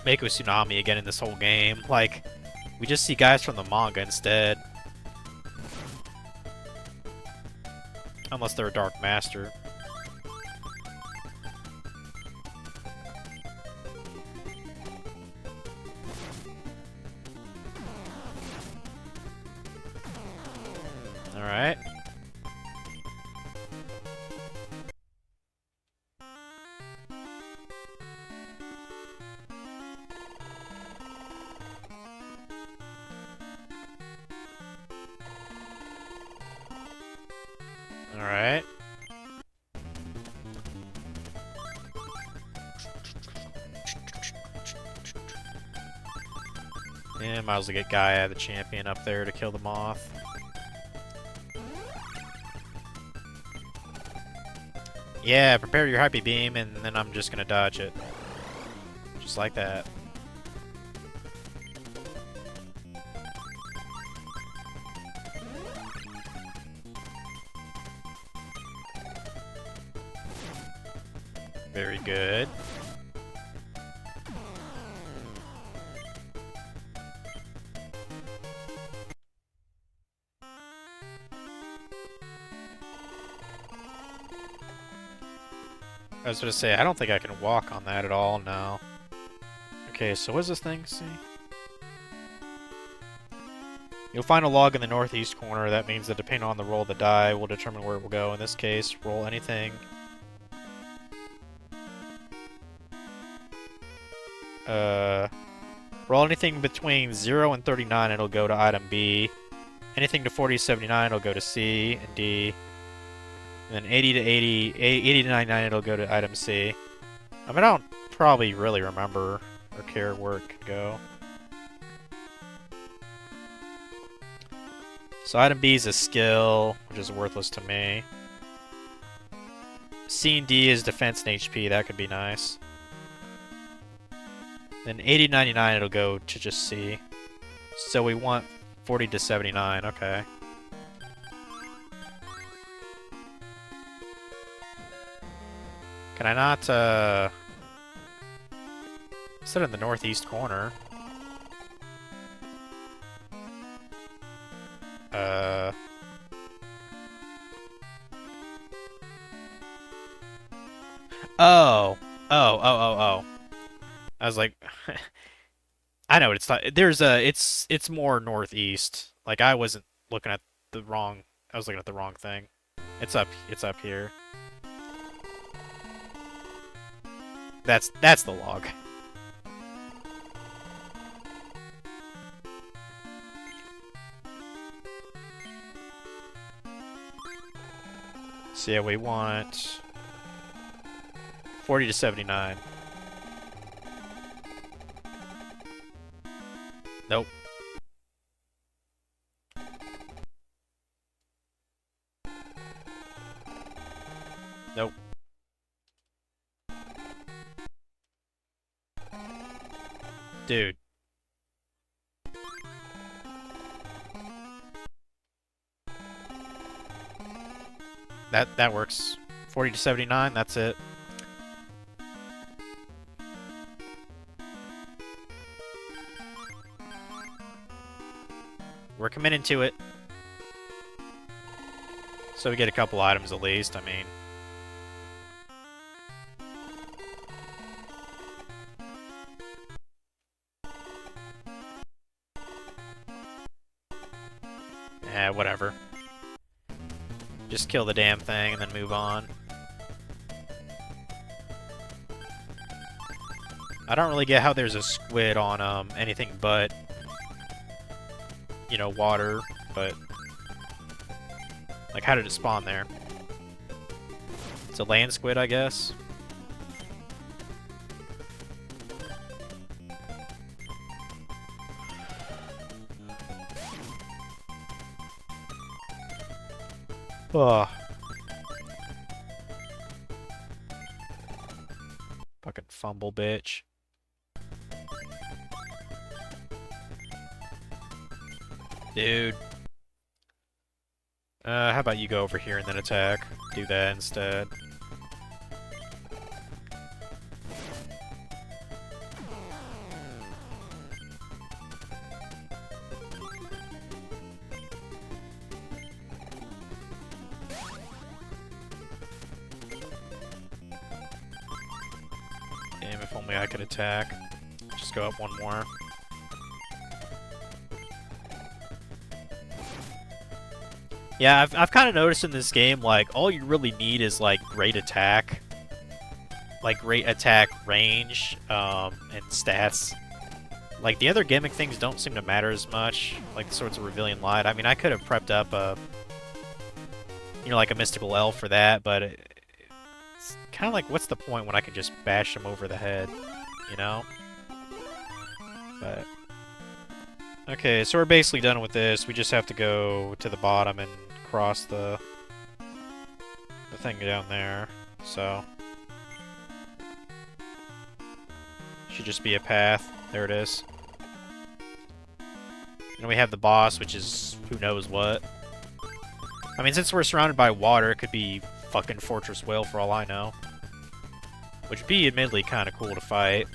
Mako Tsunami again in this whole game. Like, we just see guys from the manga instead. Unless they're a Dark Master. Alright. Alright. Yeah, might as well get Gaia, the champion, up there to kill the moth. Yeah, prepare your Hype Beam, and then I'm just gonna dodge it. Just like that. Very good. I was gonna say, I don't think I can walk on that at all, no. Okay, so what's this thing? See? You'll find a log in the northeast corner. That means that depending on the roll of the die will determine where it will go. In this case, roll anything. Roll anything between 0 and 39, it'll go to item B. Anything to 40 to 79, it'll go to C and D. And then 80 to 80 to 99, it'll go to item C. I mean, I don't probably really remember or care where it could go. So item B is a skill, which is worthless to me. C and D is defense and HP, that could be nice. Then 80 to 99, it'll go to just C. So we want 40 to 79, okay. Can I not, set it in the northeast corner? Oh. Oh. I was like... I know what it's not. There's a... It's more northeast. Like, I wasn't looking at the wrong... I was looking at the wrong thing. It's up here. That's the log. So yeah, we want 40 to 79. Nope. Nope. Dude. That works. 40 to 79, that's it. We're committing to it. So we get a couple items at least, I mean. Eh, whatever. Just kill the damn thing and then move on. I don't really get how there's a squid on anything but, you know, water, but like how did it spawn there? It's a land squid, I guess. Ugh. Fucking fumble, bitch. Dude. How about you go over here and then attack? Do that instead. Damn, if only I could attack. Just go up one more. Yeah, I've kind of noticed in this game, like, all you really need is, like, great attack. Like, great attack range, and stats. Like, the other gimmick things don't seem to matter as much, like the Swords of Revealing Light. I mean, I could have prepped up a, you know, like a Mystical Elf for that, but it's kind of like, what's the point when I can just bash him over the head, you know? But... okay, so we're basically done with this. We just have to go to the bottom and cross the thing down there. So should just be a path. There it is. And we have the boss, which is who knows what. I mean, since we're surrounded by water, it could be fucking Fortress Whale for all I know. Which would be admittedly kind of cool to fight.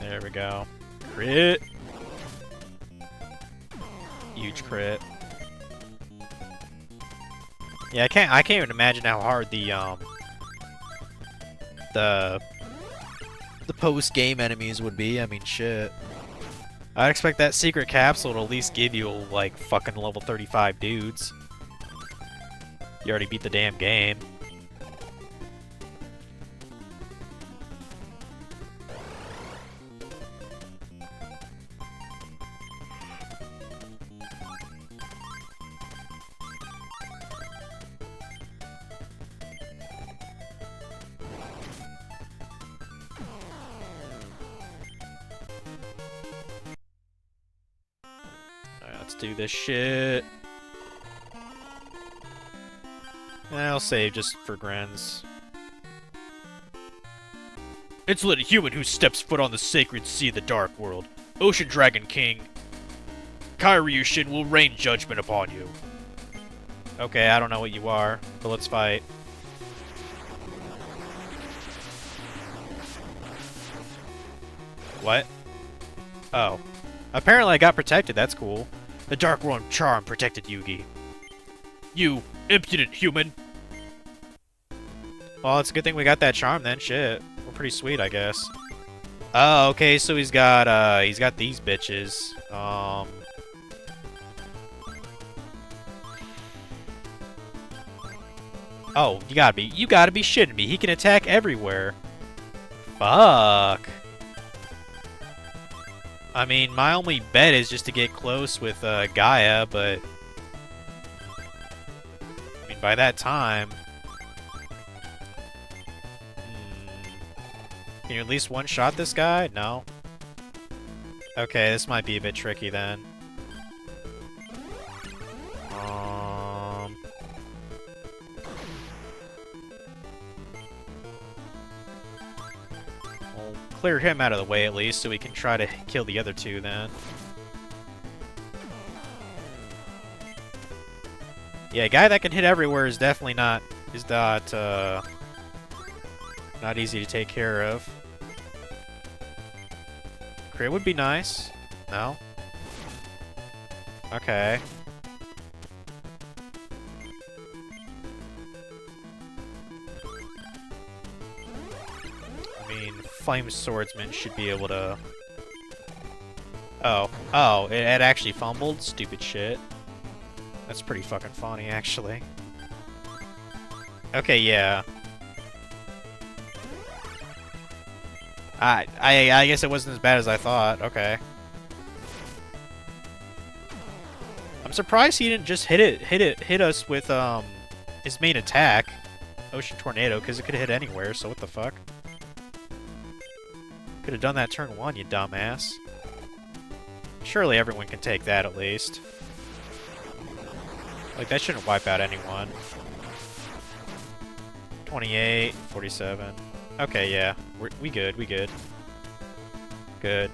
There we go. Crit! Huge crit. Yeah, I can't even imagine how hard the post-game enemies would be. I mean, shit. I'd expect that secret capsule to at least give you, like, fucking level 35 dudes. You already beat the damn game. Let's do this shit. I'll save just for grins. Insolent human who steps foot on the sacred sea of the Dark World. Ocean Dragon King Kairyushin will rain judgment upon you. Okay, I don't know what you are, but let's fight. What? Oh. Apparently I got protected, that's cool. The Dark Worm charm protected Yugi. You impudent human! Well, it's a good thing we got that charm then, shit. We're pretty sweet, I guess. Oh, okay, so he's got these bitches. Oh, you gotta be shitting me. He can attack everywhere. Fuck. I mean, my only bet is just to get close with Gaia, but I mean, by that time, can you at least one-shot this guy? No. Okay, this might be a bit tricky then. We'll clear him out of the way at least, so we can try to kill the other two then. Yeah, a guy that can hit everywhere is definitely not not easy to take care of. Crit would be nice. No? Okay. I mean, Flame Swordsman should be able to... Oh. Oh, it actually fumbled? Stupid shit. That's pretty fucking funny, actually. Okay, yeah. I guess it wasn't as bad as I thought. Okay. I'm surprised he didn't just hit us with his main attack, Ocean Tornado, because it could hit anywhere. So what the fuck? Could have done that turn 1, you dumbass. Surely everyone can take that at least. Like, that shouldn't wipe out anyone. 28, 47. Okay, yeah. We good, we good. Good.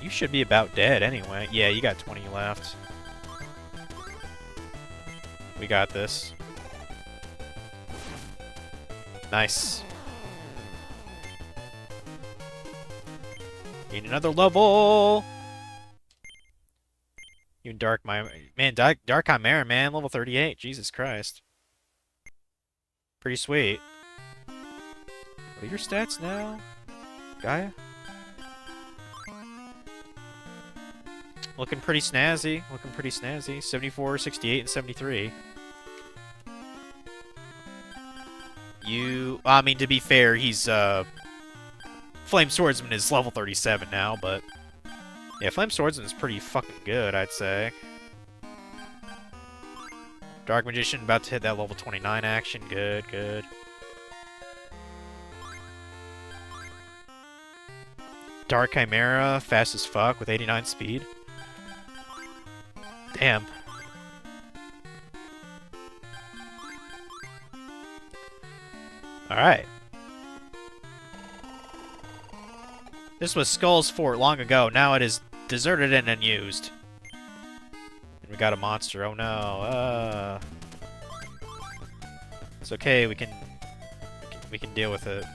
You should be about dead anyway. Yeah, you got 20 left. We got this. Nice. Need another level! Even Dark Chimera, man, level 38. Jesus Christ. Pretty sweet. What are your stats now, Gaia? Looking pretty snazzy. Looking pretty snazzy. 74, 68, and 73. I mean, to be fair, he's, Flame Swordsman is level 37 now, but... Yeah, Flame Swordsman is pretty fucking good, I'd say. Dark Magician about to hit that level 29 action. Good, good. Dark Chimera, fast as fuck with 89 speed. Damn. Alright. This was Skull's fort long ago. Now it is deserted and unused. And we got a monster. Oh no. It's okay. We can deal with it.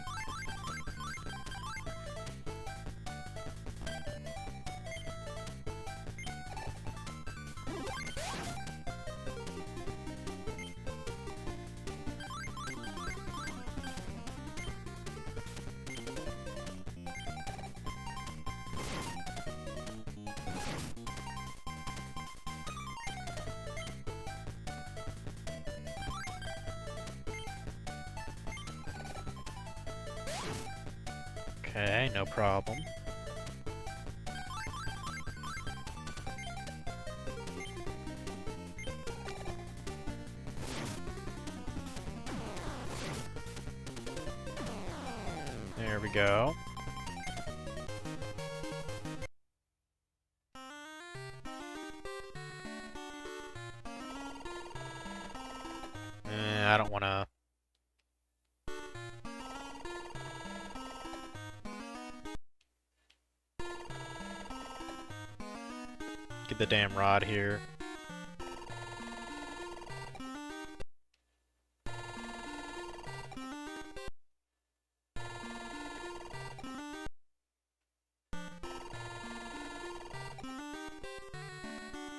Okay, no problem. There we go. I don't want to... Get the damn rod here.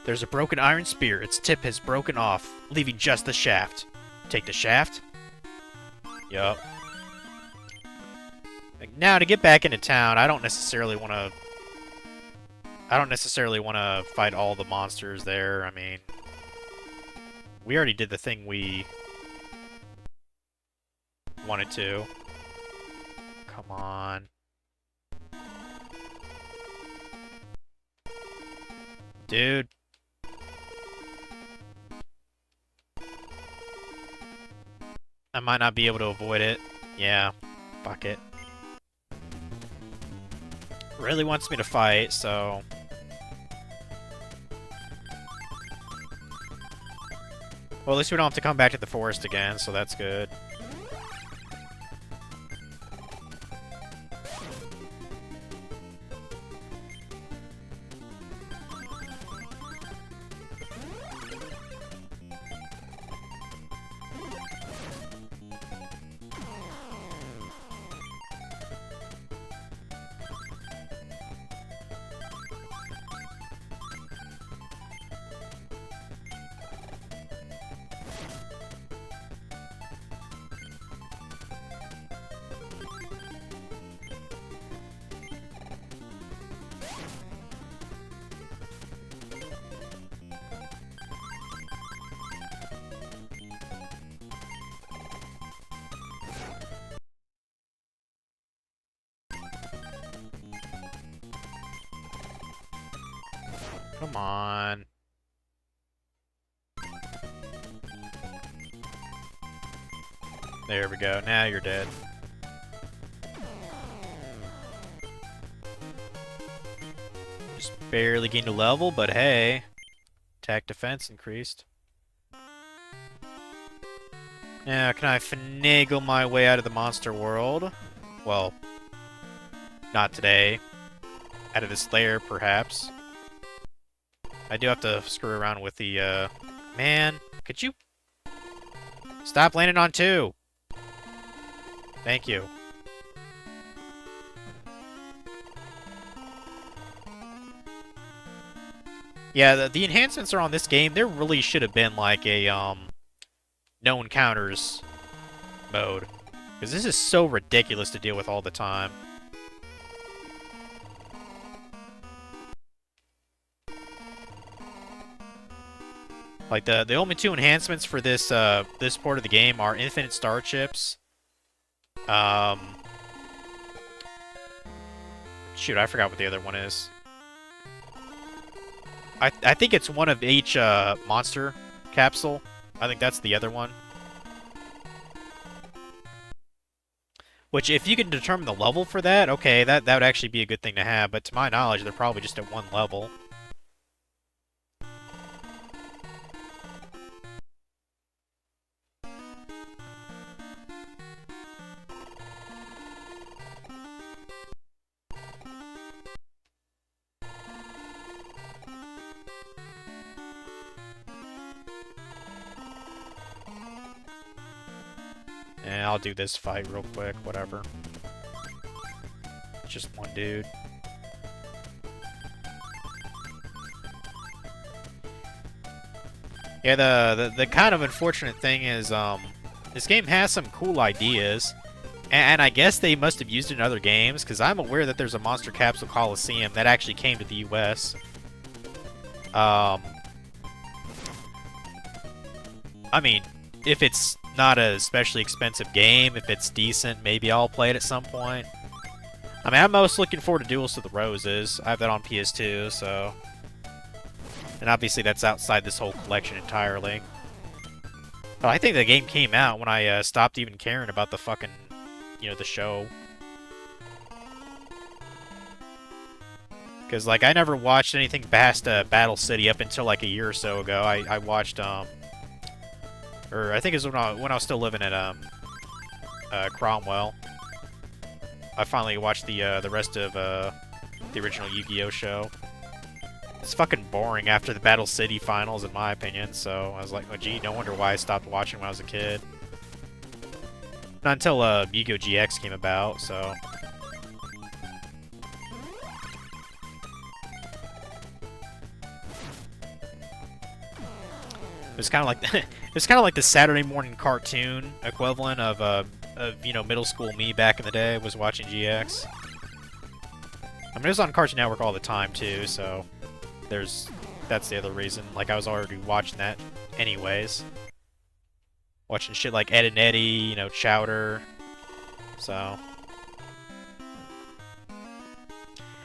There's a broken iron spear. Its tip has broken off, leaving just the shaft. Take the shaft? Yup. Now, to get back into town, I don't necessarily want to fight all the monsters there. I mean, we already did the thing we wanted to. Come on. Dude. I might not be able to avoid it. Yeah. Fuck it. Really wants me to fight, so... Well, at least we don't have to come back to the forest again, so that's good. Come on. There we go. Now you're dead. Just barely gained a level, but hey. Attack defense increased. Now, can I finagle my way out of the monster world? Well, not today. Out of this lair, perhaps. I do have to screw around with the, Man, could you... Stop landing on 2! Thank you. Yeah, the enhancements are on this game. There really should have been, like, a, no encounters mode. Because this is so ridiculous to deal with all the time. Like, the only 2 enhancements for this, this part of the game are infinite star chips. Shoot, I forgot what the other one is. I think it's one of each, monster capsule. I think that's the other one. Which, if you can determine the level for that, okay, that would actually be a good thing to have. But to my knowledge, they're probably just at 1 level. Yeah, I'll do this fight real quick, whatever. It's just one dude. Yeah, the kind of unfortunate thing is, this game has some cool ideas, and I guess they must have used it in other games, because I'm aware that there's a Monster Capsule Coliseum that actually came to the US. I mean, if it's not a especially expensive game, if it's decent, maybe I'll play it at some point. I mean, I'm most looking forward to Duels of the Roses. I have that on PS2, so... And obviously that's outside this whole collection entirely. But I think the game came out when I stopped even caring about the fucking, you know, the show. Because, like, I never watched anything past Battle City up until, like, a year or so ago. I watched, or I think it was when I was still living at, Cromwell. I finally watched the rest of, the original Yu-Gi-Oh! Show. It's fucking boring after the Battle City finals, in my opinion, so I was like, oh, gee, no wonder why I stopped watching when I was a kid. Not until, Yu-Gi-Oh! GX came about, so... It was kind of like it was kind of like the Saturday morning cartoon equivalent of you know, middle school me back in the day was watching GX. I mean, it was on Cartoon Network all the time too, so that's the other reason. Like, I was already watching that anyways. Watching shit like Ed and Eddie, you know, Chowder. So.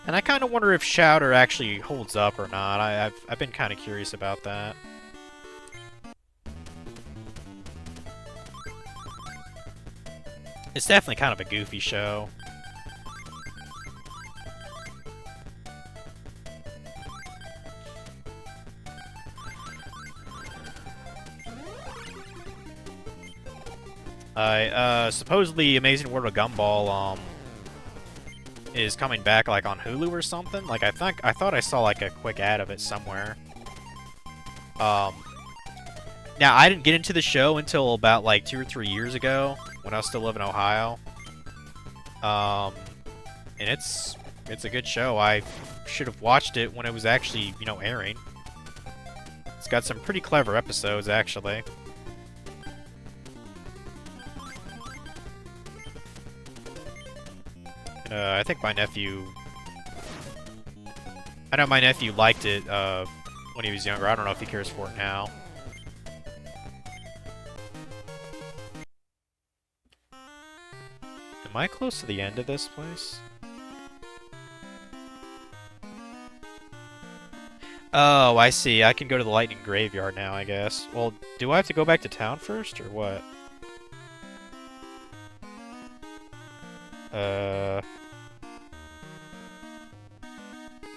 And I kind of wonder if Chowder actually holds up or not. I've been kind of curious about that. It's definitely kind of a goofy show. Supposedly Amazing World of Gumball, is coming back, like, on Hulu or something. Like, I thought I saw, like, a quick ad of it somewhere. Um, Now, I didn't get into the show until about, like, 2 or 3 years ago, when I was still living in Ohio. And it's a good show. I should have watched it when it was actually, you know, airing. It's got some pretty clever episodes, actually. I think my nephew... I know my nephew liked it, when he was younger. I don't know if he cares for it now. Am I close to the end of this place? Oh, I see. I can go to the Lightning Graveyard now, I guess. Well, do I have to go back to town first, or what?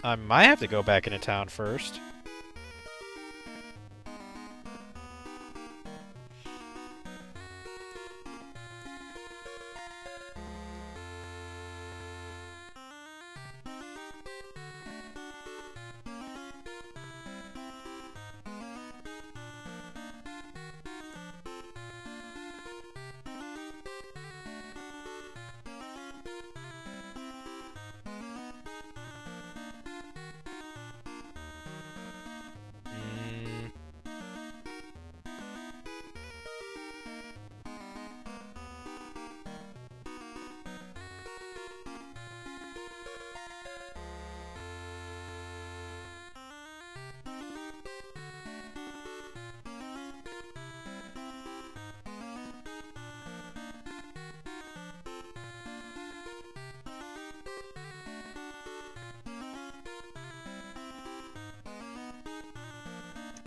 I might have to go back into town first.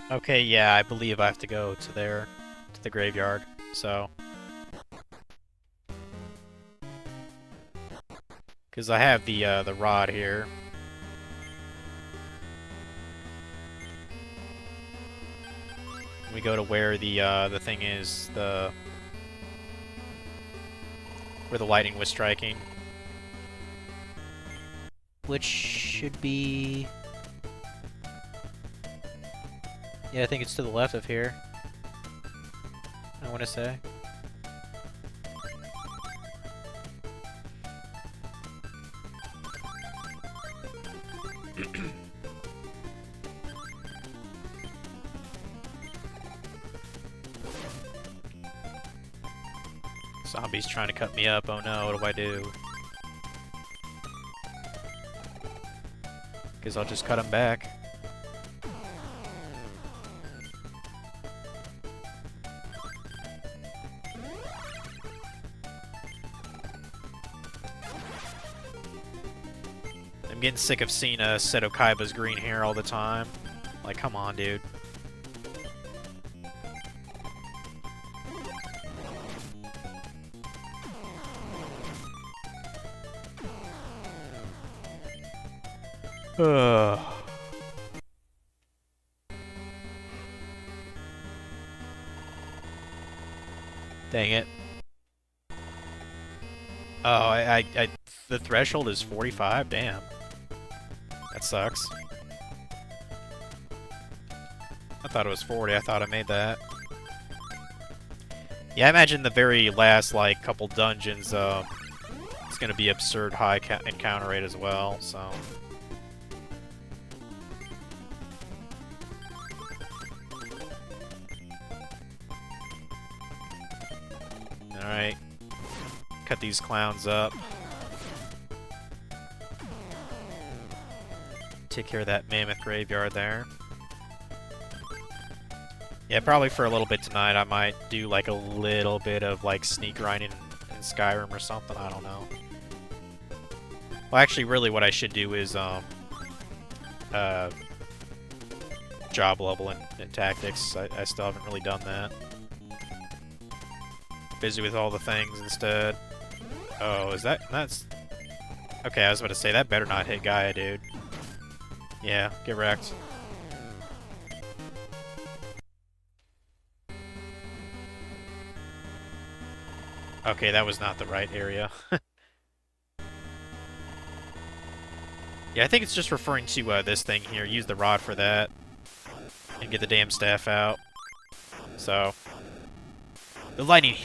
Okay, yeah, I believe I have to go to there, to the graveyard, so... Because I have the rod here. We go to where the thing is, where the lightning was striking. Which should be... Yeah, I think it's to the left of here. I want to say. Zombie's trying to cut me up. Oh no, what do I do? Guess I'll just cut him back. I'm getting sick of seeing Seto Kaiba's green hair all the time. Like, come on, dude. Ugh. Dang it. Oh, the threshold is 45? Damn. That sucks. I thought it was 40. I thought I made that. Yeah, I imagine the very last, like, couple dungeons, it's gonna be absurd high encounter rate as well, so... Alright. Cut these clowns up. Take care of that mammoth graveyard there. Yeah, probably for a little bit tonight I might do like a little bit of like sneak grinding in Skyrim or something, I don't know. Well, actually, really what I should do is, job level and tactics. I still haven't really done that. Busy with all the things instead. Oh, is that's... Okay, I was about to say, that better not hit Gaia, dude. Yeah, get wrecked. Okay, that was not the right area. Yeah, I think it's just referring to this thing here. Use the rod for that. And get the damn staff out. So. The lightning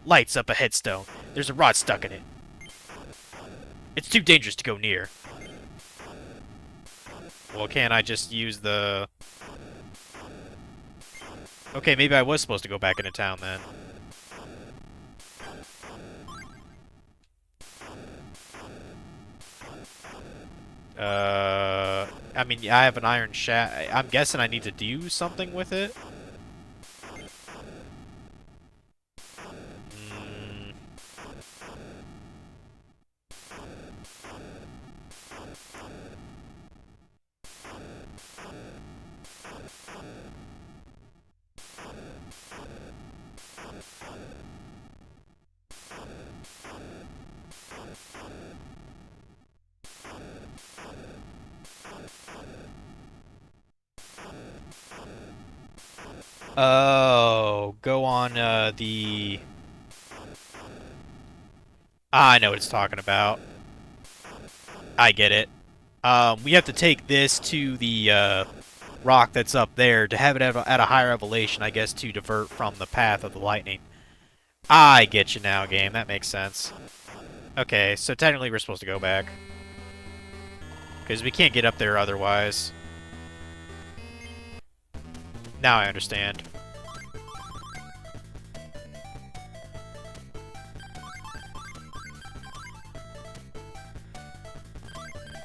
lights up a headstone. There's a rod stuck in it. It's too dangerous to go near. Well, can't I just use the... Okay, maybe I was supposed to go back into town then. I mean, I have an iron shaft. I'm guessing I need to do something with it. Oh, go on the... I know what it's talking about. I get it. We have to take this to the rock that's up there to have it at a higher elevation, I guess, to divert from the path of the lightning. I get you now, game. That makes sense. Okay, so technically we're supposed to go back. Because we can't get up there otherwise. Now I understand.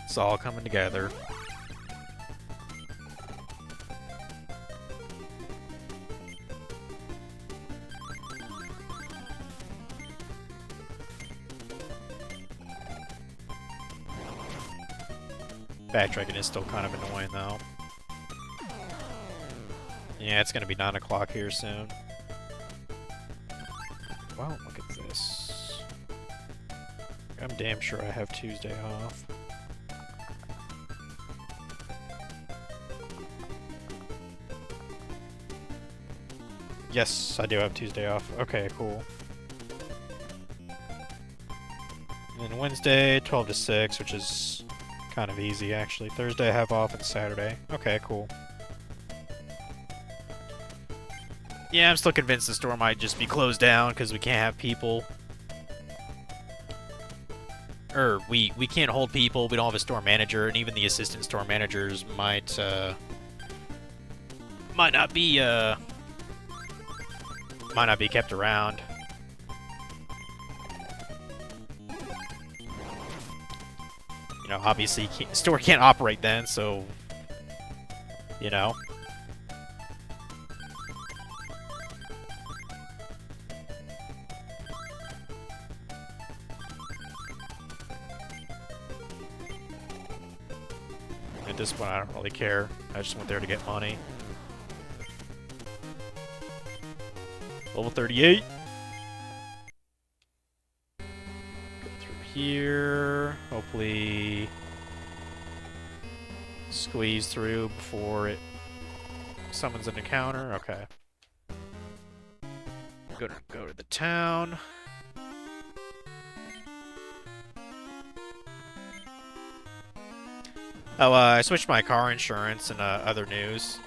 It's all coming together. Backtracking is still kind of annoying, though. Yeah, it's gonna be 9 o'clock here soon. Well, look at this. I'm damn sure I have Tuesday off. Yes, I do have Tuesday off. Okay, cool. And then Wednesday, 12 to 6, which is kind of easy, actually. Thursday I have off, and Saturday. Okay, cool. Yeah, I'm still convinced the store might just be closed down because we can't have people. Or, we can't hold people, we don't have a store manager, and even the assistant store managers might not be kept around. You know, obviously, the store can't operate then, so, you know. At this point, I don't really care. I just went there to get money. Level 38. Go through here. Hopefully squeeze through before it summons an encounter. Okay. Gonna go to the town. Oh, I switched my car insurance and other news.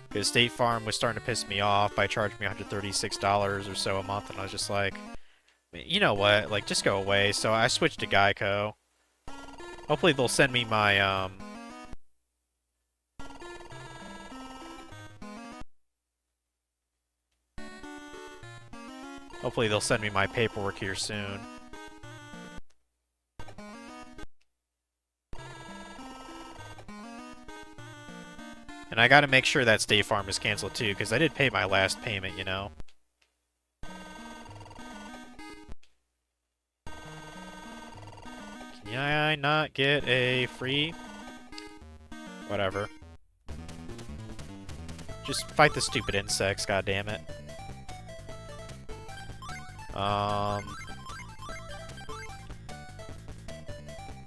Because State Farm was starting to piss me off by charging me $136 or so a month, and I was just like, you know what, like, just go away. So I switched to Geico. Hopefully they'll send me my, hopefully they'll send me my paperwork here soon. And I gotta make sure that State Farm is canceled too, because I did pay my last payment, you know. Can I not get a free? Whatever. Just fight the stupid insects, goddammit.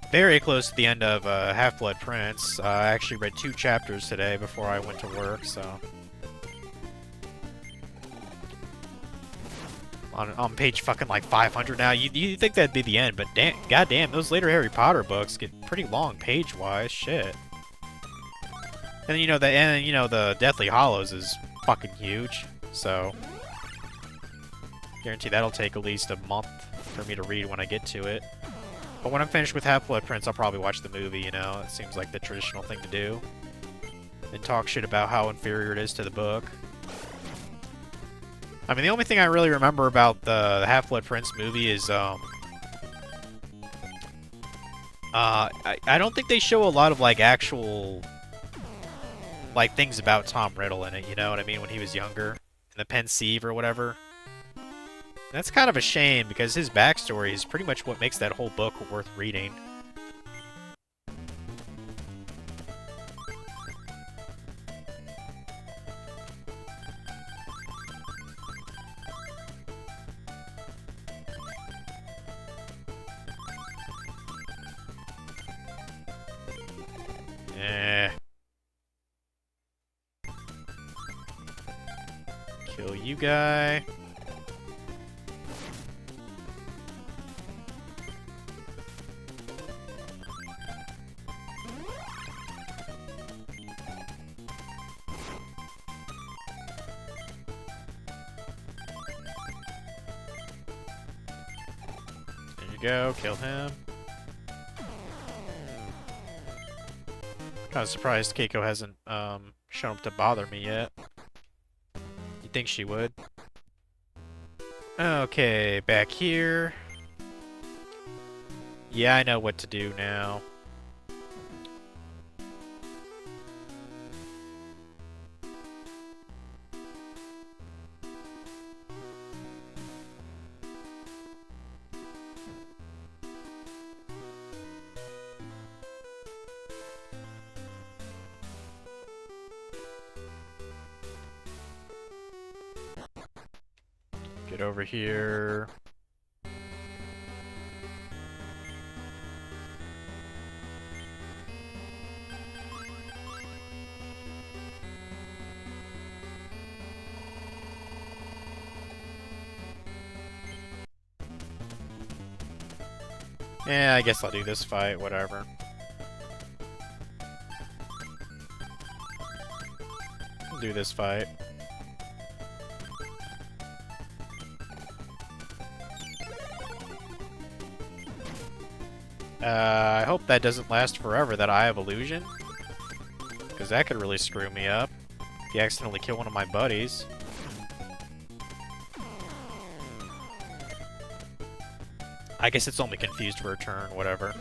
Very close to the end of Half-Blood Prince. I actually read 2 chapters today before I went to work, so... on page fucking like 500 now. You think that'd be the end, but damn, goddamn, those later Harry Potter books get pretty long page-wise. Shit. And the Deathly Hallows is fucking huge. So guarantee that'll take at least a month for me to read when I get to it. But when I'm finished with Half-Blood Prince, I'll probably watch the movie. You know, it seems like the traditional thing to do, and talk shit about how inferior it is to the book. I mean, the only thing I really remember about the Half-Blood Prince movie is, I don't think they show a lot of, like, actual, like, things about Tom Riddle in it, you know what I mean, when he was younger, in the Pensieve or whatever. That's kind of a shame, because his backstory is pretty much what makes that whole book worth reading. Kill you guy. There you go, kill him. Kind of surprised Keiko hasn't shown up to bother me yet. You'd think she would. Okay, back here. Yeah, I know what to do now. Get over here. Yeah, I guess I'll do this fight, whatever. I'll do this fight. I hope that doesn't last forever, that Eye of Illusion. Because that could really screw me up if you accidentally kill one of my buddies. I guess it's only confused for a turn, whatever.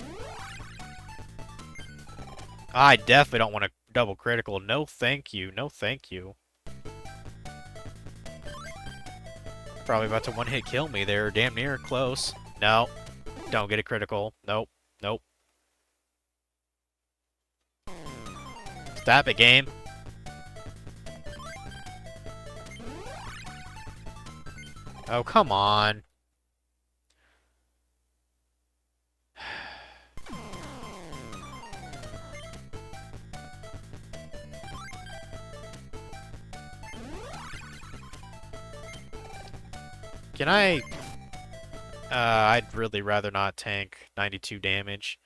I definitely don't want to double critical. No thank you, no thank you. Probably about to one-hit kill me there, damn near close. No, don't get a critical. Nope, nope. Stop it, game. Oh, come on. Can I... I'd really rather not tank 92 damage.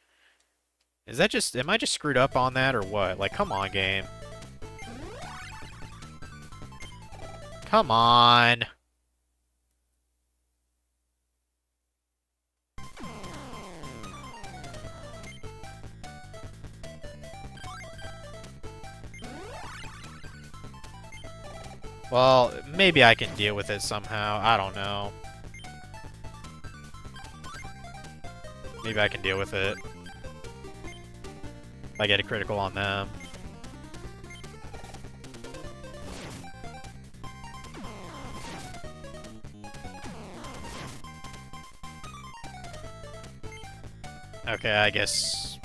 Is that just... Am I just screwed up on that or what? Like, come on, game. Come on. Well, maybe I can deal with it somehow. I don't know. Maybe I can deal with it. If I get a critical on them. Okay, I guess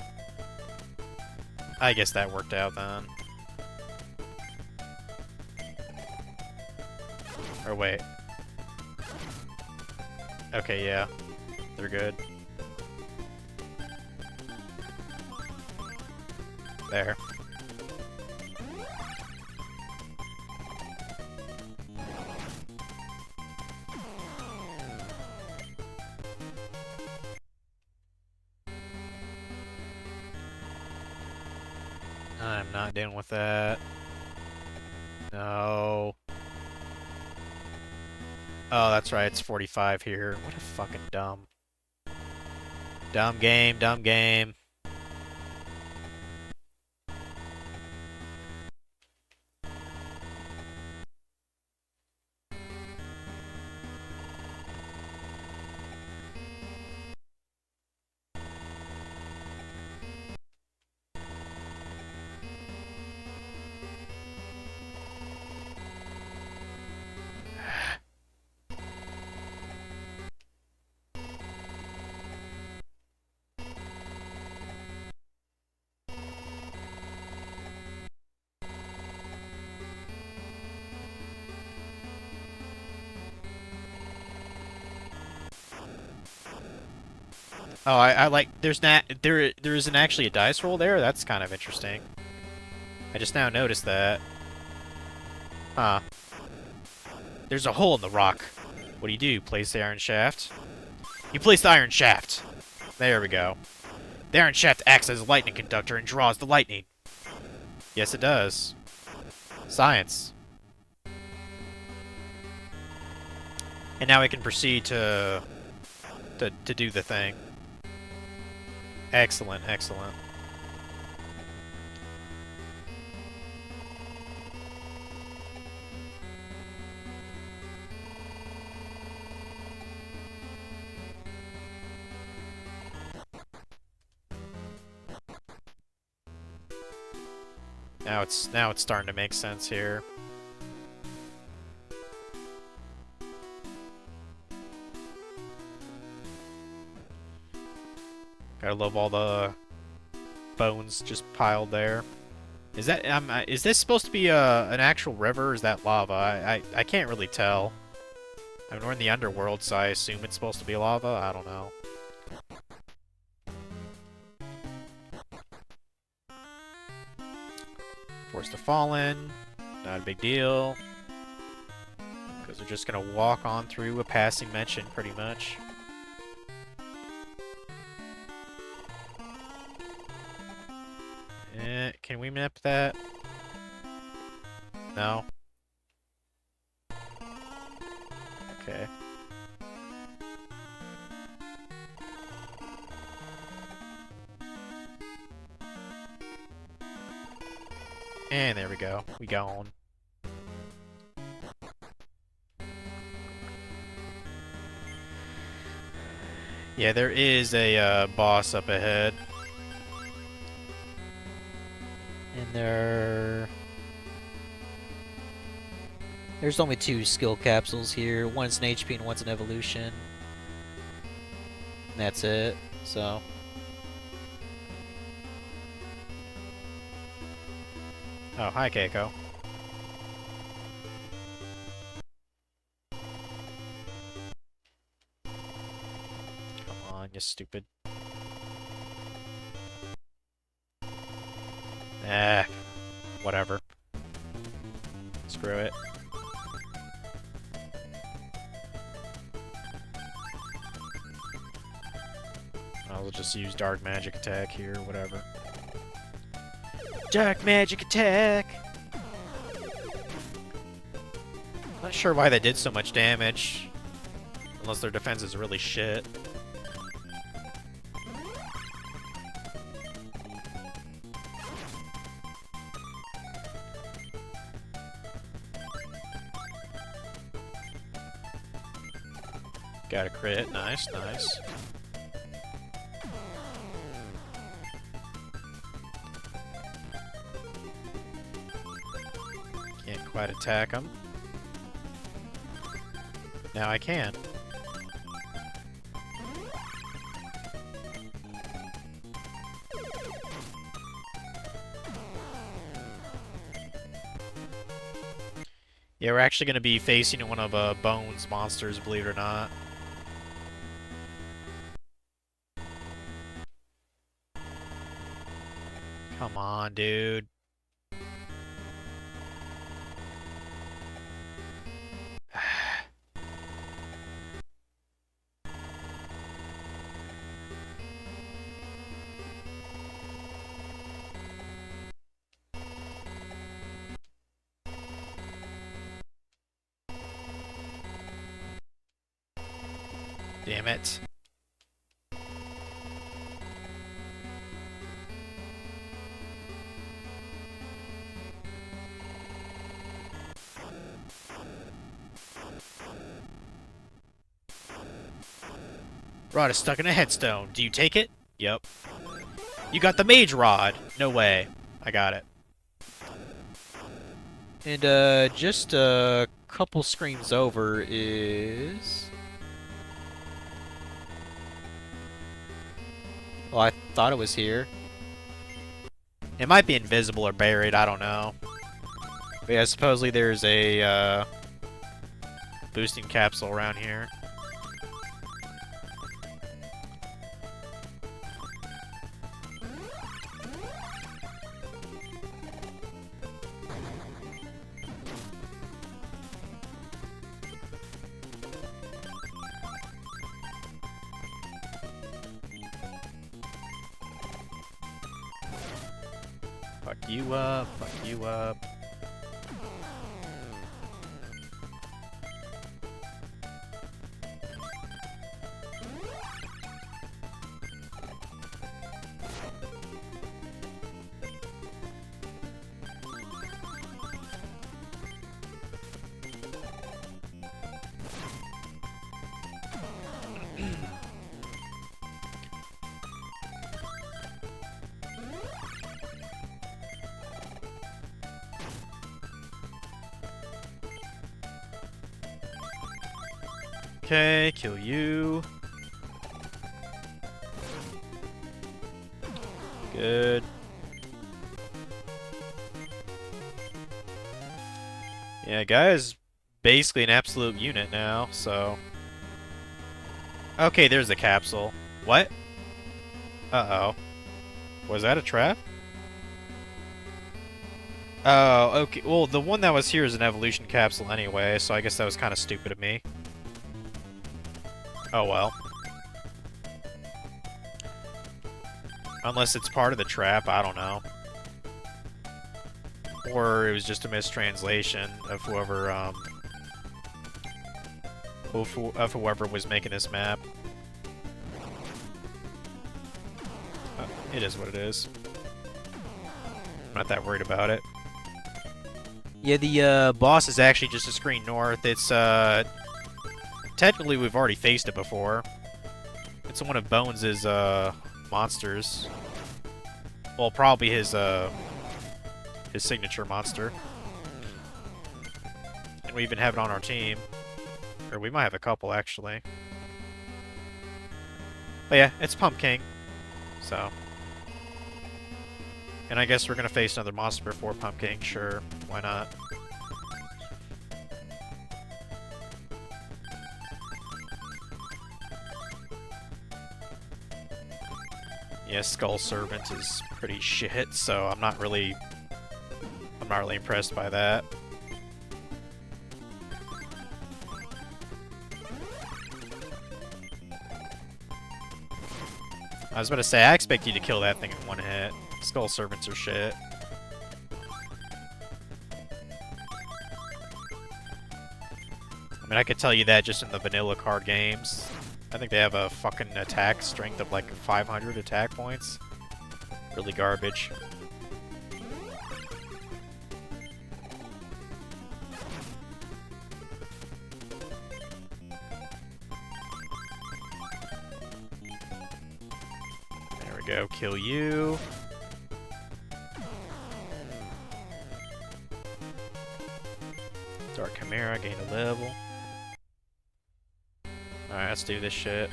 that worked out then. Or wait. Okay, yeah. They're good. There. I'm not dealing with that. No. Oh, that's right. It's 45 here. What a fucking dumb. Dumb game, dumb game. Oh, I like. There isn't actually a dice roll there. That's kind of interesting. I just now noticed that. Huh. There's a hole in the rock. What do? Place the iron shaft? You place the iron shaft. There we go. The iron shaft acts as a lightning conductor and draws the lightning. Yes, it does. Science. And now we can proceed to do the thing. Excellent, excellent. Now it's starting to make sense here. Gotta love all the bones just piled there. Is this supposed to be an actual river, or is that lava? I can't really tell. I mean, we're in the underworld, so I assume it's supposed to be lava. I don't know. Forced to Fallen. Not a big deal. Because we're just gonna walk on through a passing mention, pretty much. Can we map that? No? Okay. And there we go. We gone. Yeah, there is a boss up ahead. And there's only 2 skill capsules here. One's an HP and one's an evolution. And that's it. So Oh, hi, Keiko. Come on, you stupid. Ah, whatever. Screw it. I'll just use Dark Magic Attack here, whatever. Dark Magic Attack! Not sure why they did so much damage. Unless their defense is really shit. Got a crit. Nice, nice. Can't quite attack him. Now I can. Yeah, we're actually going to be facing one of Bones' monsters, believe it or not. Come on, dude. Damn it. Rod is stuck in a headstone. Do you take it? Yep. You got the mage rod. No way. I got it. And just a couple screens over is... Oh, I thought it was here. It might be invisible or buried. I don't know. But yeah, supposedly there's a boosting capsule around here. Fuck you up, fuck you up. Okay, kill you. Good. Yeah, guy is basically an absolute unit now, so... Okay, there's the capsule. What? Uh-oh. Was that a trap? Oh, okay. Well, the one that was here is an evolution capsule anyway, so I guess that was kind of stupid of me. Oh well. Unless it's part of the trap, I don't know. Or it was just a mistranslation of whoever, of whoever was making this map. It is what it is. I'm not that worried about it. Yeah, the boss is actually just a screen north. It's technically we've already faced it before. It's one of Bones' monsters. Well, probably his signature monster. And we even have it on our team. Or we might have a couple, actually. But yeah, it's Pump King. So. And I guess we're gonna face another monster before Pump King. Sure, why not? Yeah, Skull Servant is pretty shit, so I'm not really impressed by that. I was about to say, I expect you to kill that thing in one hit. Skull Servants are shit. I mean, I could tell you that just in the vanilla card games. I think they have a fucking attack strength of like 500 attack points. Really garbage. There we go, kill you. Dark Chimera, gain a level. Alright, let's do this shit.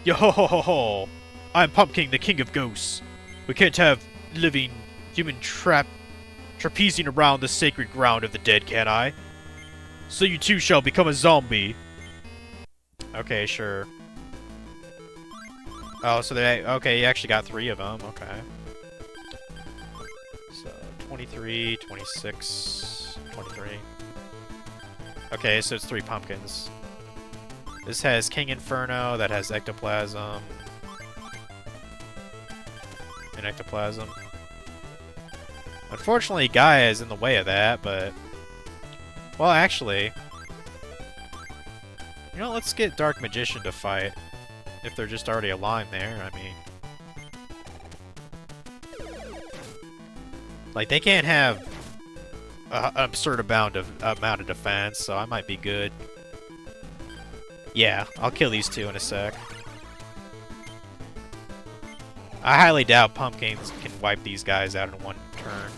Yo ho ho ho ho! I'm Pump King, the king of ghosts. We can't have living human trapezing around the sacred ground of the dead, can I? So you too shall become a zombie. Okay, sure. Oh, so they... Okay, you actually got 3 of them. Okay. So, 23, 26, 23. Okay, so it's 3 pumpkins. This has King Inferno, that has Ectoplasm. And Ectoplasm. Unfortunately, Gaia is in the way of that, but... Well, actually... You know, let's get Dark Magician to fight. If they're just already aligned there, I mean... Like, they can't have an absurd amount of defense, so I might be good. Yeah, I'll kill these two in a sec. I highly doubt Pumpkins can wipe these guys out in one turn.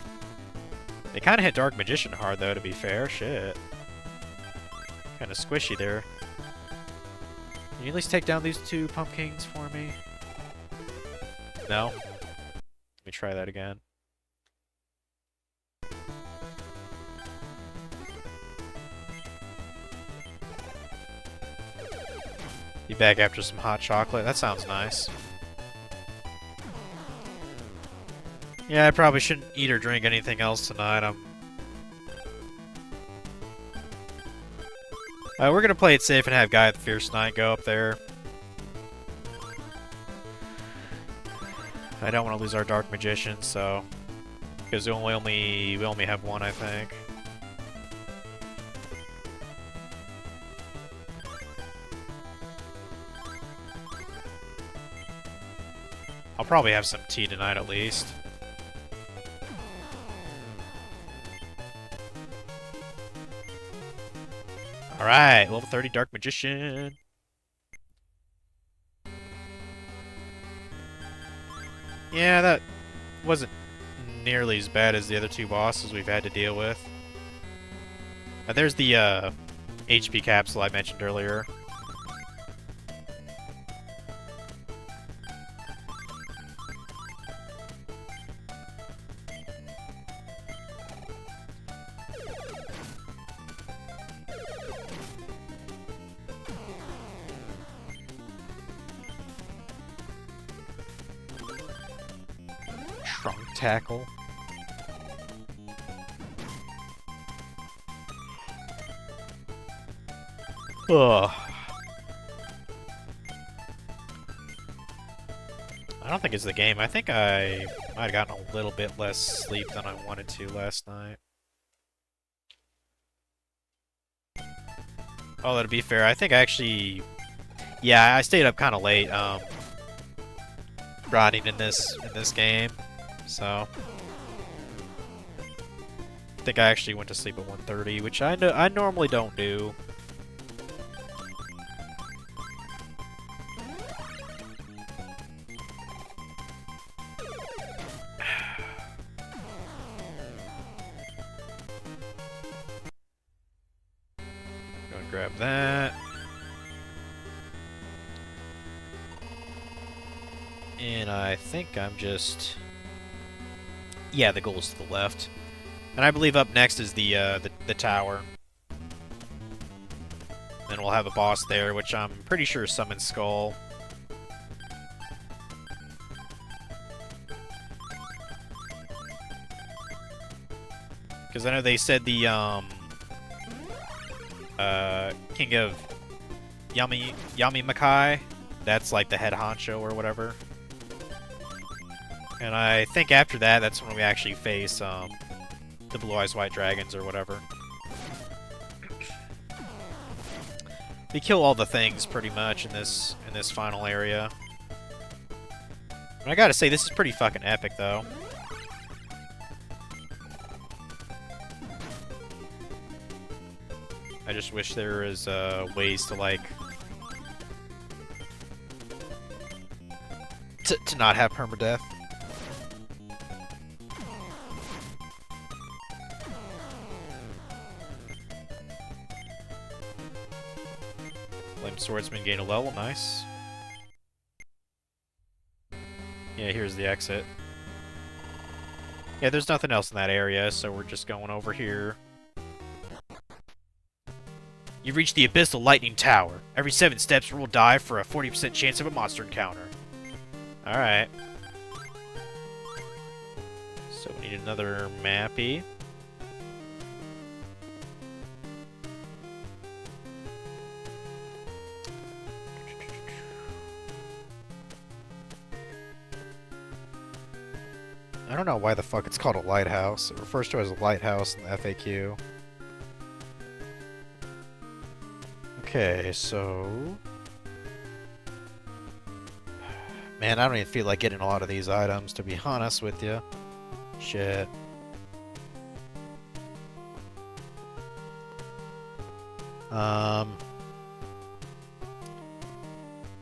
They kind of hit Dark Magician hard, though, to be fair. Shit. Kind of squishy there. Can you at least take down these two Pumpkins for me? No? Let me try that again. Be back after some hot chocolate. That sounds nice. Yeah, I probably shouldn't eat or drink anything else tonight. We're gonna play it safe and have Guy at the Fierce Knight go up there. I don't want to lose our Dark Magician, so... Because we only have one, I think. I'll probably have some tea tonight at least. Alright, level 30 Dark Magician. Yeah, that wasn't nearly as bad as the other two bosses we've had to deal with. There's the HP capsule I mentioned earlier. Trunk tackle. Ugh. I don't think it's the game. I think I might have gotten a little bit less sleep than I wanted to last night. Oh, to be fair, I think I actually... Yeah, I stayed up kind of late, grinding in this game, so... I think I actually went to sleep at 1:30, which I normally don't do. Go and grab that. And I think I'm just... Yeah, the goal's to the left. And I believe up next is the tower. Then we'll have a boss there, which I'm pretty sure summons Skull. Because I know they said the King of Yami Makai, that's like the head honcho or whatever. And I think after that, that's when we actually face the Blue Eyes White Dragons or whatever. We kill all the things pretty much in this final area. And I gotta say, this is pretty fucking epic though. I just wish there was ways to like to not have permadeath. Flame Swordsman gain a level, nice. Yeah, here's the exit. Yeah, there's nothing else in that area, so we're just going over here. You've reached the Abyssal Lightning Tower. Every 7 steps will die for a 40% chance of a monster encounter. Alright. So we need another mappy. I don't know why the fuck it's called a lighthouse. It refers to it as a lighthouse in the FAQ. Okay, so... Man, I don't even feel like getting a lot of these items, to be honest with you. Shit.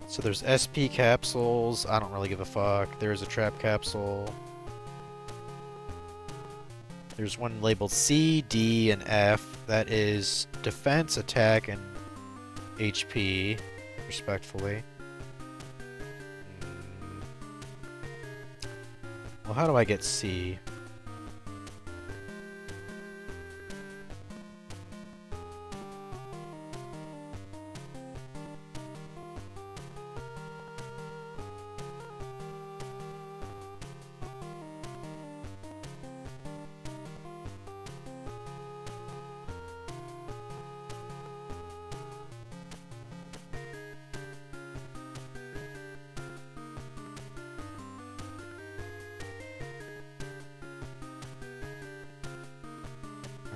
So there's SP capsules. I don't really give a fuck. There's a trap capsule. There's one labeled C, D, and F. That is defense, attack, and HP, respectfully. Well, how do I get C?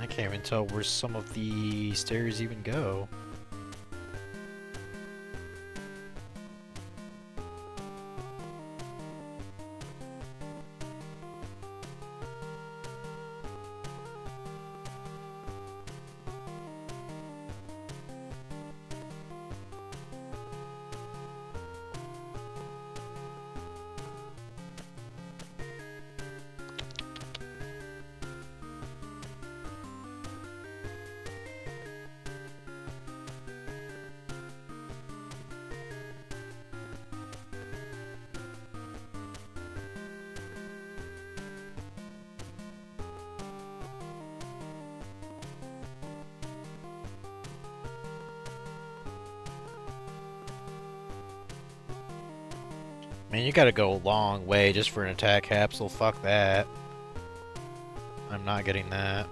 I can't even tell where some of the stairs even go. Man, you gotta go a long way just for an attack capsule. Fuck that. I'm not getting that.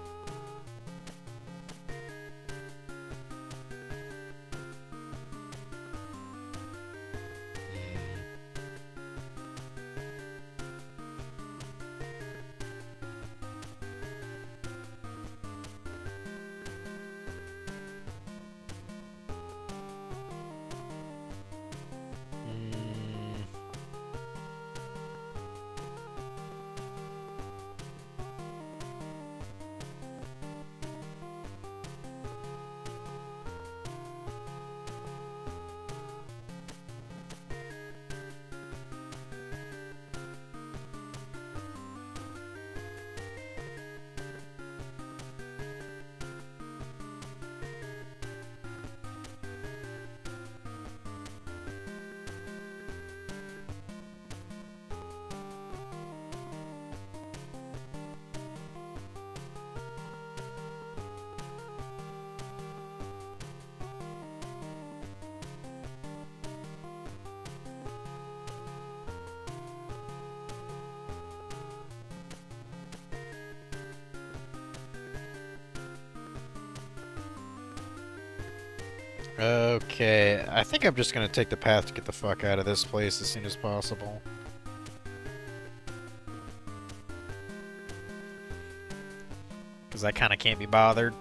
Okay, I think I'm just gonna take the path to get the fuck out of this place as soon as possible. Because I kind of can't be bothered.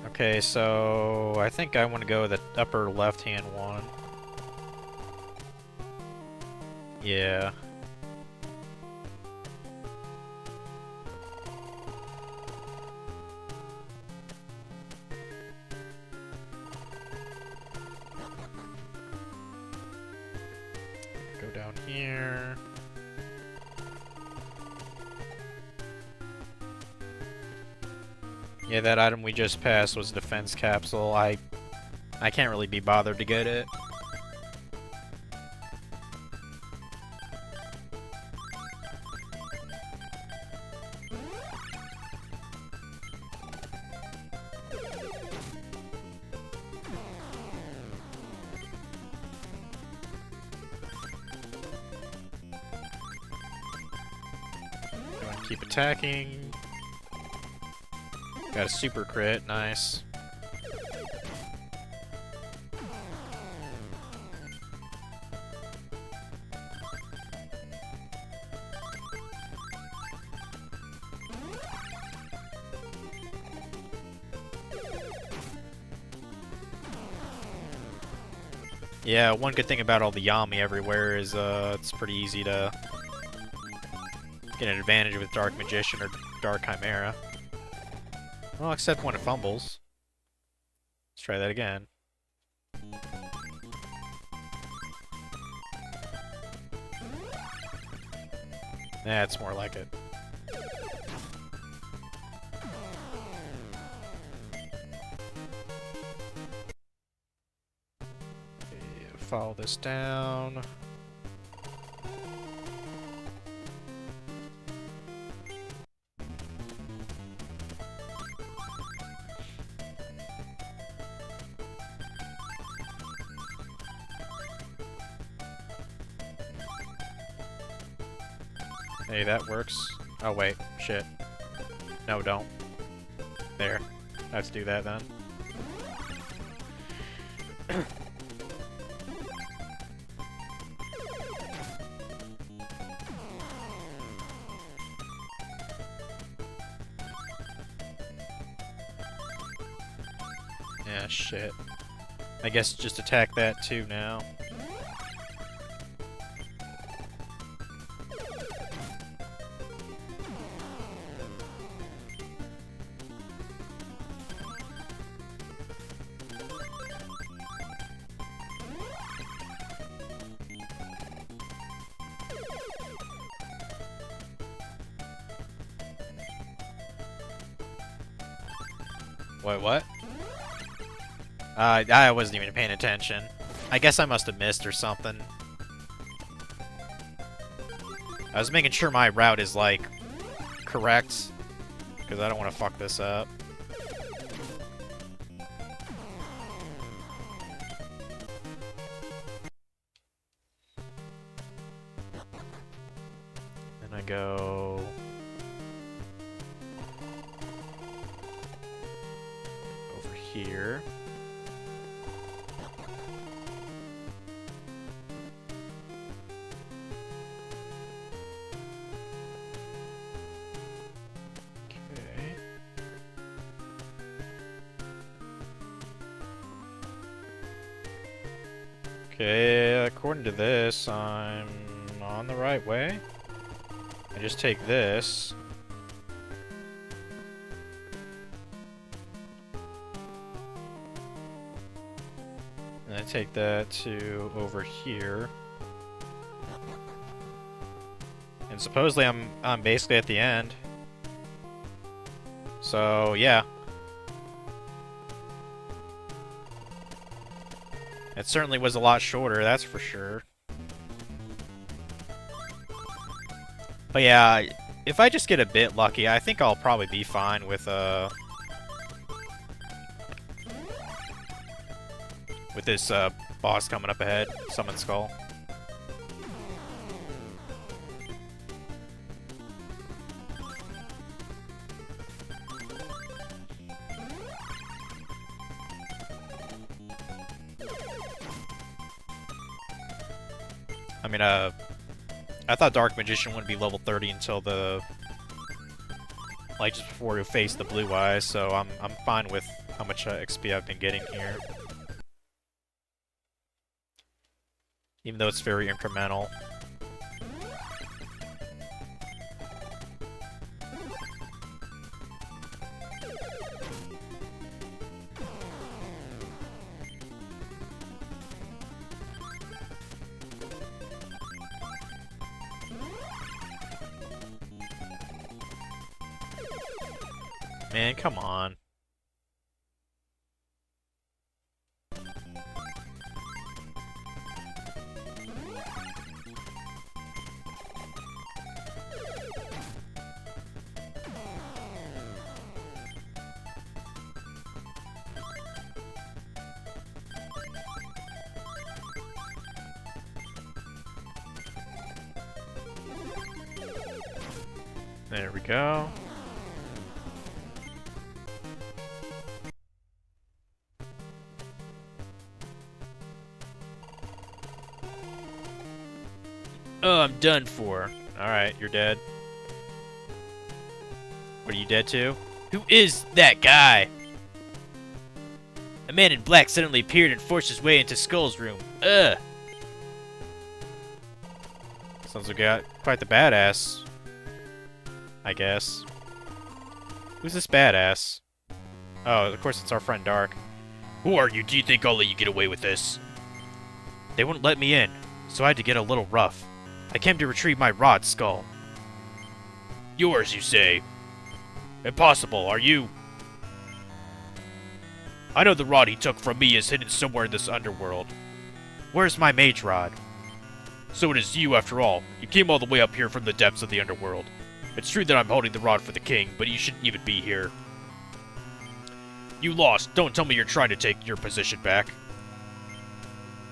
Okay, so I think I want to go the upper left-hand one. Yeah. Go down here. Yeah, that item we just passed was defense capsule. I can't really be bothered to get it. Go and keep attacking. Got a super crit, nice. Yeah, one good thing about all the Yami everywhere is it's pretty easy to get an advantage with Dark Magician or Dark Chimera. Well, except when it fumbles. Let's try that again. That's more like it. Follow this down. Hey, that works. Oh, wait. Shit. No, don't. There. Let's do that then. Yeah, shit. I guess just attack that too now. Wait, what? I wasn't even paying attention. I guess I must have missed or something. I was making sure my route is, like, correct. Because I don't want to fuck this up. Then I go... over here. Okay, according to this, I'm on the right way. I just take this. And I take that to over here. And supposedly I'm basically at the end. So, yeah. It certainly was a lot shorter, that's for sure. But yeah, if I just get a bit lucky, I think I'll probably be fine with this boss coming up ahead, Summon Skull. I mean, I thought Dark Magician wouldn't be level 30 until the... like, just before we face the Blue Eyes, so I'm fine with how much XP I've been getting here. Even though it's very incremental. Man, come on. There we go. Oh, I'm done for. Alright, you're dead. What, are you dead too? Who is that guy? A man in black suddenly appeared and forced his way into Skull's room. Ugh. Sounds like we got quite the badass. I guess. Who's this badass? Oh, of course it's our friend Dark. Who are you? Do you think I'll let you get away with this? They wouldn't let me in, so I had to get a little rough. I came to retrieve my rod skull. Yours, you say? Impossible, are you? I know the rod he took from me is hidden somewhere in this underworld. Where's my mage rod? So it is you, after all. You came all the way up here from the depths of the underworld. It's true that I'm holding the rod for the king, but you shouldn't even be here. You lost. Don't tell me you're trying to take your position back.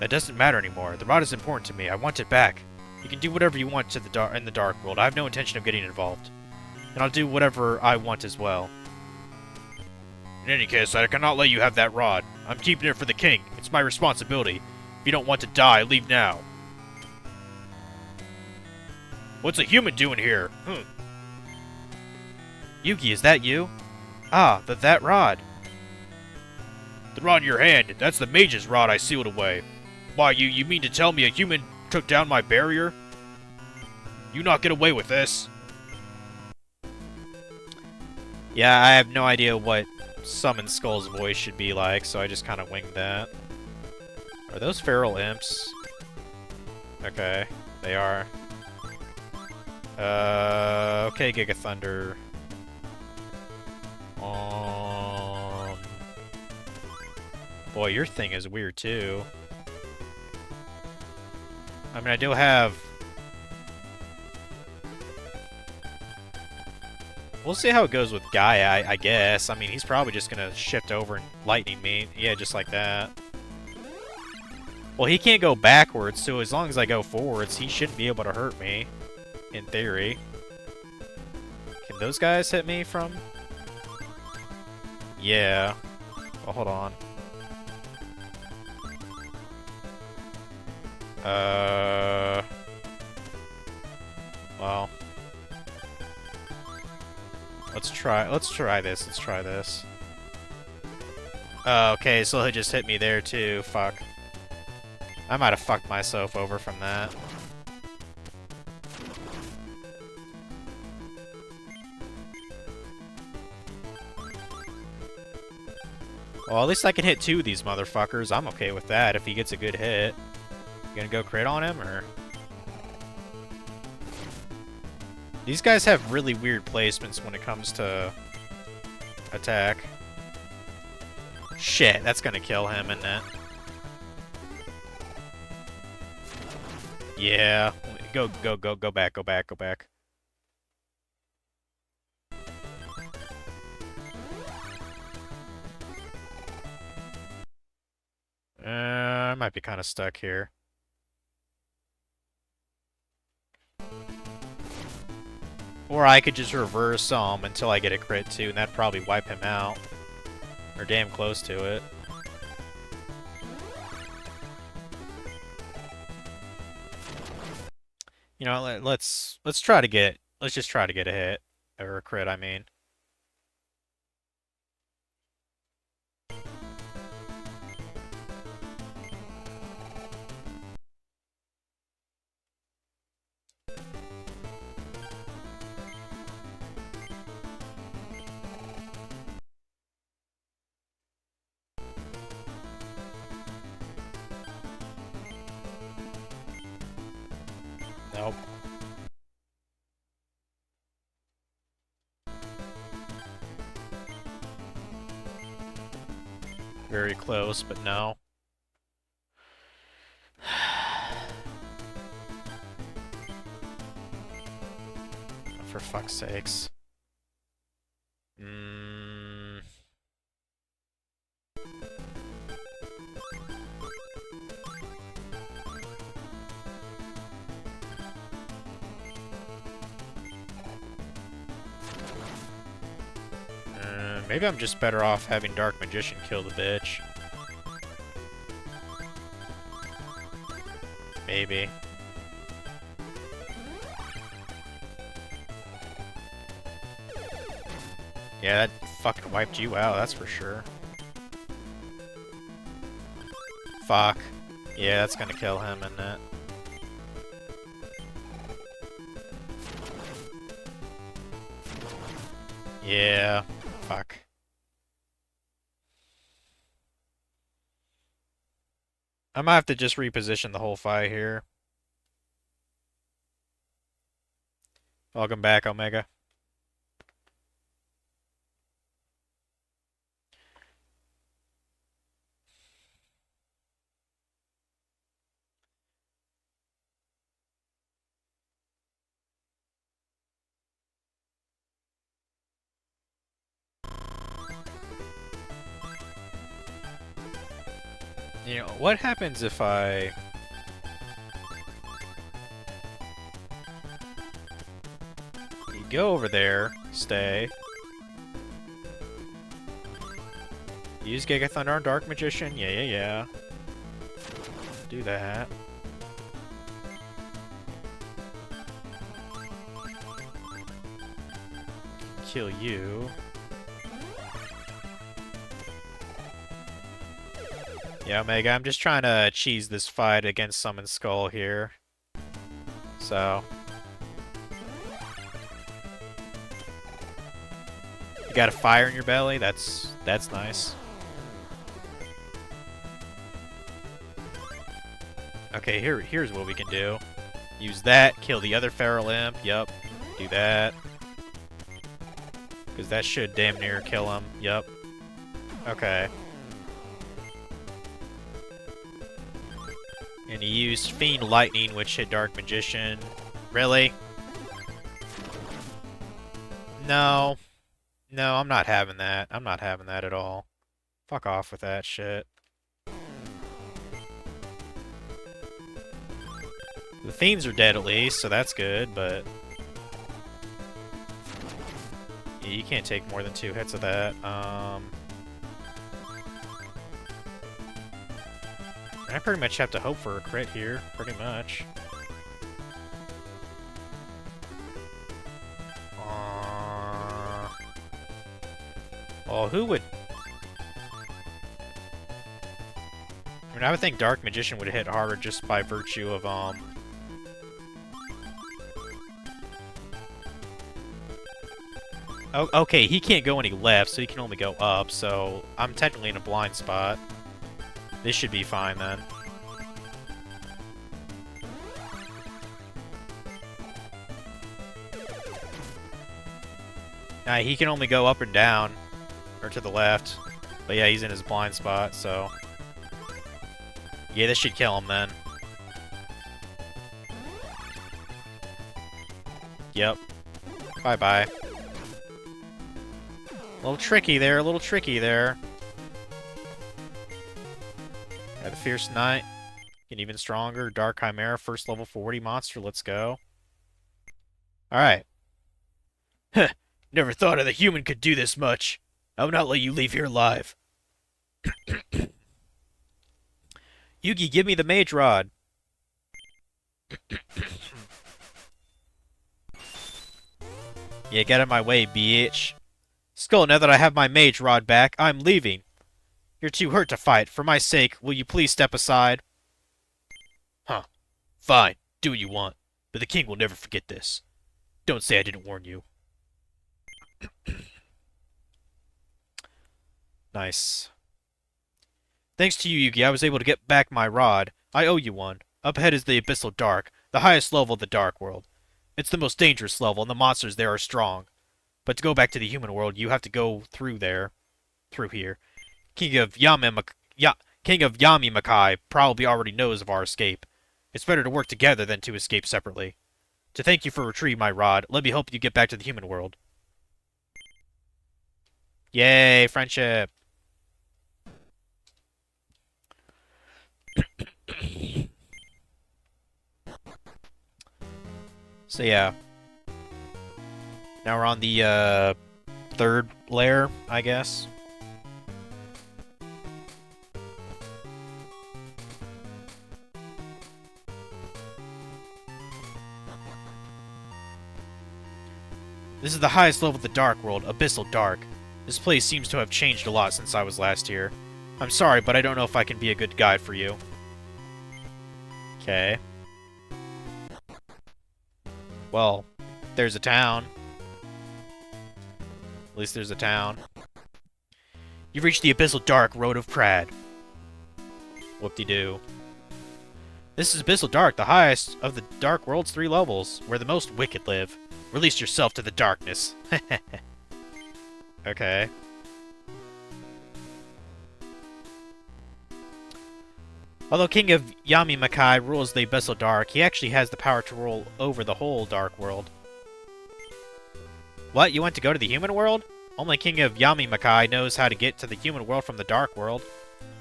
That doesn't matter anymore. The rod is important to me. I want it back. You can do whatever you want to in the Dark World. I have no intention of getting involved. And I'll do whatever I want as well. In any case, I cannot let you have that rod. I'm keeping it for the king. It's my responsibility. If you don't want to die, leave now. What's a human doing here? Yugi, is that you? Ah, that rod. The rod in your hand. That's the mage's rod I sealed away. Why, you mean to tell me a human took down my barrier? You not get away with this. Yeah, I have no idea what Summon Skull's voice should be like, so I just kind of winged that. Are those feral imps? Okay, they are. Okay, Giga Thunder. Boy, your thing is weird too. I mean, I do have... We'll see how it goes with Gaia, I guess. I mean, he's probably just gonna shift over and lightning me. Yeah, just like that. Well, he can't go backwards, so as long as I go forwards, he shouldn't be able to hurt me. In theory. Can those guys hit me from... Yeah. Well, hold on. Well. Let's try this. Okay, so he'll just hit me there too. Fuck. I might have fucked myself over from that. Well, at least I can hit two of these motherfuckers. I'm okay with that if he gets a good hit. You gonna go crit on him, or...? These guys have really weird placements when it comes to attack. Shit, that's gonna kill him, isn't it? Yeah. Go back. I might be kind of stuck here. Or I could just reverse until I get a crit too, and that'd probably wipe him out. Or damn close to it. You know, let's try to get... Let's just try to get a hit. Or a crit, I mean. Nope. Very close, but no. For fuck's sakes. Maybe I'm just better off having Dark Magician kill the bitch. Maybe. Yeah, that fucking wiped you out, that's for sure. Fuck. Yeah, that's gonna kill him, isn't it? Yeah. Fuck. I might have to just reposition the whole fight here. Welcome back, Omega. You know, what happens if I... You go over there, stay. Use Giga Thunder on Dark Magician? Yeah. Do that. Kill you. Yeah, Omega, I'm just trying to cheese this fight against Summon Skull here. So... You got a fire in your belly? That's nice. Okay, here's what we can do. Use that, kill the other Feral Imp, yup. Do that. Because that should damn near kill him, yup. Okay. And he used Fiend Lightning, which hit Dark Magician. Really? No. No, I'm not having that. I'm not having that at all. Fuck off with that shit. The Fiends are dead at least, so that's good, but... Yeah, you can't take more than 2 hits of that. I pretty much have to hope for a crit here, pretty much. Well, who would... I mean, I would think Dark Magician would hit harder just by virtue of, Oh, okay, he can't go any left, so he can only go up, so I'm technically in a blind spot. This should be fine, then. Nah, he can only go up and down. Or to the left. But yeah, he's in his blind spot, so... Yeah, this should kill him, then. Yep. Bye-bye. A little tricky there, a little tricky there. Got the Fierce Knight. Get even stronger. Dark Chimera, first level 40 monster. Let's go. Alright. Heh. Never thought a human could do this much. I will not let you leave here alive. Yugi, give me the Mage Rod. Yeah, get out of my way, bitch. Skull, now that I have my Mage Rod back, I'm leaving. You're too hurt to fight. For my sake, will you please step aside? Huh. Fine. Do what you want. But the king will never forget this. Don't say I didn't warn you. Nice. Thanks to you, Yugi, I was able to get back my rod. I owe you one. Up ahead is the Abyssal Dark, the highest level of the Dark World. It's the most dangerous level, and the monsters there are strong. But to go back to the human world, you have to go through there. Through here. King of Yamimakai probably already knows of our escape. It's better to work together than to escape separately. To thank you for retrieving my rod, let me help you get back to the human world. Yay, friendship! So yeah. Now we're on the, third layer, I guess. This is the highest level of the Dark World, Abyssal Dark. This place seems to have changed a lot since I was last here. I'm sorry, but I don't know if I can be a good guide for you. Okay. Well, there's a town. At least there's a town. You've reached the Abyssal Dark Road of Prad. Whoop-de-doo. This is Abyssal Dark, the highest of the Dark World's 3 levels, where the most wicked live. Release yourself to the darkness. Okay. Although King of Yami-Makai rules the Abyssal Dark, he actually has the power to rule over the whole Dark World. What? You want to go to the human world? Only King of Yami-Makai knows how to get to the human world from the Dark World.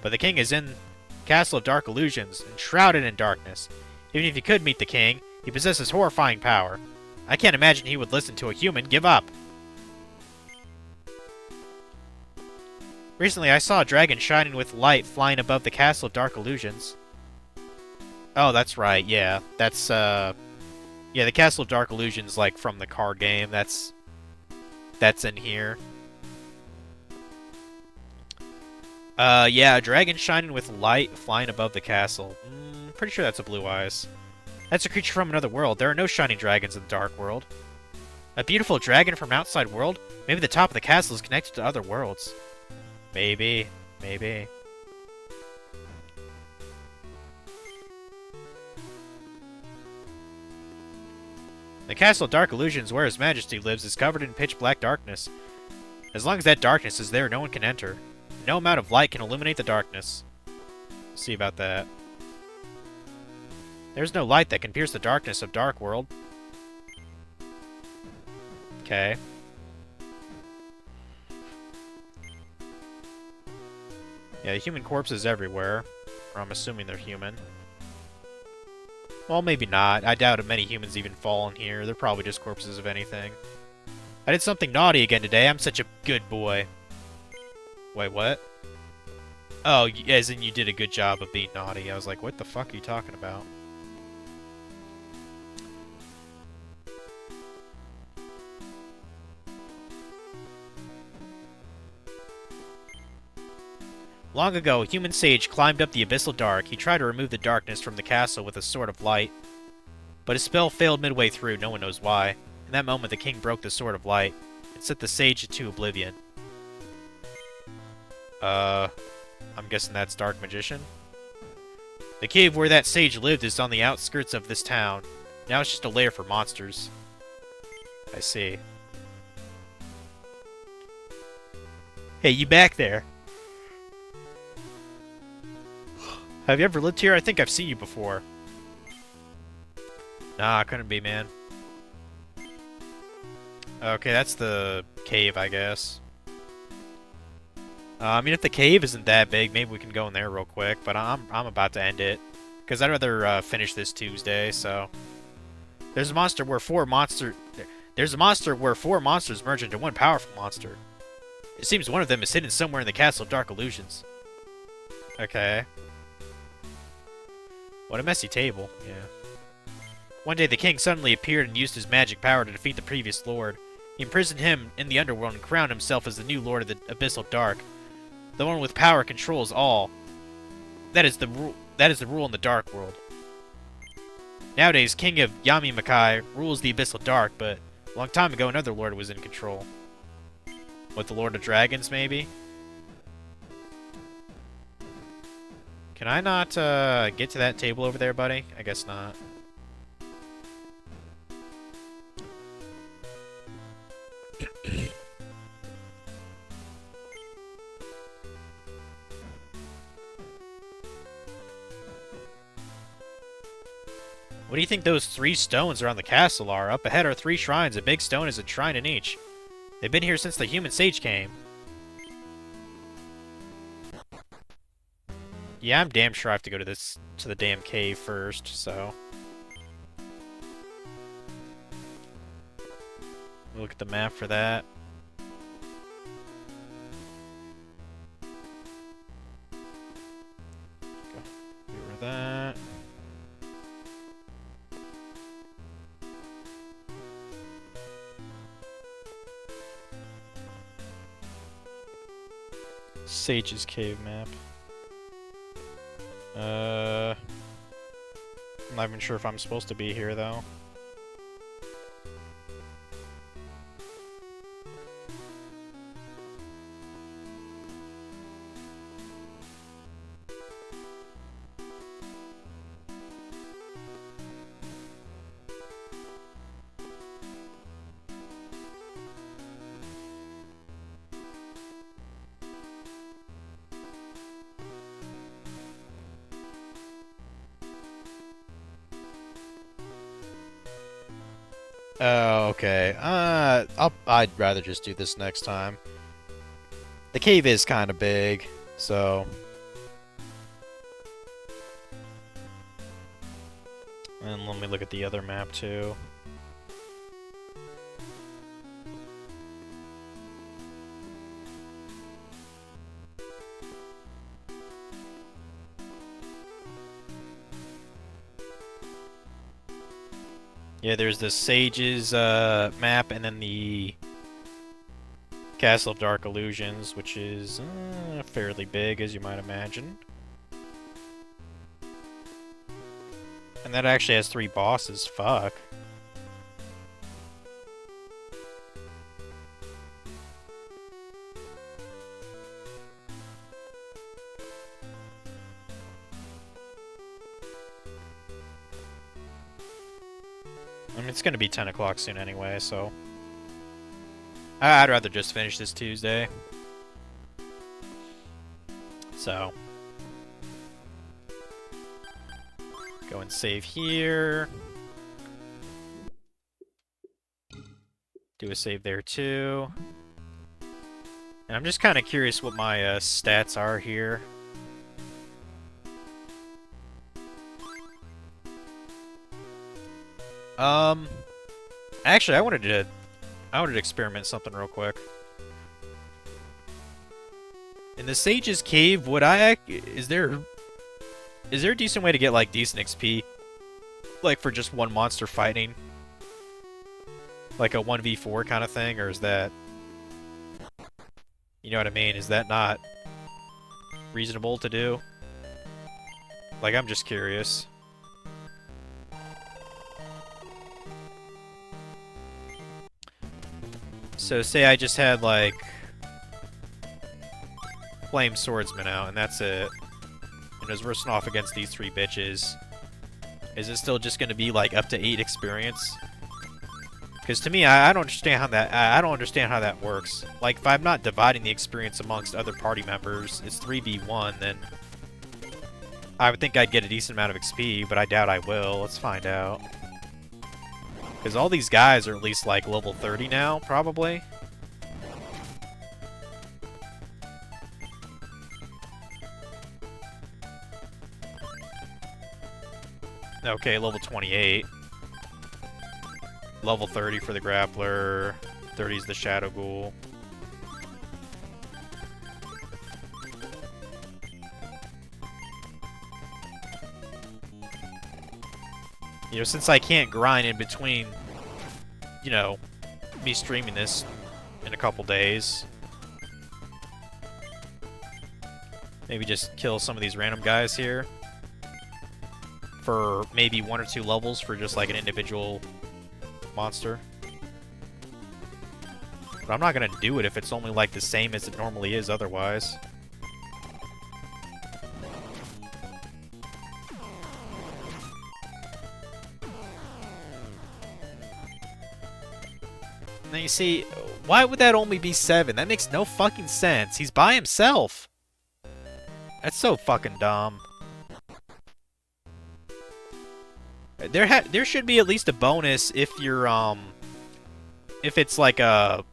But the king is in Castle of Dark Illusions, enshrouded in darkness. Even if you could meet the king, he possesses horrifying power. I can't imagine he would listen to a human. Give up. Recently, I saw a dragon shining with light flying above the Castle of Dark Illusions. Oh, that's right, yeah. That's, yeah, the Castle of Dark Illusions, like, from the card game. That's in here. Yeah, a dragon shining with light flying above the castle. Pretty sure that's a Blue Eyes. That's a creature from another world. There are no shining dragons in the Dark World. A beautiful dragon from outside world? Maybe the top of the castle is connected to other worlds. Maybe. Maybe. The Castle of Dark Illusions, where His Majesty lives, is covered in pitch-black darkness. As long as that darkness is there, no one can enter. No amount of light can illuminate the darkness. We'll see about that. There's no light that can pierce the darkness of Dark World. Okay. Yeah, human corpses everywhere. Or I'm assuming they're human. Well, maybe not. I doubt if many humans even fall in here. They're probably just corpses of anything. I did something naughty again today. I'm such a good boy. Wait, what? Oh, as in you did a good job of being naughty. I was like, what the fuck are you talking about? Long ago, a human sage climbed up the Abyssal Dark. He tried to remove the darkness from the castle with a sword of light. But his spell failed midway through, no one knows why. In that moment, the king broke the sword of light and sent the sage into oblivion. I'm guessing that's Dark Magician? The cave where that sage lived is on the outskirts of this town. Now it's just a lair for monsters. I see. Hey, you back there? Have you ever lived here? I think I've seen you before. Nah, couldn't be, man. Okay, that's the cave, I guess. I mean, if the cave isn't that big, maybe we can go in there real quick. But I'm about to end it because I'd rather finish this Tuesday. So there's a monster where four monsters merge into one powerful monster. It seems one of them is hidden somewhere in the Castle of Dark Illusions. Okay. What a messy table. Yeah. One day the king suddenly appeared and used his magic power to defeat the previous lord. He imprisoned him in the underworld and crowned himself as the new lord of the Abyssal Dark. The one with power controls all. That is the rule in the Dark World. Nowadays, King of Yami-Makai rules the Abyssal Dark, but a long time ago another lord was in control. What, the Lord of Dragons, maybe? Can I not get to that table over there, buddy? I guess not. What do you think those 3 stones around the castle are? Up ahead are 3 shrines. A big stone is a shrine in each. They've been here since the human sage came. Yeah, I'm damn sure I have to go to the damn cave first, so. Look at the map for that. Go over that. Sage's cave map. not even sure if I'm supposed to be here, though. Oh, okay. I'd rather just do this next time. The cave is kind of big, so... And let me look at the other map, too. Yeah, there's the Sage's map, and then the Castle of Dark Illusions, which is fairly big, as you might imagine. And that actually has 3 bosses, fuck. I mean, it's gonna be 10 o'clock soon anyway, so... I'd rather just finish this Tuesday. So... Go and save here. Do a save there too. And I'm just kind of curious what my stats are here. Actually, I wanted to experiment something real quick. In the Sage's Cave, is there a decent way to get like decent XP? Like for just one monster fighting? Like a 1v4 kind of thing, or is that... You know what I mean? Is that not reasonable to do? Like, I'm just curious. So say I just had like Flame Swordsman out and that's it. And was versing off against these 3 bitches. Is it still just gonna be like up to 8 experience? Because to me, I don't understand how that I don't understand how that works. Like if I'm not dividing the experience amongst other party members, it's 3v1, then I would think I'd get a decent amount of XP, but I doubt I will. Let's find out. Because all these guys are at least like level 30 now, probably. Okay, level 28. Level 30 for the Grappler. 30 is the Shadow Ghoul. You know, since I can't grind in between, you know, me streaming this in a couple days, maybe just kill some of these random guys here for maybe 1 or 2 levels for just like an individual monster. But I'm not gonna do it if it's only like the same as it normally is otherwise. Now you see, why would that only be 7? That makes no fucking sense. He's by himself. That's so fucking dumb. There should be at least a bonus if you're if it's like a,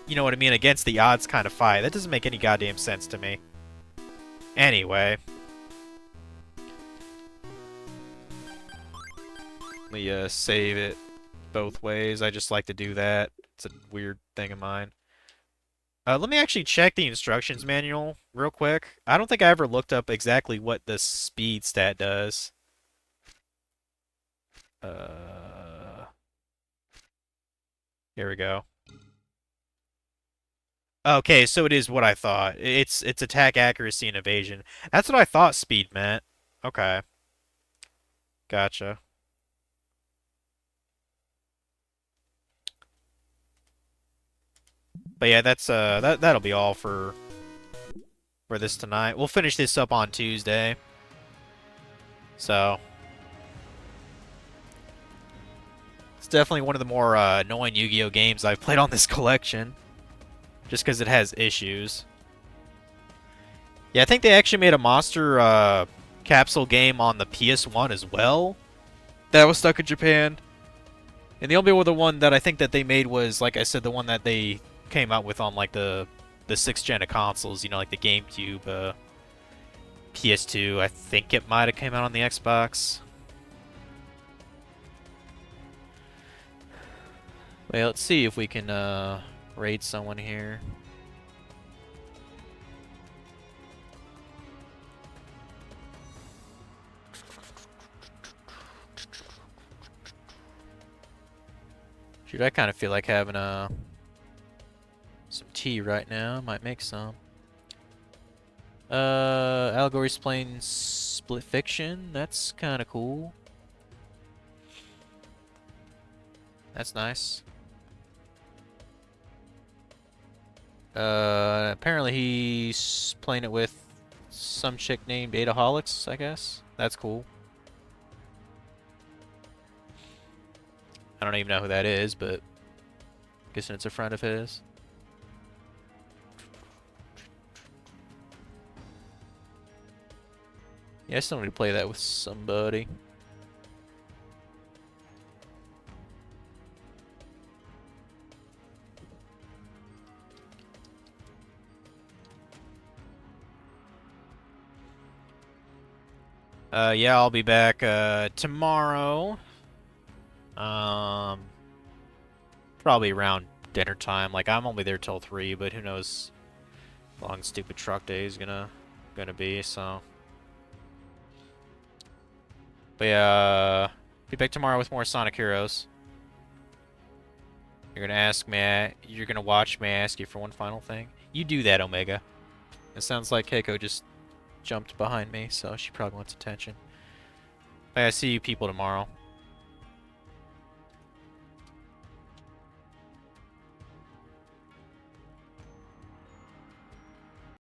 you know what I mean, against the odds kind of fight. That doesn't make any goddamn sense to me. Anyway, let me save it both ways. I just like to do that. It's a weird thing of mine. Let me actually check the instructions manual real quick. I don't think I ever looked up exactly what the speed stat does. Here we go. Okay, so it is what I thought. It's attack accuracy and evasion. That's what I thought speed meant. Okay. Gotcha. But yeah, that's that'll be all for this tonight. We'll finish this up on Tuesday. So it's definitely one of the more annoying Yu-Gi-Oh games I've played on this collection, just because it has issues. Yeah, I think they actually made a monster capsule game on the PS1 as well. That was stuck in Japan. And the only other one that I think that they made was, like I said, the one that they came out with on like the 6th gen of consoles, you know, like the GameCube, PS2. I think it might have came out on the Xbox. Wait, let's see if we can raid someone here. Dude, I kind of feel like having some tea right now. Might make some. Allegory's playing Split Fiction. That's kind of cool. That's nice. Apparently he's playing it with some chick named Adaholics, I guess. That's cool. I don't even know who that is, but guessing it's a friend of his. Yeah, I still need to play that with somebody. Yeah, I'll be back tomorrow. Probably around dinner time. Like, I'm only there till 3, but who knows how long stupid truck day is gonna be, so. But yeah, be back tomorrow with more Sonic Heroes. You're gonna ask me, you're gonna watch me ask you for one final thing. You do that, Omega. It sounds like Keiko just jumped behind me, so she probably wants attention. But yeah, see you people tomorrow.